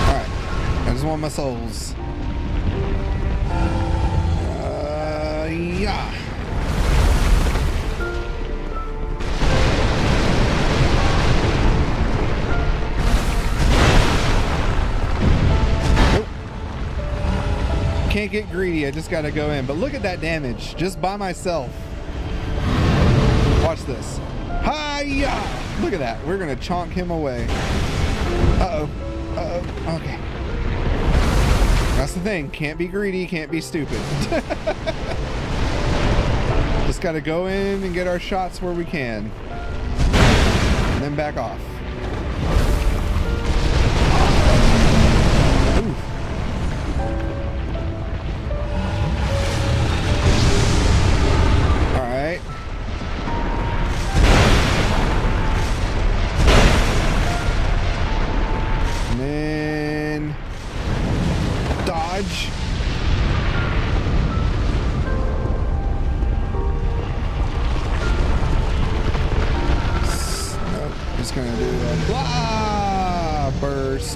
Alright. I just want my souls. Yeah. Can't get greedy, I just gotta go in. But look at that damage, just by myself. Watch this. Hi-ya! Look at that, we're gonna chonk him away. Uh-oh, uh-oh, okay. That's the thing, can't be greedy, can't be stupid. Just gotta go in and get our shots where we can. And then back off.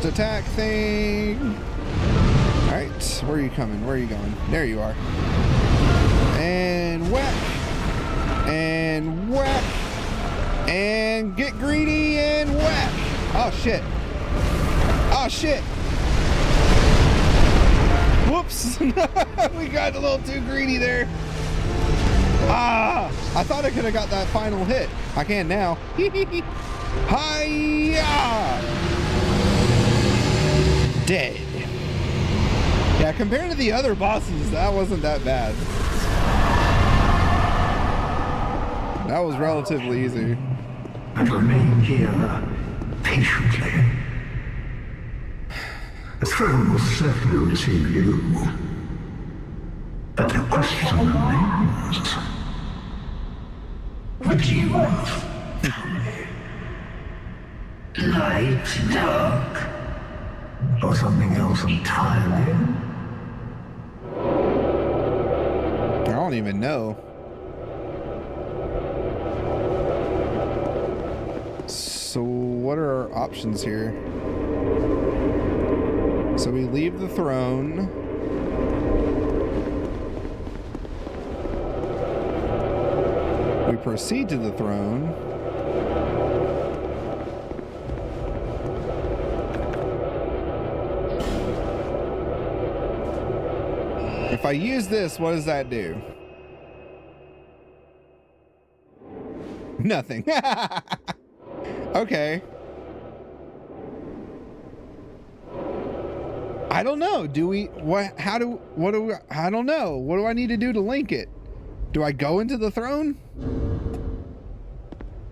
Attack thing. All right, where are you coming? Where are you going? There you are. And whack. And whack. And get greedy and whack. Oh shit. Oh shit. Whoops. We got a little too greedy there. Ah, I thought I could have got that final hit. I can now. Hi-ya! Dead. Yeah, compared to the other bosses, that wasn't that bad. That was relatively easy. And remain here patiently. The throne will certainly receive you. But the question remains. What do you want from me? Light, dark, or something else entirely? I don't even know. So what are our options here? So we leave the throne. We proceed to the throne. If I use this, what does that do? Nothing. Okay. I don't know. Do we, I don't know. What do I need to do to link it? Do I go into the throne?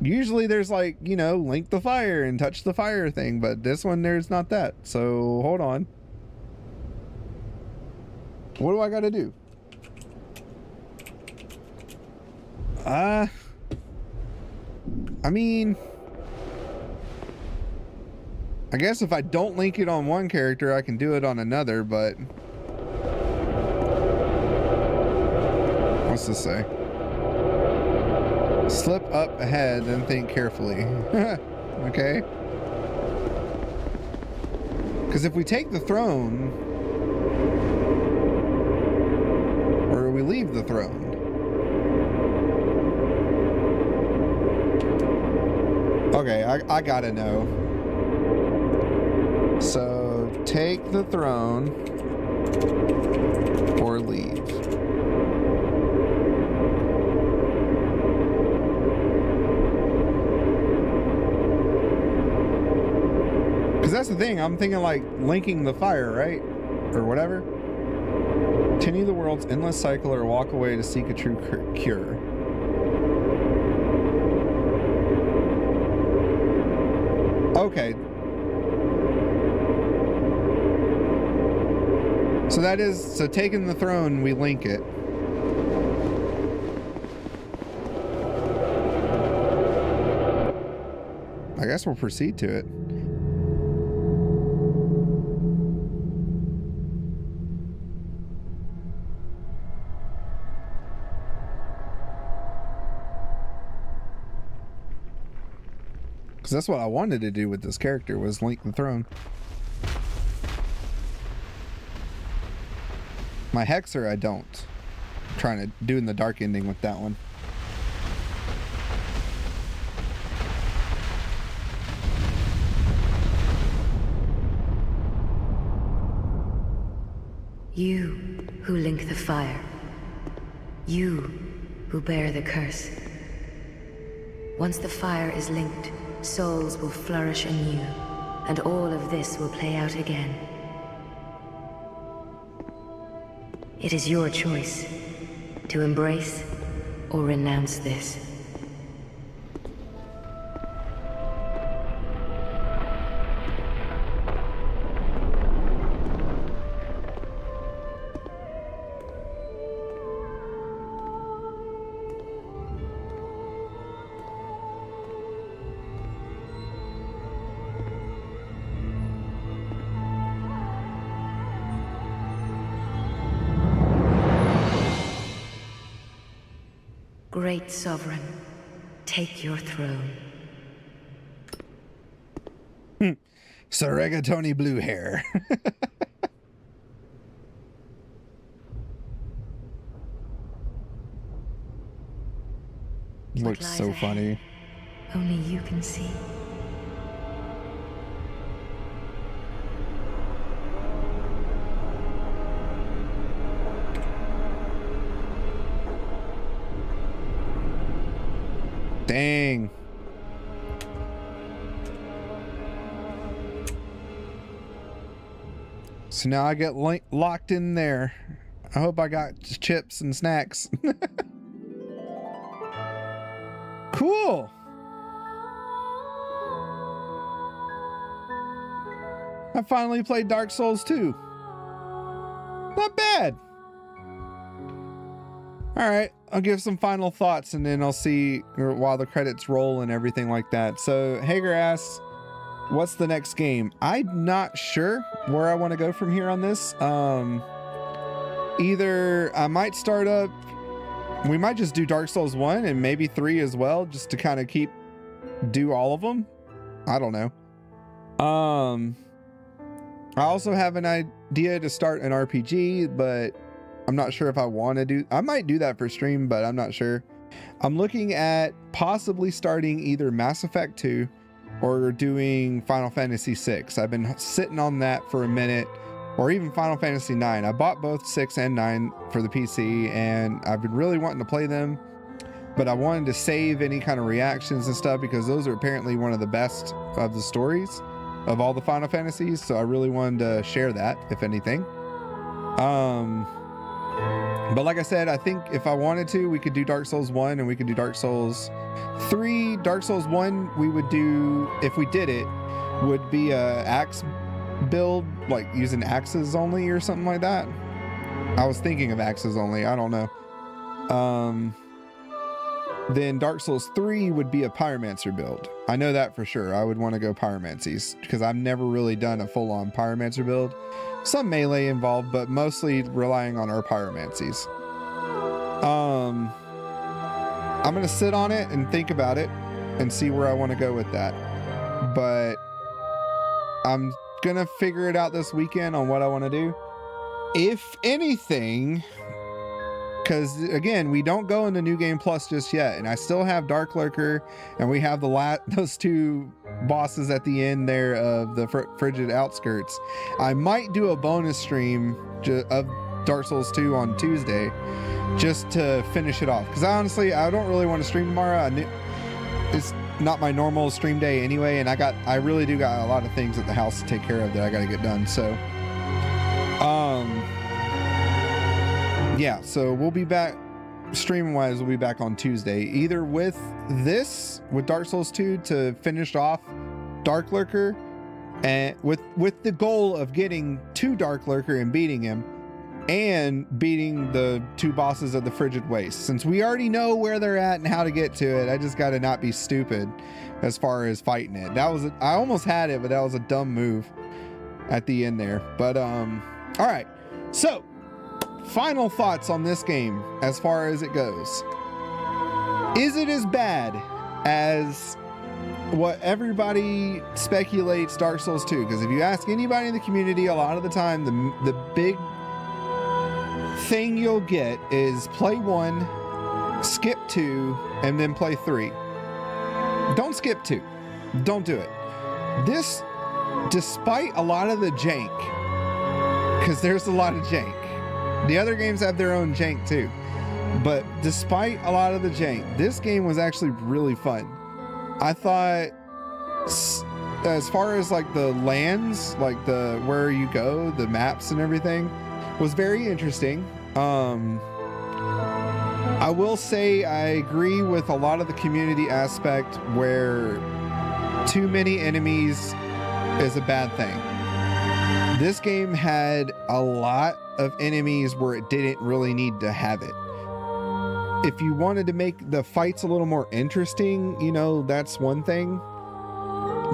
Usually there's like, you know, link the fire and touch the fire thing, but this one there's not that. So hold on. What do I got to do? I mean, I guess if I don't link it on one character, I can do it on another, but what's this say? Slip up ahead and think carefully. Okay. Because if we take the throne, we leave the throne? Okay, I gotta know. So, take the throne or leave. Because that's the thing, I'm thinking like linking the fire, right? Or whatever. Continue the world's endless cycle or walk away to seek a true cure. Okay. So that is, so taking the throne, we link it. I guess we'll proceed to it. Because that's what I wanted to do with this character, was link the throne. My Hexer, I don't. I'm trying to do in the dark ending with that one. You who link the fire. You who bear the curse. Once the fire is linked, souls will flourish anew, and all of this will play out again. It is your choice to embrace or renounce this. Great Sovereign, take your throne. Sarregatoni blue hair. Looks so funny. Only you can see. Dang. So now I get locked in there. I hope I got chips and snacks. Cool. I finally played Dark Souls 2. Not bad. All right, I'll give some final thoughts and then I'll see while the credits roll and everything like that. So Hager asks, what's the next game? I'm not sure where I want to go from here on this. Either I might start up, we might just do Dark Souls 1 and maybe 3 as well, just to kind of do all of them. I don't know. I also have an idea to start an RPG, but I'm not sure if I want to do, I might do that for stream, but I'm not sure. I'm looking at possibly starting either Mass Effect 2 or doing Final Fantasy 6. I've been sitting on that for a minute, or even Final Fantasy 9. I bought both 6 and 9 for the PC and I've been really wanting to play them, but I wanted to save any kind of reactions and stuff because those are apparently one of the best of the stories of all the Final Fantasies. So I really wanted to share that, if anything. But like I said, I think if I wanted to, we could do Dark Souls 1 and we could do Dark Souls 3. Dark Souls 1, we would do, if we did it, would be a axe build, like using axes only or something like that. I was thinking of axes only, I don't know. Then Dark Souls 3 would be a pyromancer build. I know that for sure. I would want to go pyromancies because I've never really done a full-on pyromancer build. Some melee involved, but mostly relying on our pyromancies. I'm gonna sit on it and think about it and see where I want to go with that. But I'm gonna figure it out this weekend on what I want to do. If anything because again, we don't go into New Game Plus just yet, and I still have Dark Lurker, and we have those two bosses at the end there of the Frigid Outskirts. I might do a bonus stream of Dark Souls 2 on Tuesday just to finish it off, because honestly I don't really want to stream tomorrow. It's not my normal stream day anyway, and I really do got a lot of things at the house to take care of that I got to get done. So yeah, so we'll be back streaming wise. We'll be back on Tuesday, either with Dark Souls 2 to finish off Dark Lurker, and with the goal of getting to Dark Lurker and beating him, and beating the two bosses of the Frigid Waste. Since we already know where they're at and how to get to it, I just got to not be stupid as far as fighting it. I almost had it, but that was a dumb move at the end there. But all right, so final thoughts on this game as far as it goes. Is it as bad as what everybody speculates Dark Souls 2? Because if you ask anybody in the community, a lot of the time the big thing you'll get is play 1, skip 2, and then play 3. Don't skip 2. Don't do it. This, despite a lot of the jank, because there's a lot of jank. The other games have their own jank too. But despite a lot of the jank, this game was actually really fun. I thought, as far as like the lands, like the where you go, the maps and everything, was very interesting. I will say I agree with a lot of the community aspect where too many enemies is a bad thing. This game had a lot of enemies where it didn't really need to have it. If you wanted to make the fights a little more interesting, you know, that's one thing.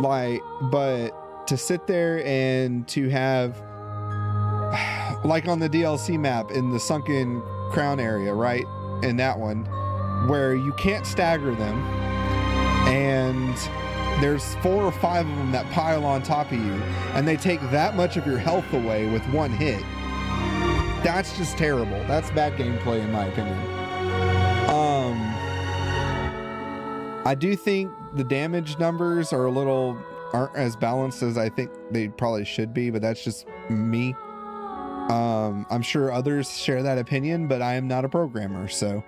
But to sit there and to have, like on the DLC map in the Sunken Crown area, right? In that one, where you can't stagger them, and there's 4 or 5 of them that pile on top of you, and they take that much of your health away with one hit. That's just terrible. That's bad gameplay in my opinion. I do think the damage numbers aren't as balanced as I think they probably should be, but that's just me. I'm sure others share that opinion, but I am not a programmer, so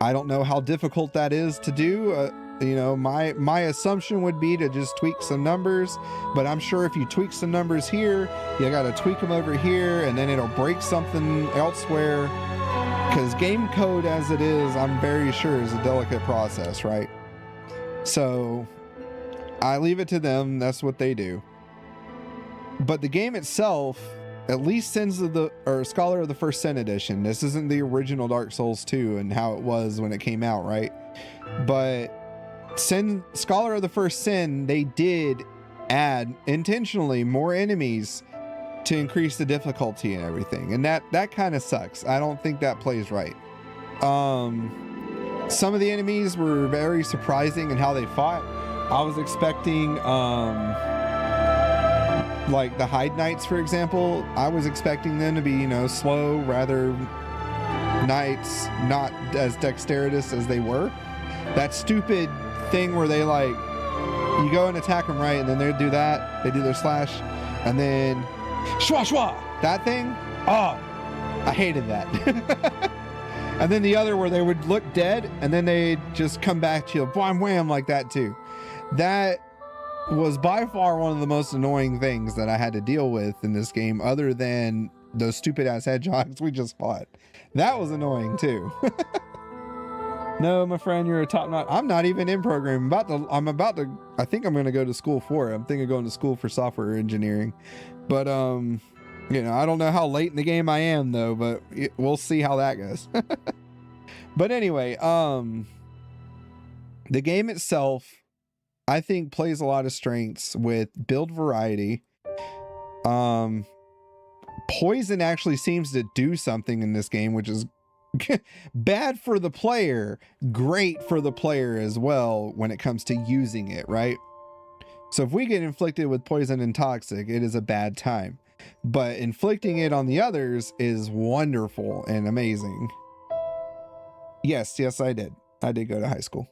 I don't know how difficult that is to do. You know, my assumption would be to just tweak some numbers, but I'm sure if you tweak some numbers here, you got to tweak them over here, and then it'll break something elsewhere, because game code as it is, I'm very sure is a delicate process, right? So I leave it to them. That's what they do. But the game itself, at least Scholar of the First Sin edition, this isn't the original Dark Souls 2 and how it was when it came out, right? But Scholar of the First Sin, they did add intentionally more enemies to increase the difficulty and everything, and that kind of sucks. I don't think that plays right. Some of the enemies were very surprising in how they fought. I was expecting like the Hide Knights, for example. I was expecting them to be, you know, slow, rather knights, not as dexterous as they were. That stupid thing where they like, you go and attack them right, and then they do that, they do their slash, and then shwa shwa, that thing, oh, I hated that. And then the other where they would look dead, and then they'd just come back to you, wham wham, like that too. That was by far one of the most annoying things that I had to deal with in this game, other than those stupid ass hedgehogs we just fought. That was annoying too. No, my friend, you're a top notch. I'm not even in programming. I think I'm going to go to school for it. I'm thinking of going to school for software engineering. But, you know, I don't know how late in the game I am though, but we'll see how that goes. But anyway, the game itself, I think, plays a lot of strengths with build variety. Poison actually seems to do something in this game, which is bad for the player, great for the player as well when it comes to using it, right? So if we get inflicted with poison and toxic, it is a bad time, but inflicting it on the others is wonderful and amazing. Yes, I did. I did go to high school.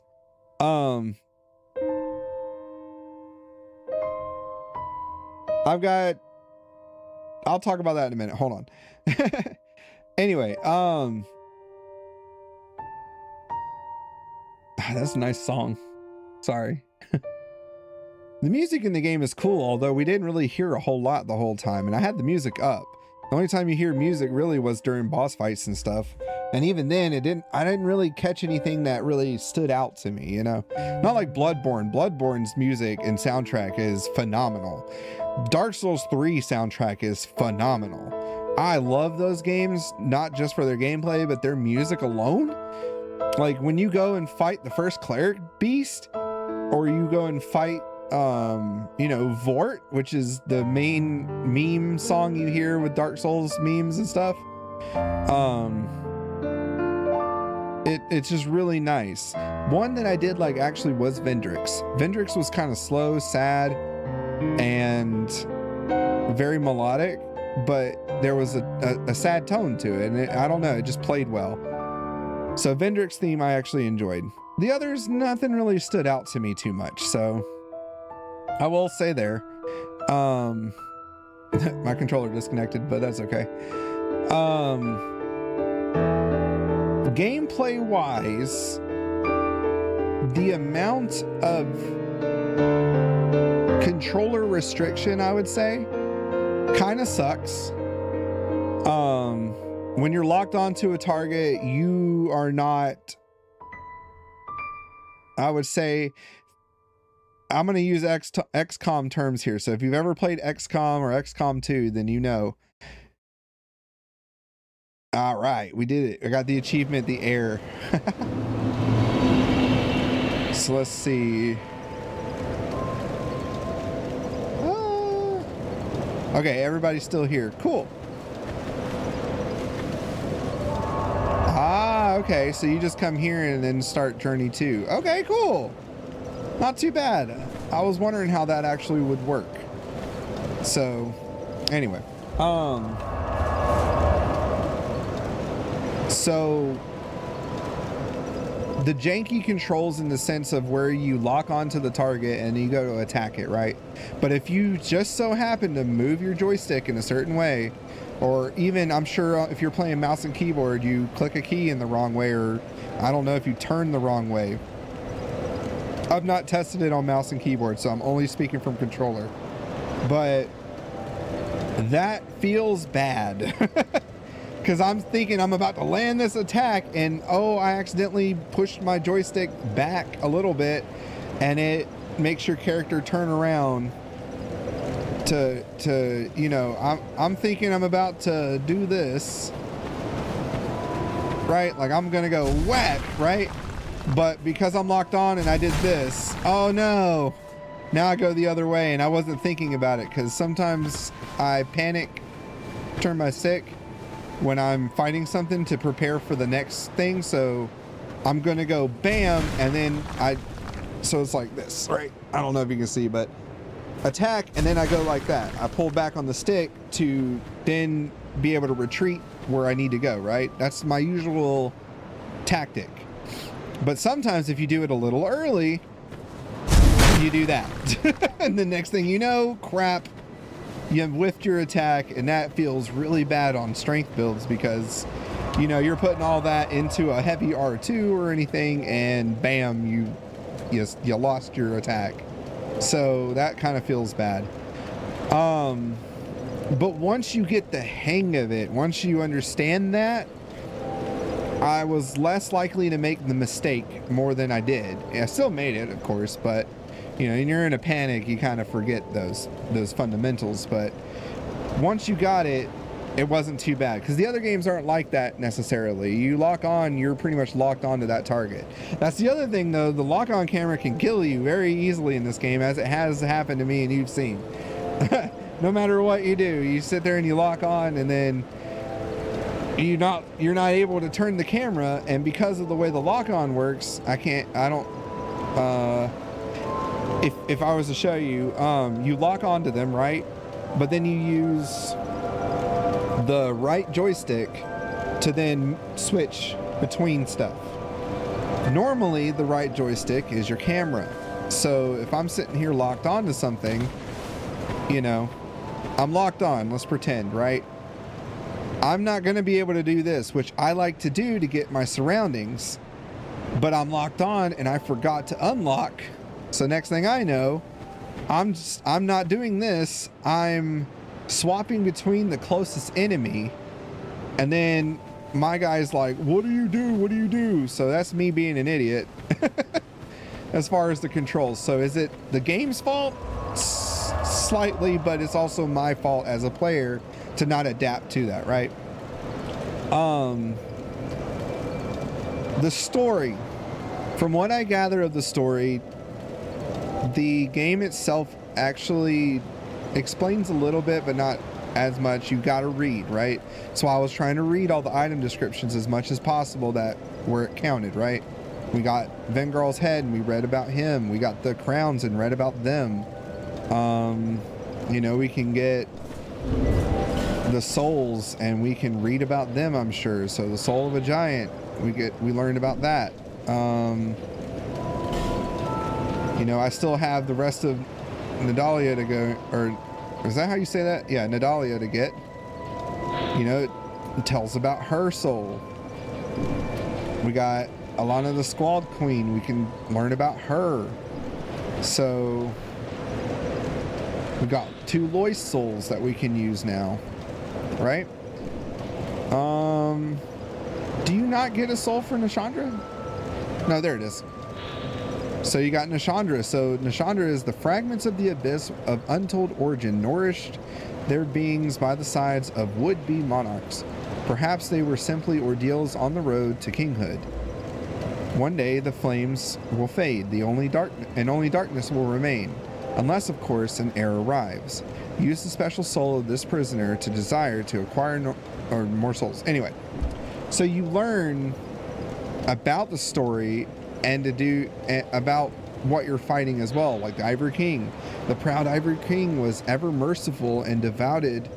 I'll talk about that in a minute. Hold on. Anyway, that's a nice song. Sorry. The music in the game is cool, although we didn't really hear a whole lot the whole time, and I had the music up. The only time you hear music really was during boss fights and stuff. And even then I didn't really catch anything that really stood out to me, you know? Not like Bloodborne. Bloodborne's music and soundtrack is phenomenal. Dark Souls 3 soundtrack is phenomenal. I love those games, not just for their gameplay, but their music alone. Like when you go and fight the first cleric beast, or you go and fight you know, Vort, which is the main meme song you hear with Dark Souls memes and stuff. It's just really nice. One that I did like actually was Vendrix. Vendrix was kind of slow, sad, and very melodic, but there was a sad tone to it, and I don't know, it just played well. So Vendrix theme I actually enjoyed. The others, nothing really stood out to me too much, so I will say there. My controller disconnected, but that's okay. Gameplay wise, the amount of controller restriction, I would say, kind of sucks. When you're locked onto a target, you are not, I would say, I'm going to use XCOM terms here. So if you've ever played XCOM or XCOM 2, then you know. All right, we did it. I got the achievement, the air. So let's see. Okay, everybody's still here. Cool. Okay, so you just come here and then start journey 2. Okay, cool. Not too bad. I was wondering how that actually would work. So, anyway. So the janky controls in the sense of where you lock onto the target and you go to attack it, right? But if you just so happen to move your joystick in a certain way, or even, I'm sure if you're playing mouse and keyboard, you click a key in the wrong way, or I don't know if you turn the wrong way. I've not tested it on mouse and keyboard, so I'm only speaking from controller. But that feels bad. Because I'm thinking I'm about to land this attack, and oh, I accidentally pushed my joystick back a little bit, and it makes your character turn around to you know, I'm thinking I'm about to do this, right? Like I'm gonna go whack, right? But because I'm locked on and I did this, oh no, now I go the other way, and I wasn't thinking about it, because sometimes I panic, turn my stick when I'm fighting something to prepare for the next thing. So I'm gonna go bam, and then so it's like this, right? I don't know if you can see, but attack, and then I go like that. I pull back on the stick to then be able to retreat where I need to go, right? That's my usual tactic. But sometimes if you do it a little early, you do that. And the next thing you know, crap, you whiffed your attack, and that feels really bad on strength builds, because you know you're putting all that into a heavy R2 or anything, and bam, you lost your attack. So that kind of feels bad. But once you get the hang of it, once you understand that, I was less likely to make the mistake more than I did. I still made it, of course, but you know, when you're in a panic, you kind of forget those fundamentals. But once you got it, it wasn't too bad, because the other games aren't like that necessarily. You lock on, you're pretty much locked onto that target. That's the other thing, though. The lock-on camera can kill you very easily in this game, as it has happened to me and you've seen. No matter what you do, you sit there and you lock on, and then you're not able to turn the camera, and because of the way the lock-on works, if I was to show you, you lock onto them, right? But then you use the right joystick to then switch between stuff. Normally, the right joystick is your camera. So if I'm sitting here locked on to something, you know, I'm locked on, let's pretend, right? I'm not going to be able to do this, which I like to do to get my surroundings, but I'm locked on and I forgot to unlock. So next thing I know, I'm not doing this. I'm swapping between the closest enemy, and then my guy's like, what do you do? What do you do? So that's me being an idiot as far as the controls. So is it the game's fault? Slightly, but it's also my fault as a player to not adapt to that, right? The story, from what I gather of the story, the game itself actually explains a little bit, but not as much. You got to read, right? So I was trying to read all the item descriptions as much as possible that were counted, right? We got Vengarl's head and we read about him. We got the crowns and read about them. You know, we can get the souls and we can read about them, I'm sure. So the soul of a giant, we learned about that. You know, I still have the rest of Nadalia to go, or is that how you say that? Yeah, Nadalia to get. You know, it tells about her soul. We got Alana the Squad Queen. We can learn about her. So we got 2 Lois souls that we can use now, right? Do you not get a soul for Nashandra? No, there it is. So you got Nashandra. So Nashandra is the fragments of the abyss of untold origin, nourished their beings by the sides of would-be monarchs. Perhaps they were simply ordeals on the road to kinghood. One day the flames will fade, only darkness will remain, unless of course an heir arrives. Use the special soul of this prisoner to desire to acquire more souls. Anyway, so you learn about the story and to do about what you're fighting as well, like the Ivory King. The proud Ivory King was ever merciful and devoted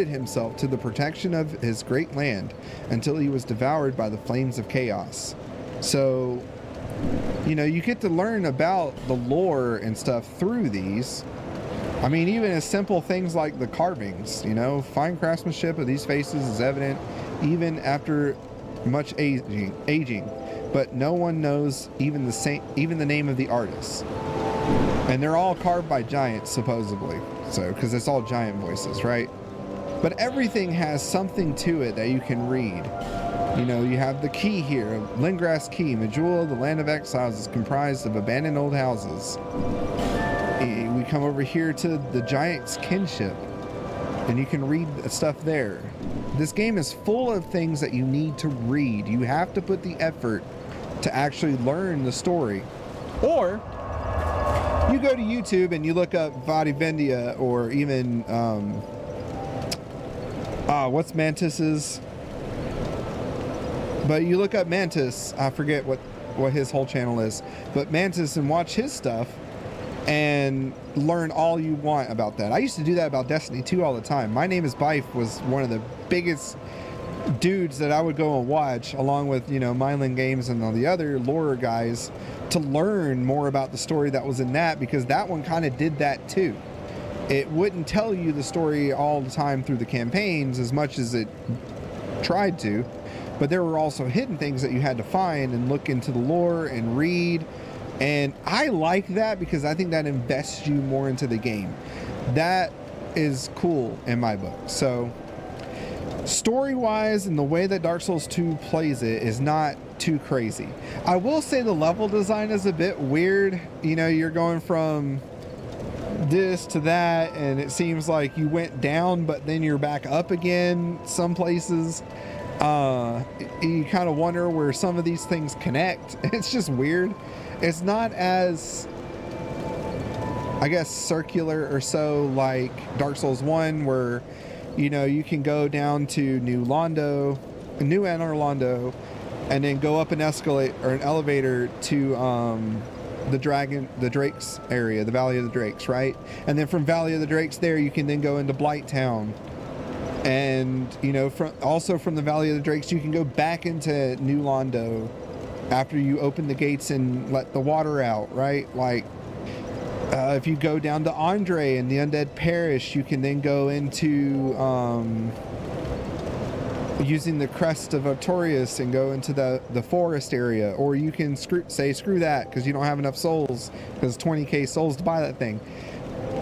himself to the protection of his great land until he was devoured by the flames of chaos. So, you know, you get to learn about the lore and stuff through these. I mean, even as simple things like the carvings, you know, fine craftsmanship of these faces is evident even after much aging, but no one knows even the name of the artist. And they're all carved by giants, supposedly. So, because it's all giant voices, right? But everything has something to it that you can read. You know, you have the key here, Lingrass Key. Majula, the land of exiles, is comprised of abandoned old houses. We come over here to the giant's kinship, and you can read stuff there. This game is full of things that you need to read. You have to put the effort to actually learn the story. Or you go to YouTube and you look up Vadivendia, or even what's Mantis's? But you look up Mantis, I forget what his whole channel is, but Mantis, and watch his stuff and learn all you want about that. I used to do that about Destiny 2 all the time. My Name is Bife was one of the biggest dudes that I would go and watch, along with, you know, Mylan Games and all the other lore guys, to learn more about the story that was in that, because that one kind of did that too. It wouldn't tell you the story all the time through the campaigns as much as it tried to, but there were also hidden things that you had to find and look into the lore and read. And I like that because I think that invests you more into the game. That is cool in my book. So story-wise, and the way that Dark Souls 2 plays it is not too crazy. I will say the level design is a bit weird. You know, you're going from this to that, and it seems like you went down, but then you're back up again some places. You kind of wonder where some of these things connect. It's just weird. It's not as, I guess, circular or so like Dark Souls 1, where, you know, you can go down to New Anor Londo, and then go up an escalator or an elevator to the Drakes area, the Valley of the Drakes, right? And then from Valley of the Drakes there, you can then go into Blight Town. And, you know, from the Valley of the Drakes, you can go back into New Londo after you open the gates and let the water out, right? Like, if you go down to Andre and the Undead Parish, you can then go into using the crest of Artorias and go into the forest area, or you can say screw that because you don't have enough souls, because 20k souls to buy that thing.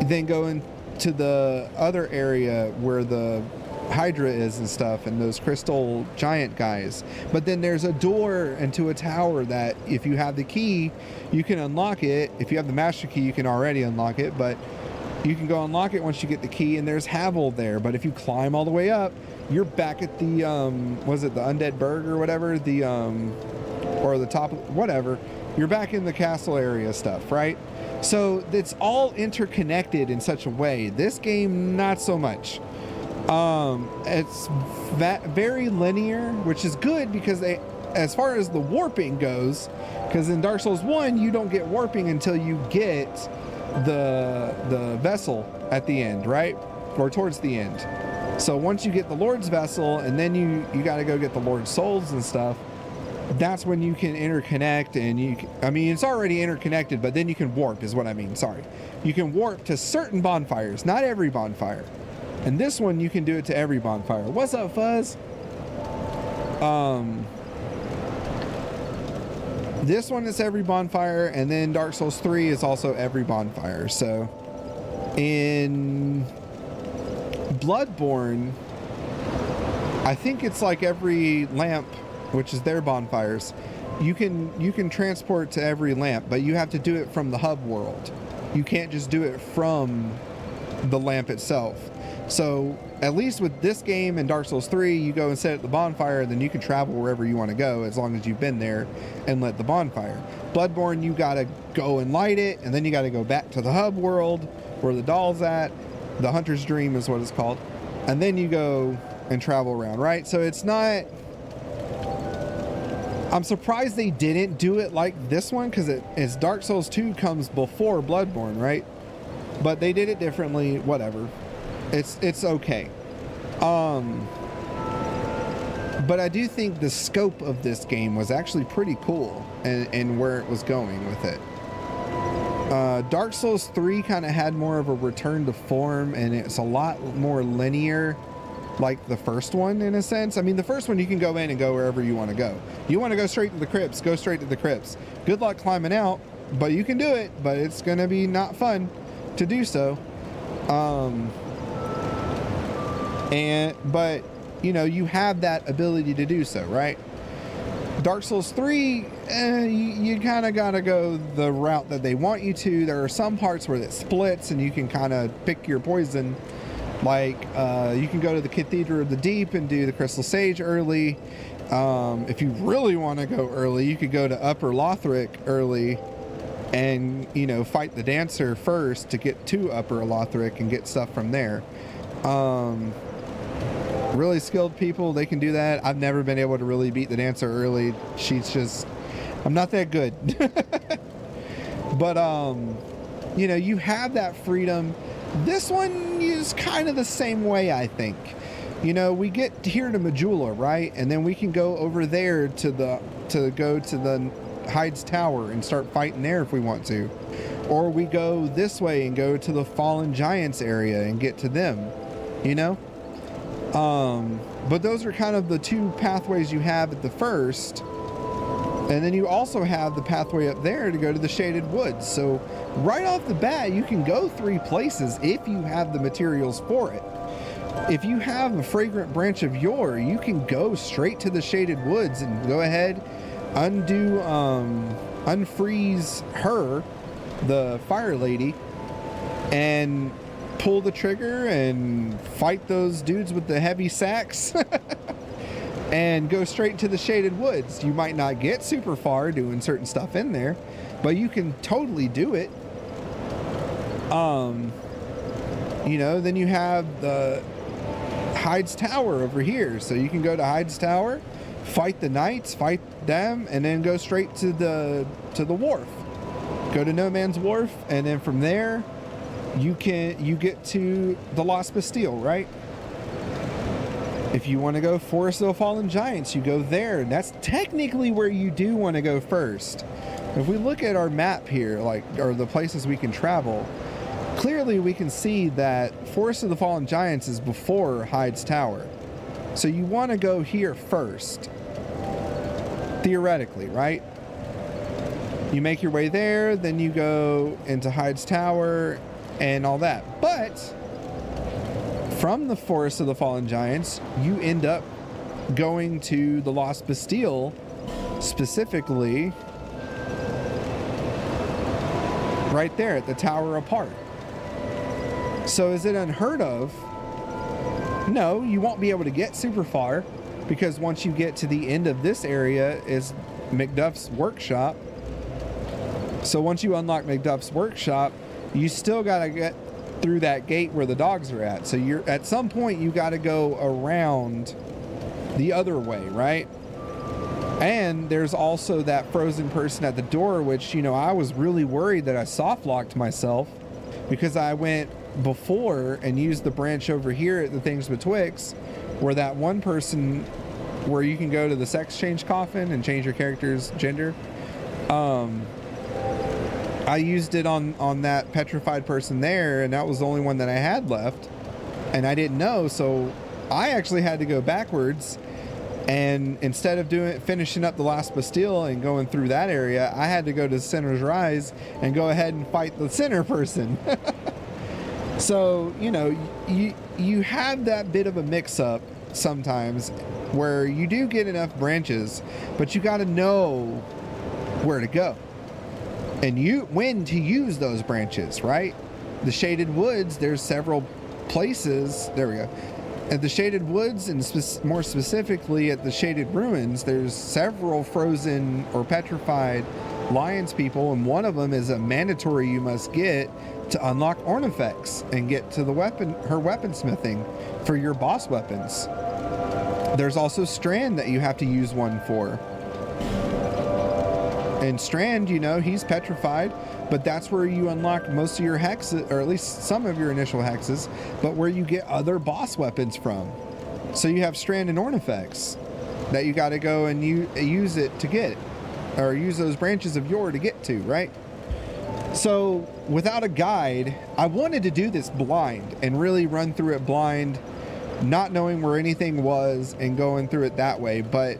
Then go into the other area where the Hydra is and stuff, and those crystal giant guys. But then there's a door into a tower that if you have the key, you can unlock it. If you have the master key, you can already unlock it, but you can go unlock it once you get the key, and there's Havel there. But if you climb all the way up, you're back at the was it the Undead Burg or whatever, the or the top, whatever, you're back in the castle area stuff, right? So it's all interconnected in such a way. This game, not so much. It's very linear, which is good because they, as far as the warping goes, because in Dark Souls 1 you don't get warping until you get the vessel at the end, right? Or towards the end. So once you get the Lord's vessel, and then you got to go get the Lord's souls and stuff, that's when you can interconnect. And I mean, it's already interconnected, but then you can warp is what I mean. Sorry. You can warp to certain bonfires, not every bonfire. And this one, you can do it to every bonfire. What's up, Fuzz? This one is every bonfire, and then Dark Souls 3 is also every bonfire. So in Bloodborne, I think it's like every lamp, which is their bonfires. You can transport to every lamp, but you have to do it from the hub world. You can't just do it from the lamp itself. So at least with this game and Dark Souls 3, you go and set at the bonfire, then you can travel wherever you want to go as long as you've been there and lit the bonfire. Bloodborne, you gotta go and light it, and then you gotta go back to the hub world where the doll's at. The Hunter's Dream is what it's called. And then you go and travel around, right? So it's not... I'm surprised they didn't do it like this one, because it's Dark Souls 2 comes before Bloodborne, right? But they did it differently, whatever. It's okay. But I do think the scope of this game was actually pretty cool, and where it was going with it. Dark Souls 3 kind of had more of a return to form, and it's a lot more linear, like the first one in a sense. I mean, the first one you can go in and go wherever you want to go. You want to go straight to the crypts, go straight to the crypts. Good luck climbing out, but you can do it, but it's going to be not fun to do so. But you know, you have that ability to do so, right? Dark Souls 3, you kind of gotta go the route that they want you to. There are some parts where it splits and you can kind of pick your poison. Like, you can go to the Cathedral of the Deep and do the Crystal Sage early. If you really want to go early, you could go to Upper Lothric early and, you know, fight the Dancer first to get to Upper Lothric and get stuff from there. Really skilled people, they can do that. I've never been able to really beat the Dancer early. She's just, I'm not that good. But you know, you have that freedom. This one is kind of the same way, I think. You know, we get here to Majula, right? And then we can go over there to go to the Hyde's Tower and start fighting there if we want to. Or we go this way and go to the Fallen Giants area and get to them, you know? But those are kind of the two pathways you have at the first. And then you also have the pathway up there to go to the Shaded Woods. So right off the bat, you can go 3 places if you have the materials for it. If you have a fragrant branch of yore, you can go straight to the Shaded Woods and go ahead, unfreeze her, the fire lady, and pull the trigger and fight those dudes with the heavy sacks and go straight to the Shaded Woods. You might not get super far doing certain stuff in there, but you can totally do it. You know, then you have the Hyde's Tower over here, so you can go to Hyde's Tower, fight the knights, fight them, and then go straight to the wharf. Go to No Man's Wharf, and then from there you get to the Lost Bastille, right? If you want to go Forest of the Fallen Giants, you go there. That's technically where you do want to go first. If we look at our map here, or the places we can travel, clearly we can see that Forest of the Fallen Giants is before Hyde's Tower. So you want to go here first. Theoretically, right? You make your way there, then you go into Hyde's Tower and all that. But from the Forest of the Fallen Giants, you end up going to the Lost Bastille, specifically right there at the Tower Apart. So is it unheard of? No, you won't be able to get super far, because once you get to the end of this area is Macduff's workshop. So once you unlock Macduff's workshop, you still got to get through that gate where the dogs are at. So you're at some point you got to go around the other way, right? And there's also that frozen person at the door, which, you know, I was really worried that I soft locked myself, because I went before and used the branch over here at the Things Betwixt, where that one person where you can go to the sex change coffin and change your character's gender. I used it on that petrified person there, and that was the only one that I had left, and I didn't know, so I actually had to go backwards, and instead of finishing up the last Bastille and going through that area, I had to go to Sinner's Rise and go ahead and fight the sinner person. So, you know, you have that bit of a mix-up sometimes where you do get enough branches, but you got to know where to go and when to use those branches, right? The Shaded Woods, there's several places. There we go. At the Shaded Woods, and more specifically at the Shaded Ruins, there's several frozen or petrified Lions people, and one of them is a mandatory you must get to unlock Ornifex and get to her weaponsmithing for your boss weapons. There's also Strand that you have to use one for. And Strand, you know, he's petrified, but that's where you unlock most of your hexes, or at least some of your initial hexes, but where you get other boss weapons from. So you have Strand and Ornifex that you got to go and use it to get, or use those branches of yore to get to, right? So without a guide, I wanted to do this blind and really run through it blind, not knowing where anything was and going through it that way, but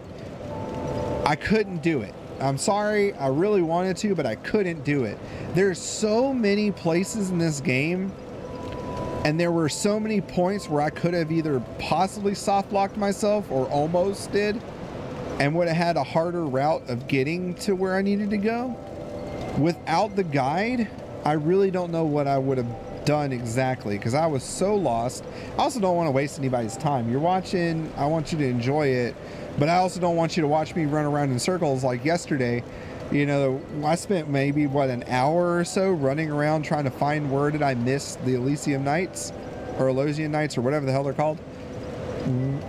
I couldn't do it. I'm sorry, I really wanted to, but I couldn't do it. There's so many places in this game, and there were so many points where I could have either possibly soft locked myself or almost did, and would have had a harder route of getting to where I needed to go. Without the guide, I really don't know what I would have done exactly, because I was so lost. I also don't want to waste anybody's time. You're watching, I want you to enjoy it, but I also don't want you to watch me run around in circles like yesterday. You know, I spent maybe, an hour or so running around trying to find where did I miss the Elysium Nights, or Elysian Nights, or whatever the hell they're called.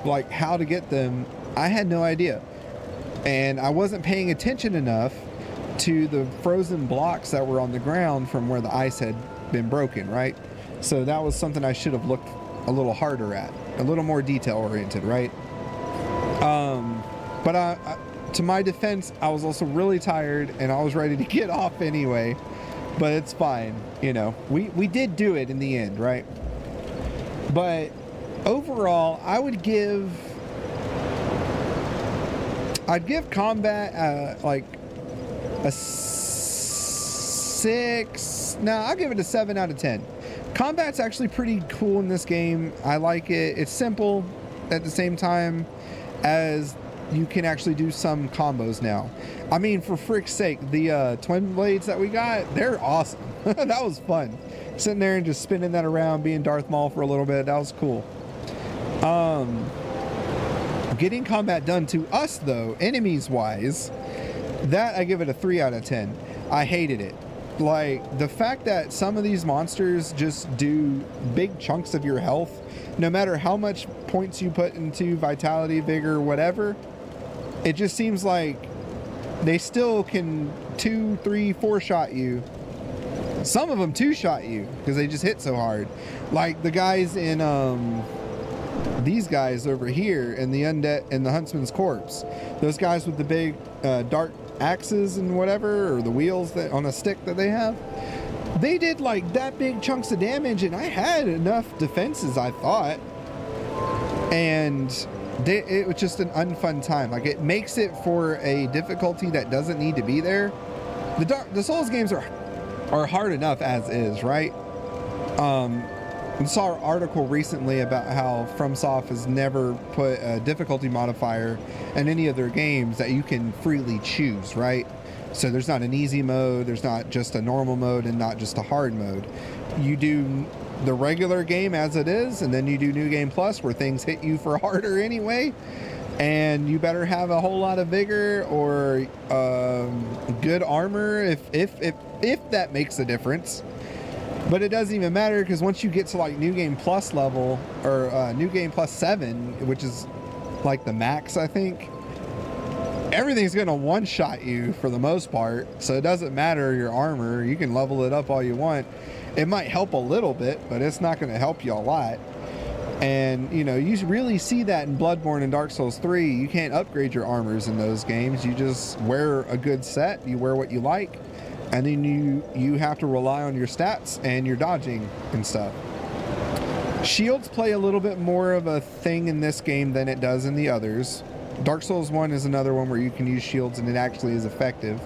Like, how to get them, I had no idea. And I wasn't paying attention enough to the frozen blocks that were on the ground from where the ice had been broken, right? So that was something I should have looked a little harder at, a little more detail oriented, right? But to my defense, I was also really tired and I was ready to get off anyway, but it's fine. You know, we did do it in the end, right? But overall, I'd give combat like a 6. No, I'll give it a 7 out of 10. Combat's actually pretty cool in this game. I like it. It's simple at the same time as you can actually do some combos now. I mean, for frick's sake, the twin blades that we got, they're awesome. That was fun. Sitting there and just spinning that around, being Darth Maul for a little bit, that was cool. Getting combat done to us, though, enemies wise, that I give it a 3 out of 10. I hated it. Like, the fact that some of these monsters just do big chunks of your health, no matter how much points you put into vitality, vigor, whatever, it just seems like they still can 2, 3, 4 shot you. Some of them 2 shot you because they just hit so hard. Like the guys in these guys over here in the undead and the huntsman's corpse, those guys with the big dark axes and whatever, or the wheels that on a stick that they have, they did like that big chunks of damage, and I had enough defenses, I thought, and it was just an unfun time. Like, it makes it for a difficulty that doesn't need to be there. The Souls games are hard enough as is, right? I saw an article recently about how FromSoft has never put a difficulty modifier in any of their games that you can freely choose, right? So there's not an easy mode, there's not just a normal mode, and not just a hard mode. You do the regular game as it is, and then you do New Game Plus where things hit you for harder anyway, and you better have a whole lot of vigor or good armor if that makes a difference. But it doesn't even matter, because once you get to like New Game Plus level, or New Game Plus 7, which is like the max, I think, everything's gonna one-shot you for the most part. So it doesn't matter your armor, you can level it up all you want. It might help a little bit, but it's not gonna help you a lot. And you know, you really see that in Bloodborne and Dark Souls 3. You can't upgrade your armors in those games. You just wear a good set, you wear what you like, and then you have to rely on your stats and your dodging and stuff. Shields play a little bit more of a thing in this game than it does in the others. Dark Souls 1 is another one where you can use shields and it actually is effective.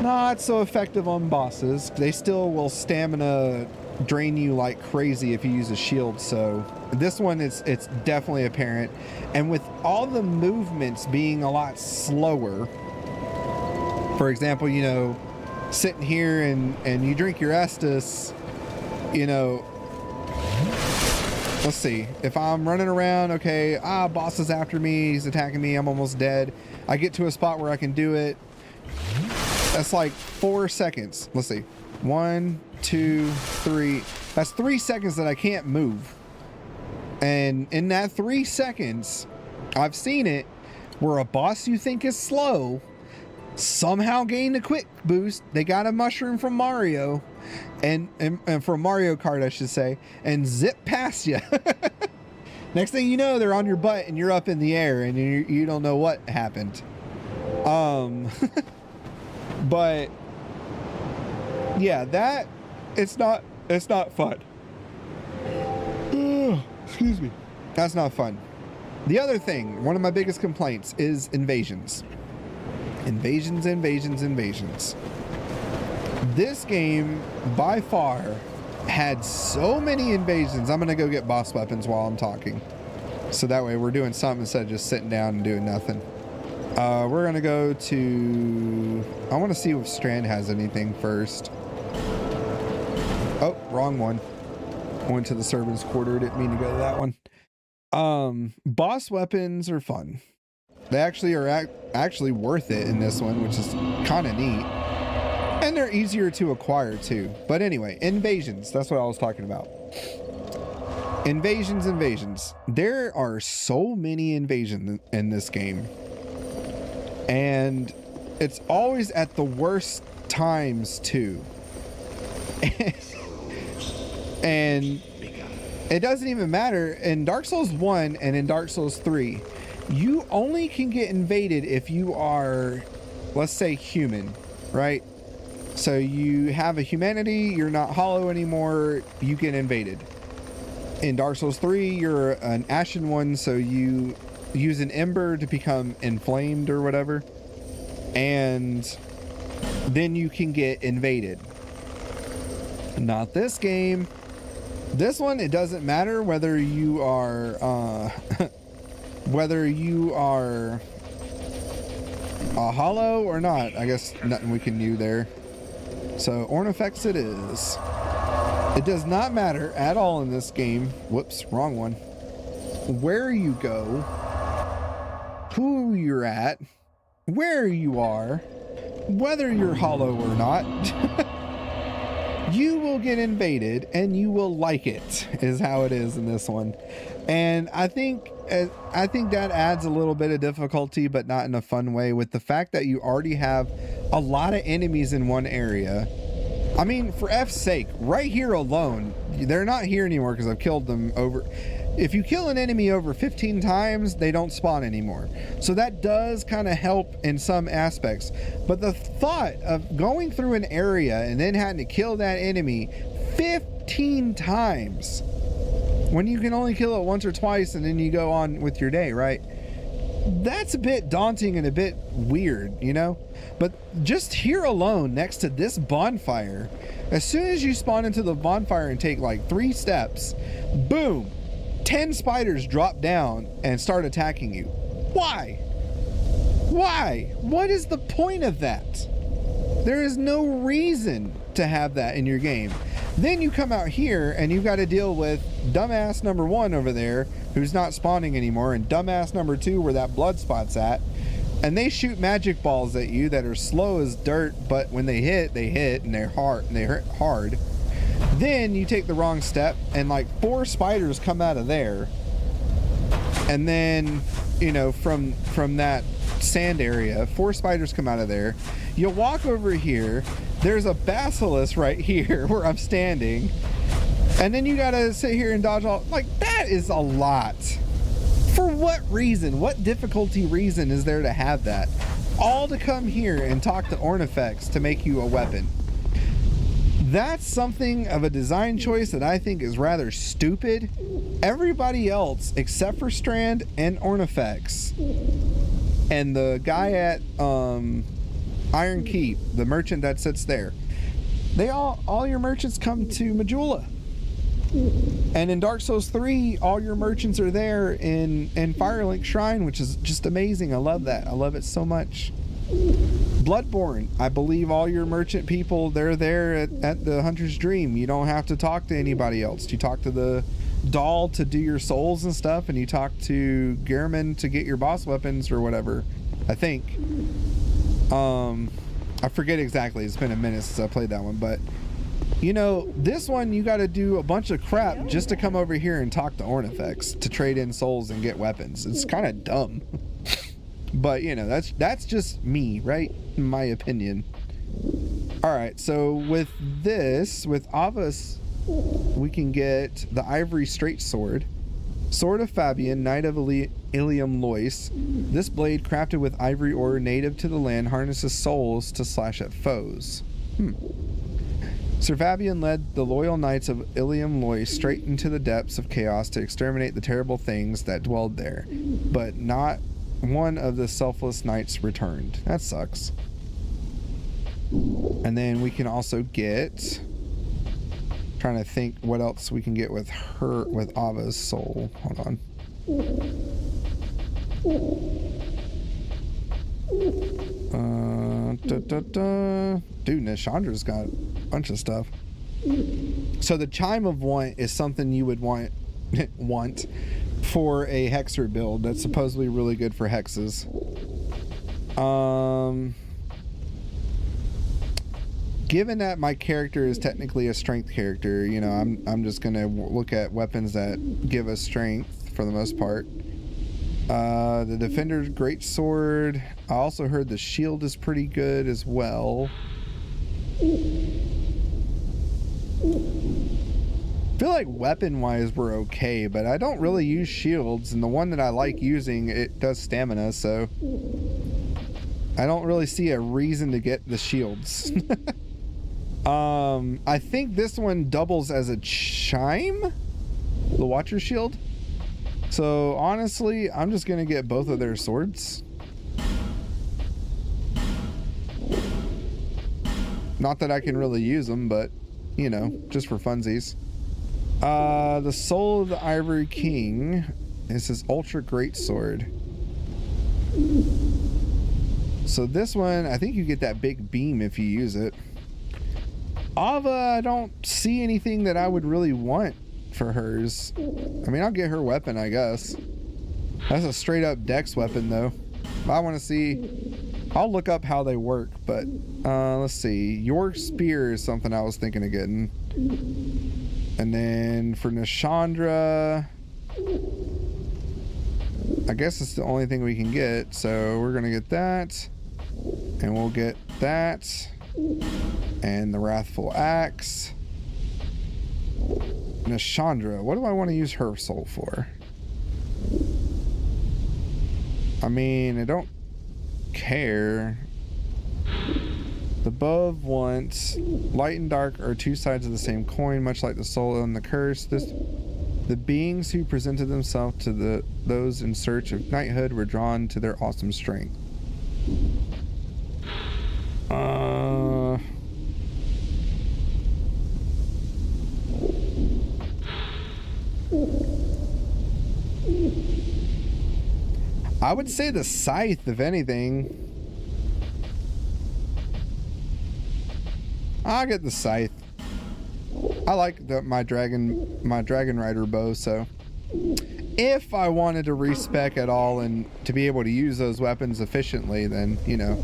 Not so effective on bosses. They still will stamina drain you like crazy if you use a shield. So this one, it's definitely apparent. And with all the movements being a lot slower, for example, you know, sitting here and you drink your Estus, you know, let's see, if I'm running around, okay, boss is after me, he's attacking me, I'm almost dead. I get to a spot where I can do it. That's like 4 seconds. Let's see, 1, 2, 3. That's 3 seconds that I can't move. And in that 3 seconds, I've seen it where a boss you think is slow somehow gained a quick boost. They got a mushroom from Mario and from Mario Kart, I should say, and zip past you. Next thing you know, they're on your butt and you're up in the air and you don't know what happened. But yeah, that it's not fun. Excuse me. That's not fun. The other thing, one of my biggest complaints is invasions. Invasions. This game, by far, had so many invasions. I'm gonna go get boss weapons while I'm talking, so that way we're doing something instead of just sitting down and doing nothing. We're gonna go to, I want to see if Strand has anything first. Oh, wrong one. Went to the servants' quarter, didn't mean to go to that one. Boss weapons are fun. They actually are actually worth it in this one, which is kind of neat. And they're easier to acquire too. But anyway, invasions, that's what I was talking about. Invasions. There are so many invasions in this game. And it's always at the worst times too. And it doesn't even matter. In Dark Souls 1 and in Dark Souls 3, you only can get invaded if you are, let's say, human, right? So you have a humanity, you're not hollow anymore, you get invaded. In Dark Souls 3, you're an ashen one, so you use an ember to become inflamed or whatever, and then you can get invaded. Not this game. This one, it doesn't matter whether you are whether you are a hollow or not. I guess nothing we can do there. So Ornifex it is. It does not matter at all in this game. Whoops, wrong one. Where you go, who you're at, where you are, whether you're hollow or not, you will get invaded and you will like it, is how it is in this one. And I think that adds a little bit of difficulty, but not in a fun way, with the fact that you already have a lot of enemies in one area. I mean, for F's sake, right here alone, they're not here anymore because I've killed them over. if you kill an enemy over 15 times, they don't spawn anymore. So that does kind of help in some aspects. But the thought of going through an area and then having to kill that enemy 15 times when you can only kill it once or twice and then you go on with your day, right? That's a bit daunting and a bit weird, you know? But just here alone, next to this bonfire, as soon as you spawn into the bonfire and take like 3 steps, boom, 10 spiders drop down and start attacking you. Why? Why? What is the point of that? There is no reason to have that in your game. Then you come out here and you've got to deal with dumbass number 1 over there who's not spawning anymore, and dumbass number 2 where that blood spot's at, and they shoot magic balls at you that are slow as dirt, but when they hit and they're hard and they hurt hard. Then you take the wrong step and like 4 spiders come out of there, and then, you know, from that sand area, 4 spiders come out of there. You walk over here, there's a basilisk right here where I'm standing, and then you gotta sit here and dodge all. Like, that is a lot. For what reason? What difficulty reason is there to have that? All to come here and talk to Ornifex to make you a weapon. That's something of a design choice that I think is rather stupid. Everybody else, except for Strand and Ornifex, and the guy at Iron Keep, the merchant that sits there, they all your merchants come to Majula. And in Dark Souls 3, all your merchants are there in Firelink Shrine, which is just amazing. I love that. I love it so much. Bloodborne, I believe all your merchant people, they're there at the Hunter's Dream. You don't have to talk to anybody else. You talk to the doll to do your souls and stuff, and you talk to Gehrman to get your boss weapons or whatever, I think. I forget exactly. It's been a minute since I played that one, but you know, this one you got to do a bunch of crap just to come over here and talk to Ornifex to trade in souls and get weapons. It's kind of dumb. But you know, that's just me, right? In my opinion. Alright, so with this, with Avas, we can get the Ivory Straight Sword. Sword of Fabian, Knight of Ilium Lois. This blade, crafted with ivory ore native to the land, harnesses souls to slash at foes. Sir Fabian led the loyal knights of Ilium Lois straight into the depths of chaos to exterminate the terrible things that dwelled there. But not one of the selfless knights returned. That sucks. And then we can also get... Trying to think what else we can get with her, with Ava's soul. Hold on. Dude, Nishandra's got a bunch of stuff. So the Chime of Want is something you would want for a Hexer build. That's supposedly really good for hexes. Given that my character is technically a strength character, you know, I'm just gonna look at weapons that give us strength for the most part. The Defender's Great Sword. I also heard the shield is pretty good as well. I feel like weapon-wise we're okay, but I don't really use shields, and the one that I like using, it does stamina, so I don't really see a reason to get the shields. I think this one doubles as a chime, the Watcher Shield. So honestly, I'm just gonna get both of their swords. Not that I can really use them, but you know, just for funsies. The Soul of the Ivory King is his Ultra Great Sword. So this one, I think you get that big beam if you use it. Ava, I don't see anything that I would really want for hers. I mean, I'll get her weapon, I guess. That's a straight up dex weapon though. I want to see, I'll look up how they work, but let's see. Your Spear is something I was thinking of getting. And then for Nishandra, I guess it's the only thing we can get, so we're gonna get that, and we'll get that, and the Wrathful Axe, Nashandra. What do I want to use her soul for? I mean, I don't care. The above wants light and dark are two sides of the same coin, much like the soul and the curse. The beings who presented themselves to those in search of knighthood were drawn to their awesome strength. I would say the scythe, if anything. I'll get the scythe. I like my dragon rider bow, so if I wanted to respec at all and to be able to use those weapons efficiently, then, you know.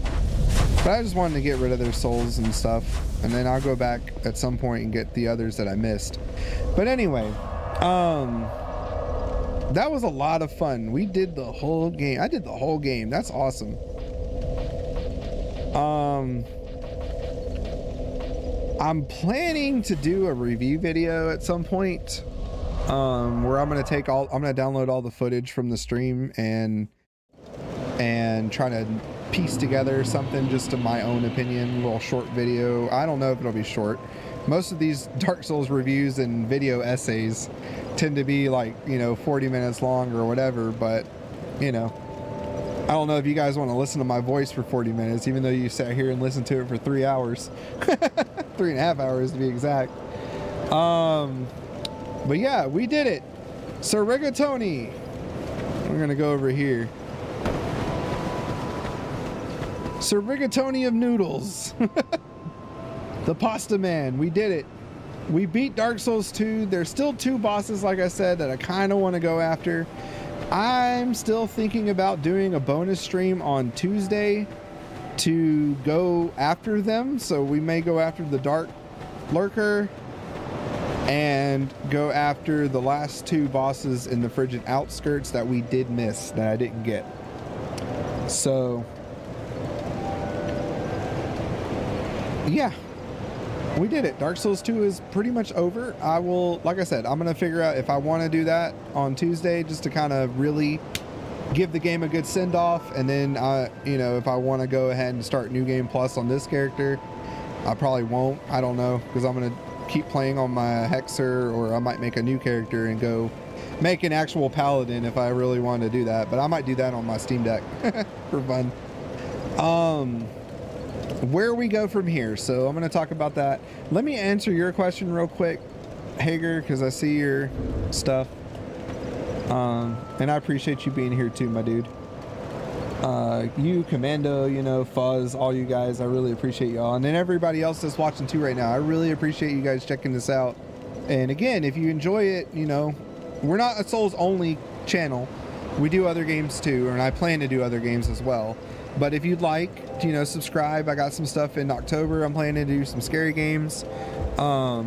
But I just wanted to get rid of their souls and stuff, and then I'll go back at some point and get the others that I missed. But anyway, that was a lot of fun. We did the whole game. I did the whole game. That's awesome. I'm planning to do a review video at some point, where I'm gonna download all the footage from the stream and try to piece together something just in my own opinion, a little short video. I don't know if it'll be short. Most of these Dark Souls reviews and video essays tend to be like, you know, 40 minutes long or whatever, but, you know, I don't know if you guys want to listen to my voice for 40 minutes, even though you sat here and listened to it for 3 hours. 3.5 hours to be exact. But yeah, we did it. So Rigatoni, we're going to go over here. Sir Rigatoni of Noodles. The Pasta Man. We did it. We beat Dark Souls 2. There's still 2 bosses, like I said, that I kind of want to go after. I'm still thinking about doing a bonus stream on Tuesday to go after them. So we may go after the Dark Lurker and go after the last 2 bosses in the Frigid Outskirts that we did miss, that I didn't get. So yeah, we did it. Dark Souls 2 is pretty much over. I will, like I said, I'm going to figure out if I want to do that on Tuesday just to kind of really give the game a good send off. And then, you know, if I want to go ahead and start New Game Plus on this character, I probably won't. I don't know, because I'm going to keep playing on my Hexer, or I might make a new character and go make an actual Paladin if I really want to do that. But I might do that on my Steam Deck for fun. Where we go from here, so I'm going to talk about that. Let me answer your question real quick, Hager, because I see your stuff, and I appreciate you being here too, my dude. You, Commando, you know, Fuzz, all you guys, I really appreciate y'all, and then everybody else that's watching too right now. I really appreciate you guys checking this out. And again, if you enjoy it, you know, we're not a Souls only channel. We do other games too, and I plan to do other games as well. But if you'd like to, you know, subscribe, I got some stuff in October. I'm planning to do some scary games. I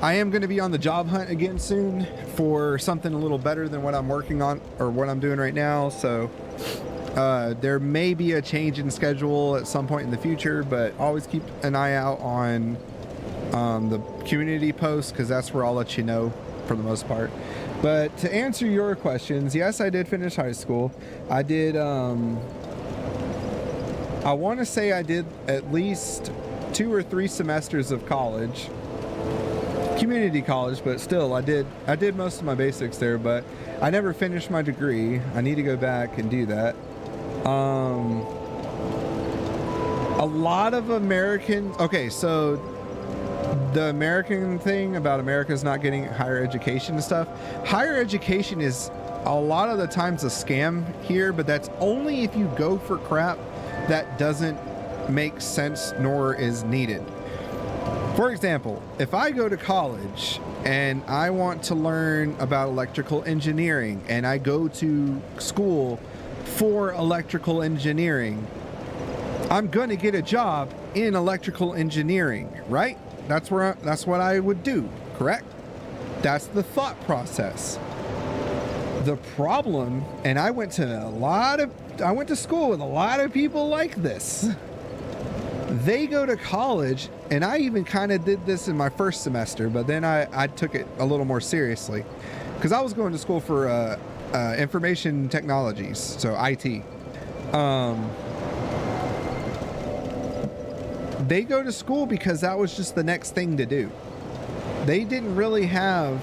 am going to be on the job hunt again soon for something a little better than what I'm working on or what I'm doing right now. So there may be a change in schedule at some point in the future, but always keep an eye out on the community posts, because that's where I'll let you know for the most part. But to answer your questions, yes, I did finish high school. I did, I want to say I did at least 2 or 3 semesters of college, community college, but still I did most of my basics there, but I never finished my degree. I need to go back and do that. A lot of Americans, okay, so the American thing about America's not getting higher education and stuff, higher education is a lot of the times a scam here, but that's only if you go for crap that doesn't make sense nor is needed. For example, if I go to college and I want to learn about electrical engineering and I go to school for electrical engineering, I'm going to get a job in electrical engineering, right? That's what I would do, correct? That's the thought process. The problem, and I went to school with a lot of people like this. They go to college, and I even kind of did this in my first semester, but then I took it a little more seriously because I was going to school for information technologies, so IT. They go to school because that was just the next thing to do. They didn't really have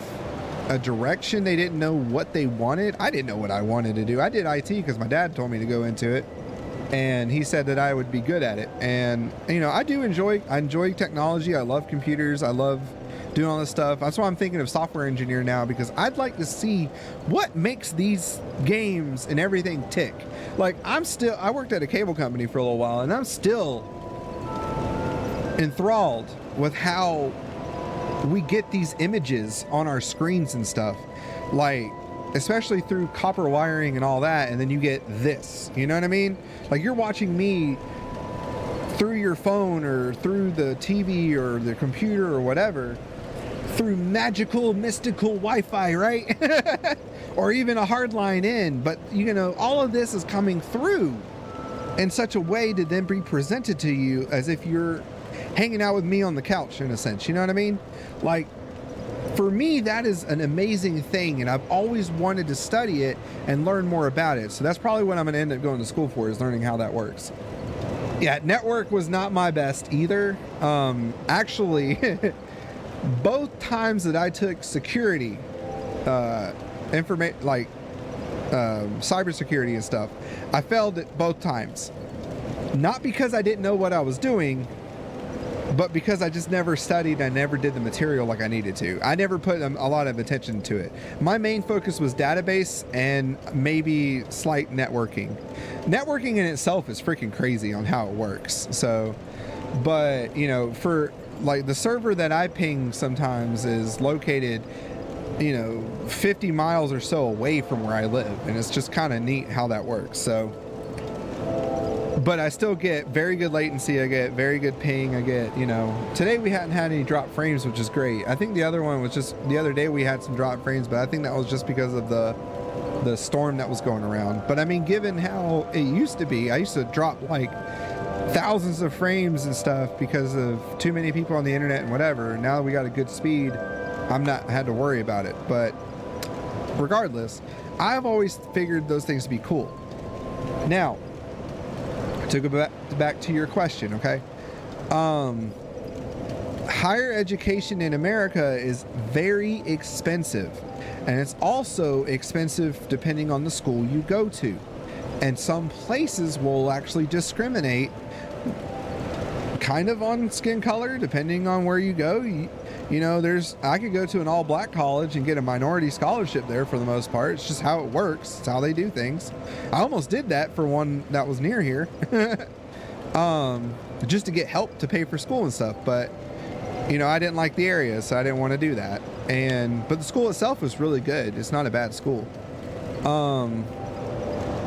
a direction. They didn't know what they wanted. I didn't know what I wanted to do. I did IT because my dad told me to go into it, and he said that I would be good at it. And you know, I enjoy technology. I love computers. I love doing all this stuff. That's why I'm thinking of software engineer now, because I'd like to see what makes these games and everything tick. Like, I worked at a cable company for a little while, and I'm still enthralled with how we get these images on our screens and stuff, like especially through copper wiring and all that, and then you get this, you know what I mean? Like, you're watching me through your phone or through the TV or the computer or whatever, through magical mystical Wi-Fi, right? Or even a hard line in, but you know, all of this is coming through in such a way to then be presented to you as if you're hanging out with me on the couch, in a sense, you know what I mean? Like, for me, that is an amazing thing, and I've always wanted to study it and learn more about it. So that's probably what I'm going to end up going to school for, is learning how that works. Yeah, network was not my best either. Actually, both times that I took security, cybersecurity and stuff, I failed at both times. Not because I didn't know what I was doing, but because I just never studied. I never did the material like I needed to. I never put a lot of attention to it. My main focus was database and maybe slight networking. Networking in itself is freaking crazy on how it works. So, but you know, for like the server that I ping sometimes is located, you know, 50 miles or so away from where I live, and it's just kind of neat how that works. So, but I still get very good latency. I get very good ping. I get, you know, today we hadn't had any drop frames, which is great. I think the other one was just the other day we had some drop frames, but I think that was just because of the storm that was going around. But I mean, given how it used to be, I used to drop like thousands of frames and stuff because of too many people on the internet and whatever. Now that we got a good speed, I'm not had to worry about it. But regardless, I've always figured those things to be cool. Now, to go back to your question, okay? Higher education in America is very expensive, and it's also expensive depending on the school you go to. And some places will actually discriminate kind of on skin color, depending on where you go. You know, I could go to an all-black college and get a minority scholarship there for the most part. It's just how it works. It's how they do things. I almost did that for one that was near here, just to get help to pay for school and stuff. But, you know, I didn't like the area, so I didn't want to do that. But the school itself was really good. It's not a bad school.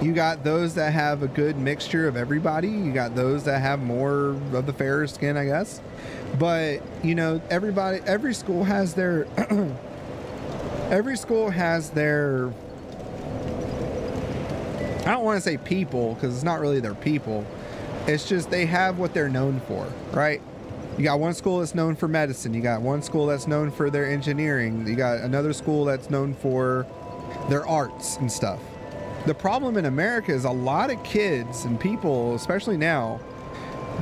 You got those that have a good mixture of everybody. You got those that have more of the fairer skin, I guess. But, you know, every school has their, every school has their, I don't want to say people, because it's not really their people. It's just they have what they're known for, right? You got one school that's known for medicine. You got one school that's known for their engineering. You got another school that's known for their arts and stuff. The problem in America is a lot of kids and people, especially now,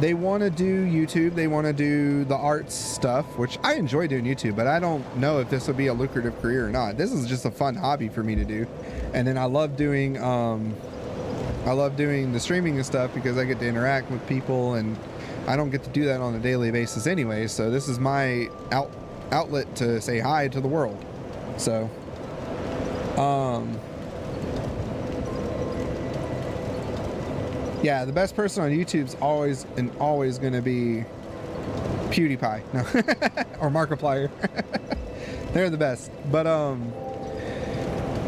they want to do YouTube. They want to do the arts stuff, which I enjoy doing YouTube, but I don't know if this will be a lucrative career or not. This is just a fun hobby for me to do. And then I love doing the streaming and stuff because I get to interact with people, and I don't get to do that on a daily basis anyway. So this is my outlet to say hi to the world. So, yeah, the best person on YouTube's always going to be PewDiePie, no, or Markiplier. They're the best. But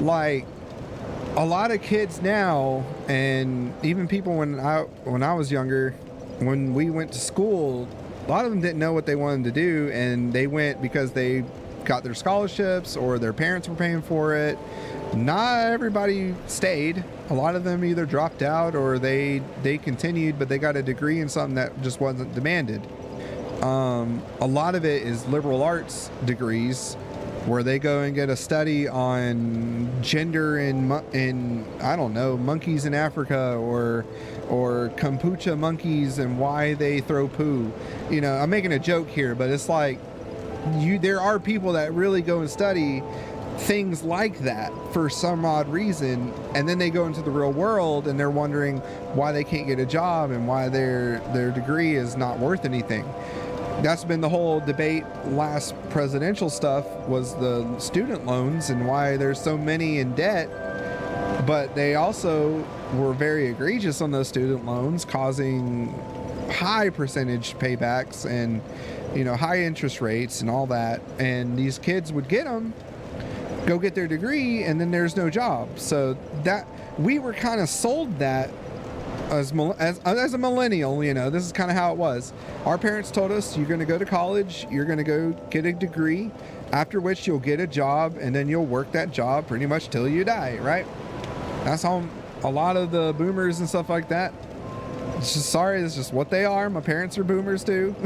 like a lot of kids now, and even people when I was younger, when we went to school, a lot of them didn't know what they wanted to do, and they went because they got their scholarships or their parents were paying for it, not everybody stayed. A lot of them either dropped out or they continued, but they got a degree in something that just wasn't demanded. A lot of it is liberal arts degrees, where they go and get a study on gender in I don't know, monkeys in Africa, or kombucha monkeys and why they throw poo. You know, I'm making a joke here, but it's like there are people that really go and study things like that for some odd reason, and then they go into the real world and they're wondering why they can't get a job and why their degree is not worth anything. That's been the whole debate last presidential stuff, was the student loans and why there's so many in debt. But they also were very egregious on those student loans, causing high percentage paybacks and, you know, high interest rates and all that. And these kids would get them, go get their degree, and then there's no job. So that we were kind of sold that as a millennial, you know, this is kind of how it was. Our parents told us, you're going to go to college, you're going to go get a degree, after which you'll get a job, and then you'll work that job pretty much till you die, right? That's how a lot of the boomers and stuff like that, it's just, sorry, it's just what they are. My parents are boomers too.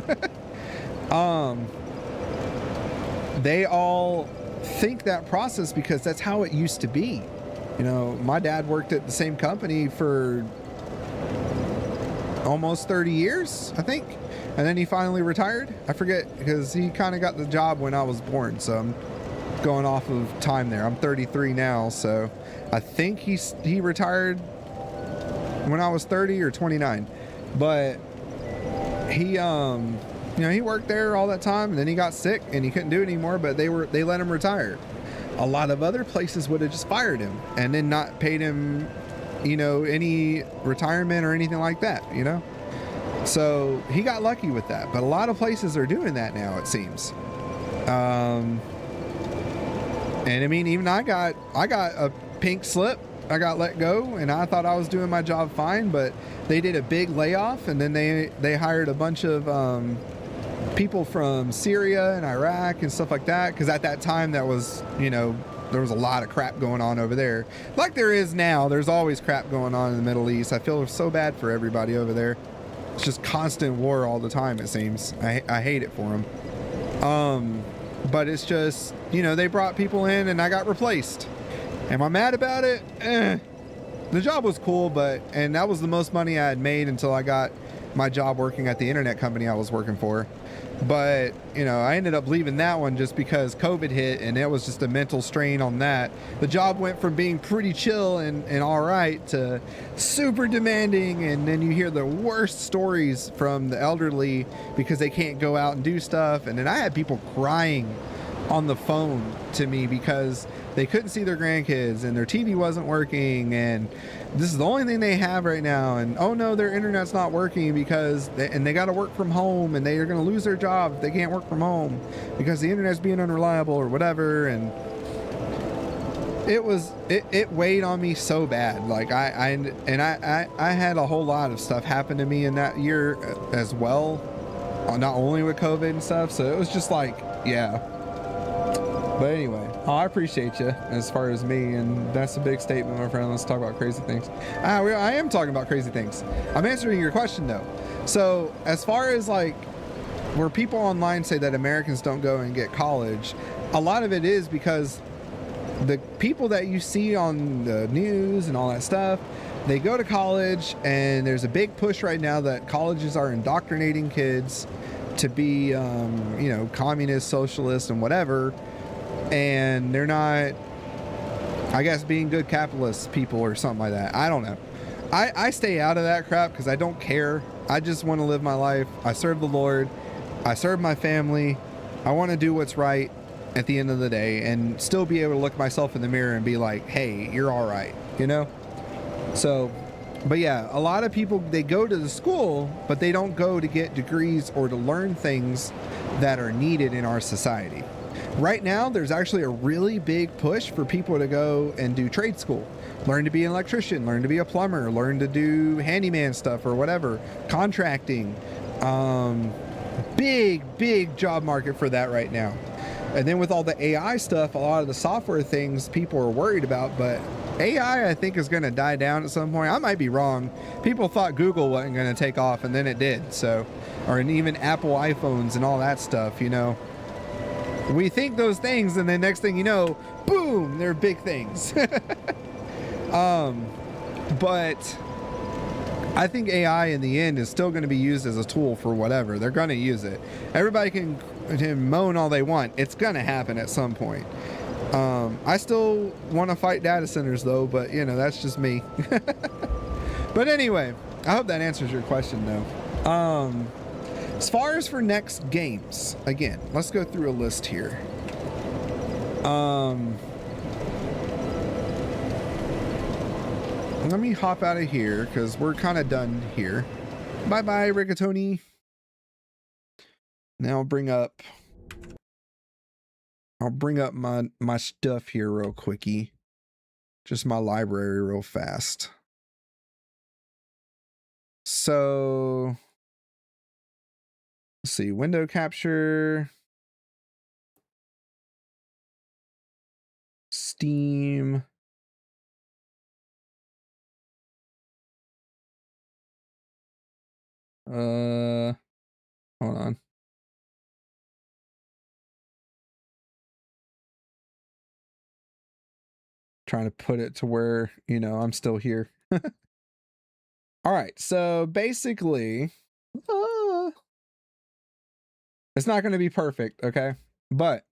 They all think that process because that's how it used to be. You know, my dad worked at the same company for almost 30 years, I think, and then he finally retired. I forget, because he kind of got the job when I was born, so I'm going off of time there. I'm 33 now, so I think he retired when I was 30 or 29, but he you know, he worked there all that time, and then he got sick and he couldn't do it anymore, but they let him retire. A lot of other places would have just fired him and then not paid him, you know, any retirement or anything like that, you know? So he got lucky with that, but a lot of places are doing that now, it seems. And I mean, even I got a pink slip. I got let go, and I thought I was doing my job fine, but they did a big layoff, and then they hired a bunch of people from Syria and Iraq and stuff like that, because at that time that was, you know, there was a lot of crap going on over there, like there is now. There's always crap going on in the Middle East. I feel so bad for everybody over there. It's just constant war all the time, it seems. I hate it for them. But it's just, you know, they brought people in and I got replaced. Am I mad about it? The job was cool, and that was the most money I had made until I got my job working at the internet company I was working for. But, you know, I ended up leaving that one just because COVID hit, and it was just a mental strain on that. The job went from being pretty chill and all right to super demanding, and then you hear the worst stories from the elderly because they can't go out and do stuff. And then I had people crying on the phone to me because they couldn't see their grandkids and their TV wasn't working, and this is the only thing they have right now, and oh no, their internet's not working because they got to work from home, and they are going to lose their job if they can't work from home because the internet's being unreliable or whatever. And it weighed on me so bad. Like I had a whole lot of stuff happen to me in that year as well, not only with COVID and stuff, so it was just like, yeah. But anyway, I appreciate you as far as me, and that's a big statement, my friend. Let's talk about crazy things. I am talking about crazy things. I'm answering your question though. So as far as like where people online say that Americans don't go and get college, a lot of it is because the people that you see on the news and all that stuff, they go to college, and there's a big push right now that colleges are indoctrinating kids to be, you know, communist, socialist, and whatever. And they're not, I guess, being good capitalist people or something like that. I don't know. I stay out of that crap because I don't care. I just want to live my life. I serve the Lord. I serve my family. I want to do what's right at the end of the day and still be able to look myself in the mirror and be like, hey, you're all right, you know? So, but yeah, a lot of people, they go to the school, but they don't go to get degrees or to learn things that are needed in our society. Right now, there's actually a really big push for people to go and do trade school. Learn to be an electrician, learn to be a plumber, learn to do handyman stuff or whatever, contracting. Big job market for that right now. And then with all the AI stuff, a lot of the software things people are worried about, but AI I think is going to die down at some point. I might be wrong. People thought Google wasn't going to take off, and then it did. So, or even Apple iPhones and all that stuff, you know. We think those things, and then next thing you know, boom, they're big things. But I think AI in the end is still going to be used as a tool for whatever. They're going to use it. Everybody can moan all they want. It's going to happen at some point. I still want to fight data centers though, but you know, that's just me. But anyway, I hope that answers your question though. As far as for next games, again, let's go through a list here. Let me hop out of here because we're kind of done here. Bye bye, Rigatoni. Now I'll bring up my stuff here real quickie. Just my library real fast. So let's see, window capture, Steam. Hold on. Trying to put it to where, you know, I'm still here. All right, so basically, it's not going to be perfect, okay? But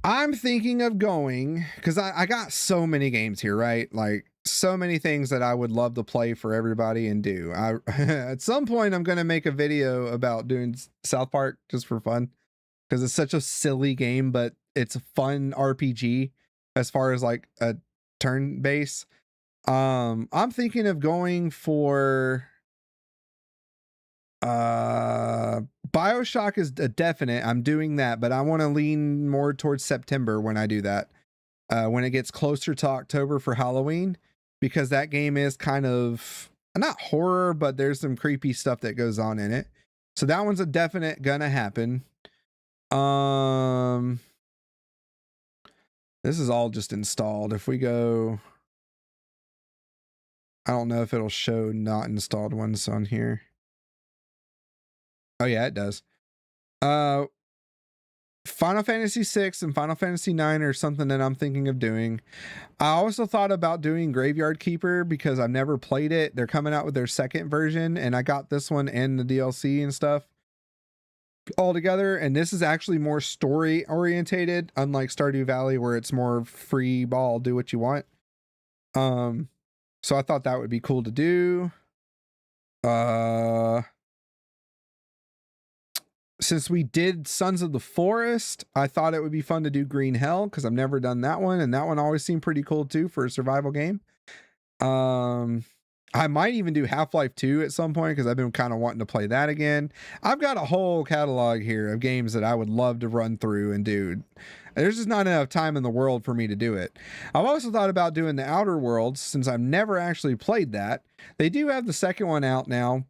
I'm thinking of going, because I got so many games here, right? Like, so many things that I would love to play for everybody and do. At some point, I'm going to make a video about doing South Park just for fun, because it's such a silly game, but it's a fun RPG as far as like a turn base. I'm thinking of going for BioShock is a definite. I'm doing that, but I want to lean more towards September when I do that. When it gets closer to October for Halloween, because that game is kind of not horror, but there's some creepy stuff that goes on in it. So that one's a definite gonna happen. This is all just installed. If we go, I don't know if it'll show not installed ones on here. Oh yeah, it does. Final Fantasy VI and Final Fantasy IX are something that I'm thinking of doing. I also thought about doing Graveyard Keeper because I've never played it. They're coming out with their second version, and I got this one and the DLC and stuff all together. And this is actually more story orientated, unlike Stardew Valley, where it's more free ball, do what you want. So I thought that would be cool to do. Since we did Sons of the Forest, I thought it would be fun to do Green Hell because I've never done that one, and that one always seemed pretty cool too for a survival game. I might even do Half-Life 2 at some point because I've been kind of wanting to play that again. I've got a whole catalog here of games that I would love to run through and do. There's just not enough time in the world for me to do it. I've also thought about doing the Outer Worlds since I've never actually played that. They do have the second one out now,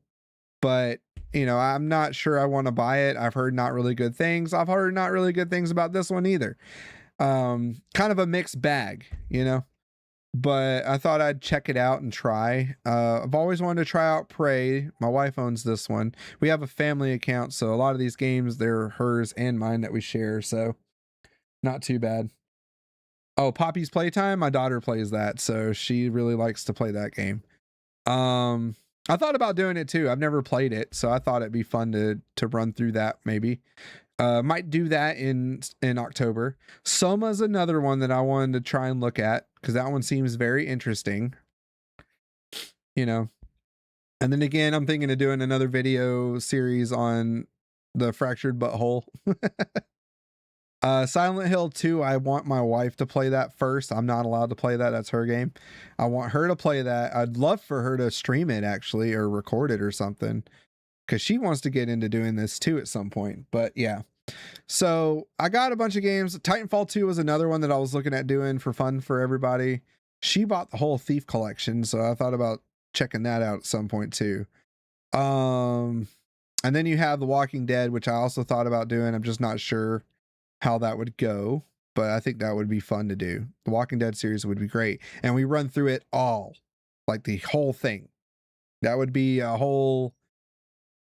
but you know, I'm not sure I want to buy it. I've heard not really good things. I've heard not really good things about this one either. Kind of a mixed bag, you know, but I thought I'd check it out and try. I've always wanted to try out Prey. My wife owns this one. We have a family account, so a lot of these games, they're hers and mine that we share, so not too bad. Oh, Poppy's Playtime, my daughter plays that, so she really likes to play that game. I thought about doing it too. I've never played it, so I thought it'd be fun to run through that maybe. Might do that in October. Soma's another one that I wanted to try and look at because that one seems very interesting. You know. And then again, I'm thinking of doing another video series on the Fractured Butthole. Silent Hill 2, I want my wife to play that first. I'm not allowed to play that. That's her game. I want her to play that. I'd love for her to stream it actually, or record it or something, because she wants to get into doing this too at some point. But yeah, so I got a bunch of games. Titanfall 2 was another one that I was looking at doing for fun for everybody. She bought the whole Thief collection, so I thought about checking that out at some point too. And then you have The Walking Dead, which I also thought about doing. I'm just not sure how that would go, but I think that would be fun to do. The Walking Dead series would be great. And we run through it all, like the whole thing. That would be a whole,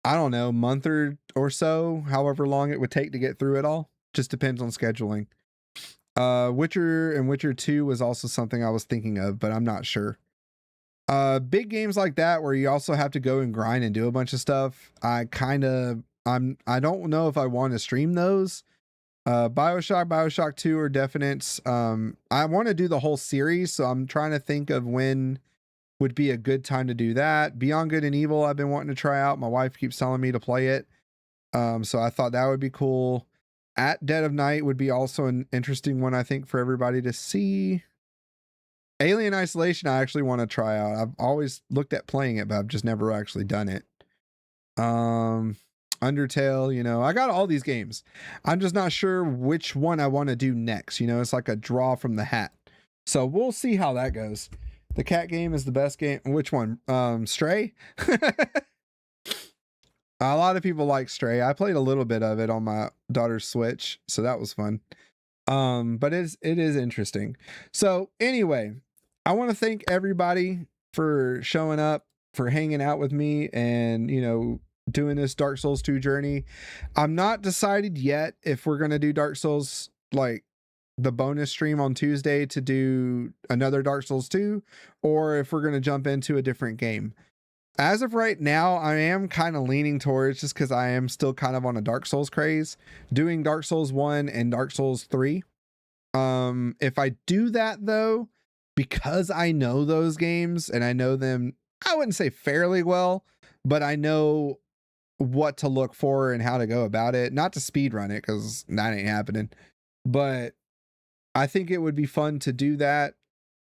I don't know, month or so, however long it would take to get through it all. Just depends on scheduling. Witcher and Witcher 2 was also something I was thinking of, but I'm not sure. Big games like that where you also have to go and grind and do a bunch of stuff. I don't know if I want to stream those. Bioshock 2 are definite. I want to do the whole series, so I'm trying to think of when would be a good time to do that. Beyond Good and Evil, I've been wanting to try out. My wife keeps telling me to play it. So I thought that would be cool. At Dead of Night would be also an interesting one, I think, for everybody to see. Alien Isolation, I actually want to try out. I've always looked at playing it, but I've just never actually done it. Undertale, you know, I got all these games. I'm just not sure which one I want to do next. You know, it's like a draw from the hat. So we'll see how that goes. The cat game is the best game. Which one? Stray? A lot of people like Stray. I played a little bit of it on my daughter's Switch, so that was fun. But it is interesting. So anyway, I want to thank everybody for showing up, for hanging out with me, and, you know, doing this Dark Souls 2 journey. I'm not decided yet if we're going to do Dark Souls, like the bonus stream on Tuesday to do another Dark Souls 2, or if we're going to jump into a different game. As of right now, I am kind of leaning towards, just because I am still kind of on a Dark Souls craze, doing Dark Souls 1 and Dark Souls 3. If I do that though, because I know those games and I know them, I wouldn't say fairly well, but I know what to look for and how to go about it. Not to speed run it, because that ain't happening. But I think it would be fun to do that.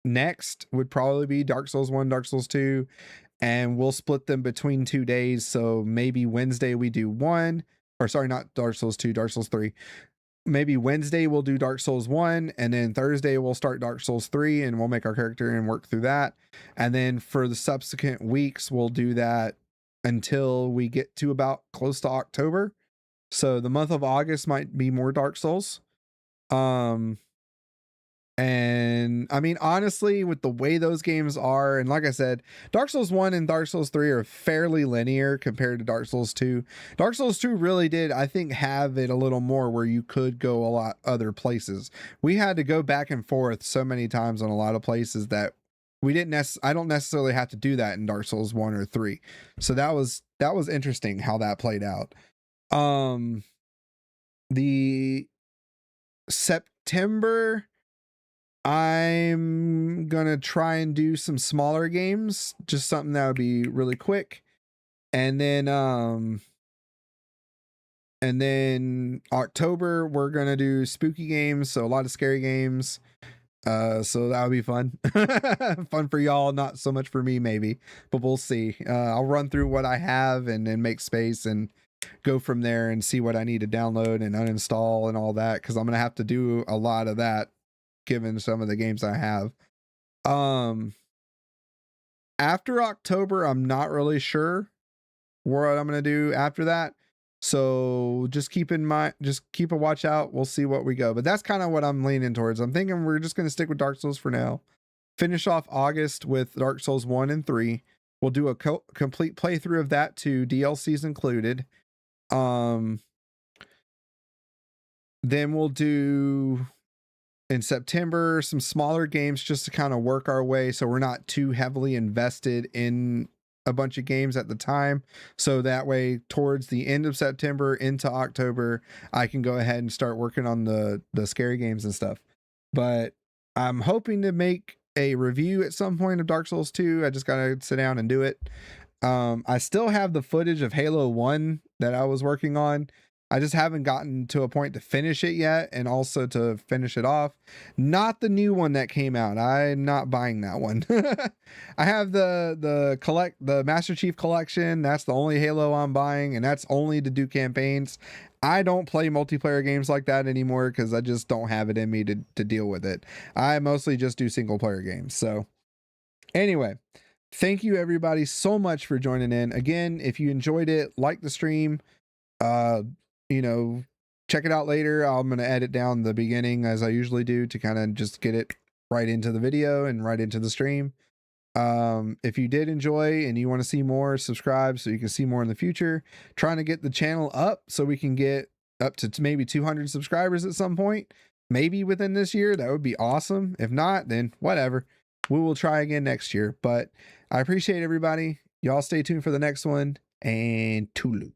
Next would probably be Dark Souls 1, Dark Souls 2. And we'll split them between 2 days. So maybe Wednesday we do 1, or sorry, not Dark Souls 2, Dark Souls 3. Maybe Wednesday we'll do Dark Souls 1, and then Thursday we'll start Dark Souls 3, and we'll make our character and work through that. And then for the subsequent weeks, we'll do that until we get to about close to October. So the month of August might be more Dark Souls. And I mean, honestly, with the way those games are, and like I said, Dark Souls 1 and Dark Souls 3 are fairly linear compared to Dark Souls 2. Dark Souls 2 really did, I think, have it a little more where you could go a lot other places. We had to go back and forth so many times on a lot of places that we didn't I don't necessarily have to do that in Dark Souls 1 or 3. So that was interesting how that played out. The September, I'm gonna try and do some smaller games, just something that would be really quick. And then October, we're gonna do spooky games, so a lot of scary games. So that would be fun. Fun for y'all, not so much for me maybe, but we'll see. I'll run through what I have and then make space and go from there and see what I need to download and uninstall and all that, because I'm gonna have to do a lot of that given some of the games I have. After October, I'm not really sure what I'm going to do after that. So just keep in mind, just keep a watch out. We'll see what we go. But that's kind of what I'm leaning towards. I'm thinking we're just going to stick with Dark Souls for now. Finish off August with Dark Souls 1 and 3. We'll do a complete playthrough of that too, DLCs included. Then we'll do in September some smaller games just to kind of work our way, so we're not too heavily invested in a bunch of games at the time, so that way towards the end of September into October I can go ahead and start working on the scary games and stuff. But I'm hoping to make a review at some point of Dark Souls 2. I just gotta sit down and do it. I still have the footage of Halo 1 that I was working on. I just haven't gotten to a point to finish it yet, and also to finish it off. Not the new one that came out. I'm not buying that one. I have the Master Chief Collection. That's the only Halo I'm buying, and that's only to do campaigns. I don't play multiplayer games like that anymore because I just don't have it in me to deal with it. I mostly just do single player games. So anyway, thank you everybody so much for joining in. Again, if you enjoyed it, like the stream, you know, check it out later. I'm going to edit down the beginning as I usually do to kind of just get it right into the video and right into the stream. If you did enjoy and you want to see more, subscribe so you can see more in the future. Trying to get the channel up so we can get up to maybe 200 subscribers at some point, maybe within this year. That would be awesome. If not, then whatever. We will try again next year. But I appreciate everybody. Y'all stay tuned for the next one, and toodaloo.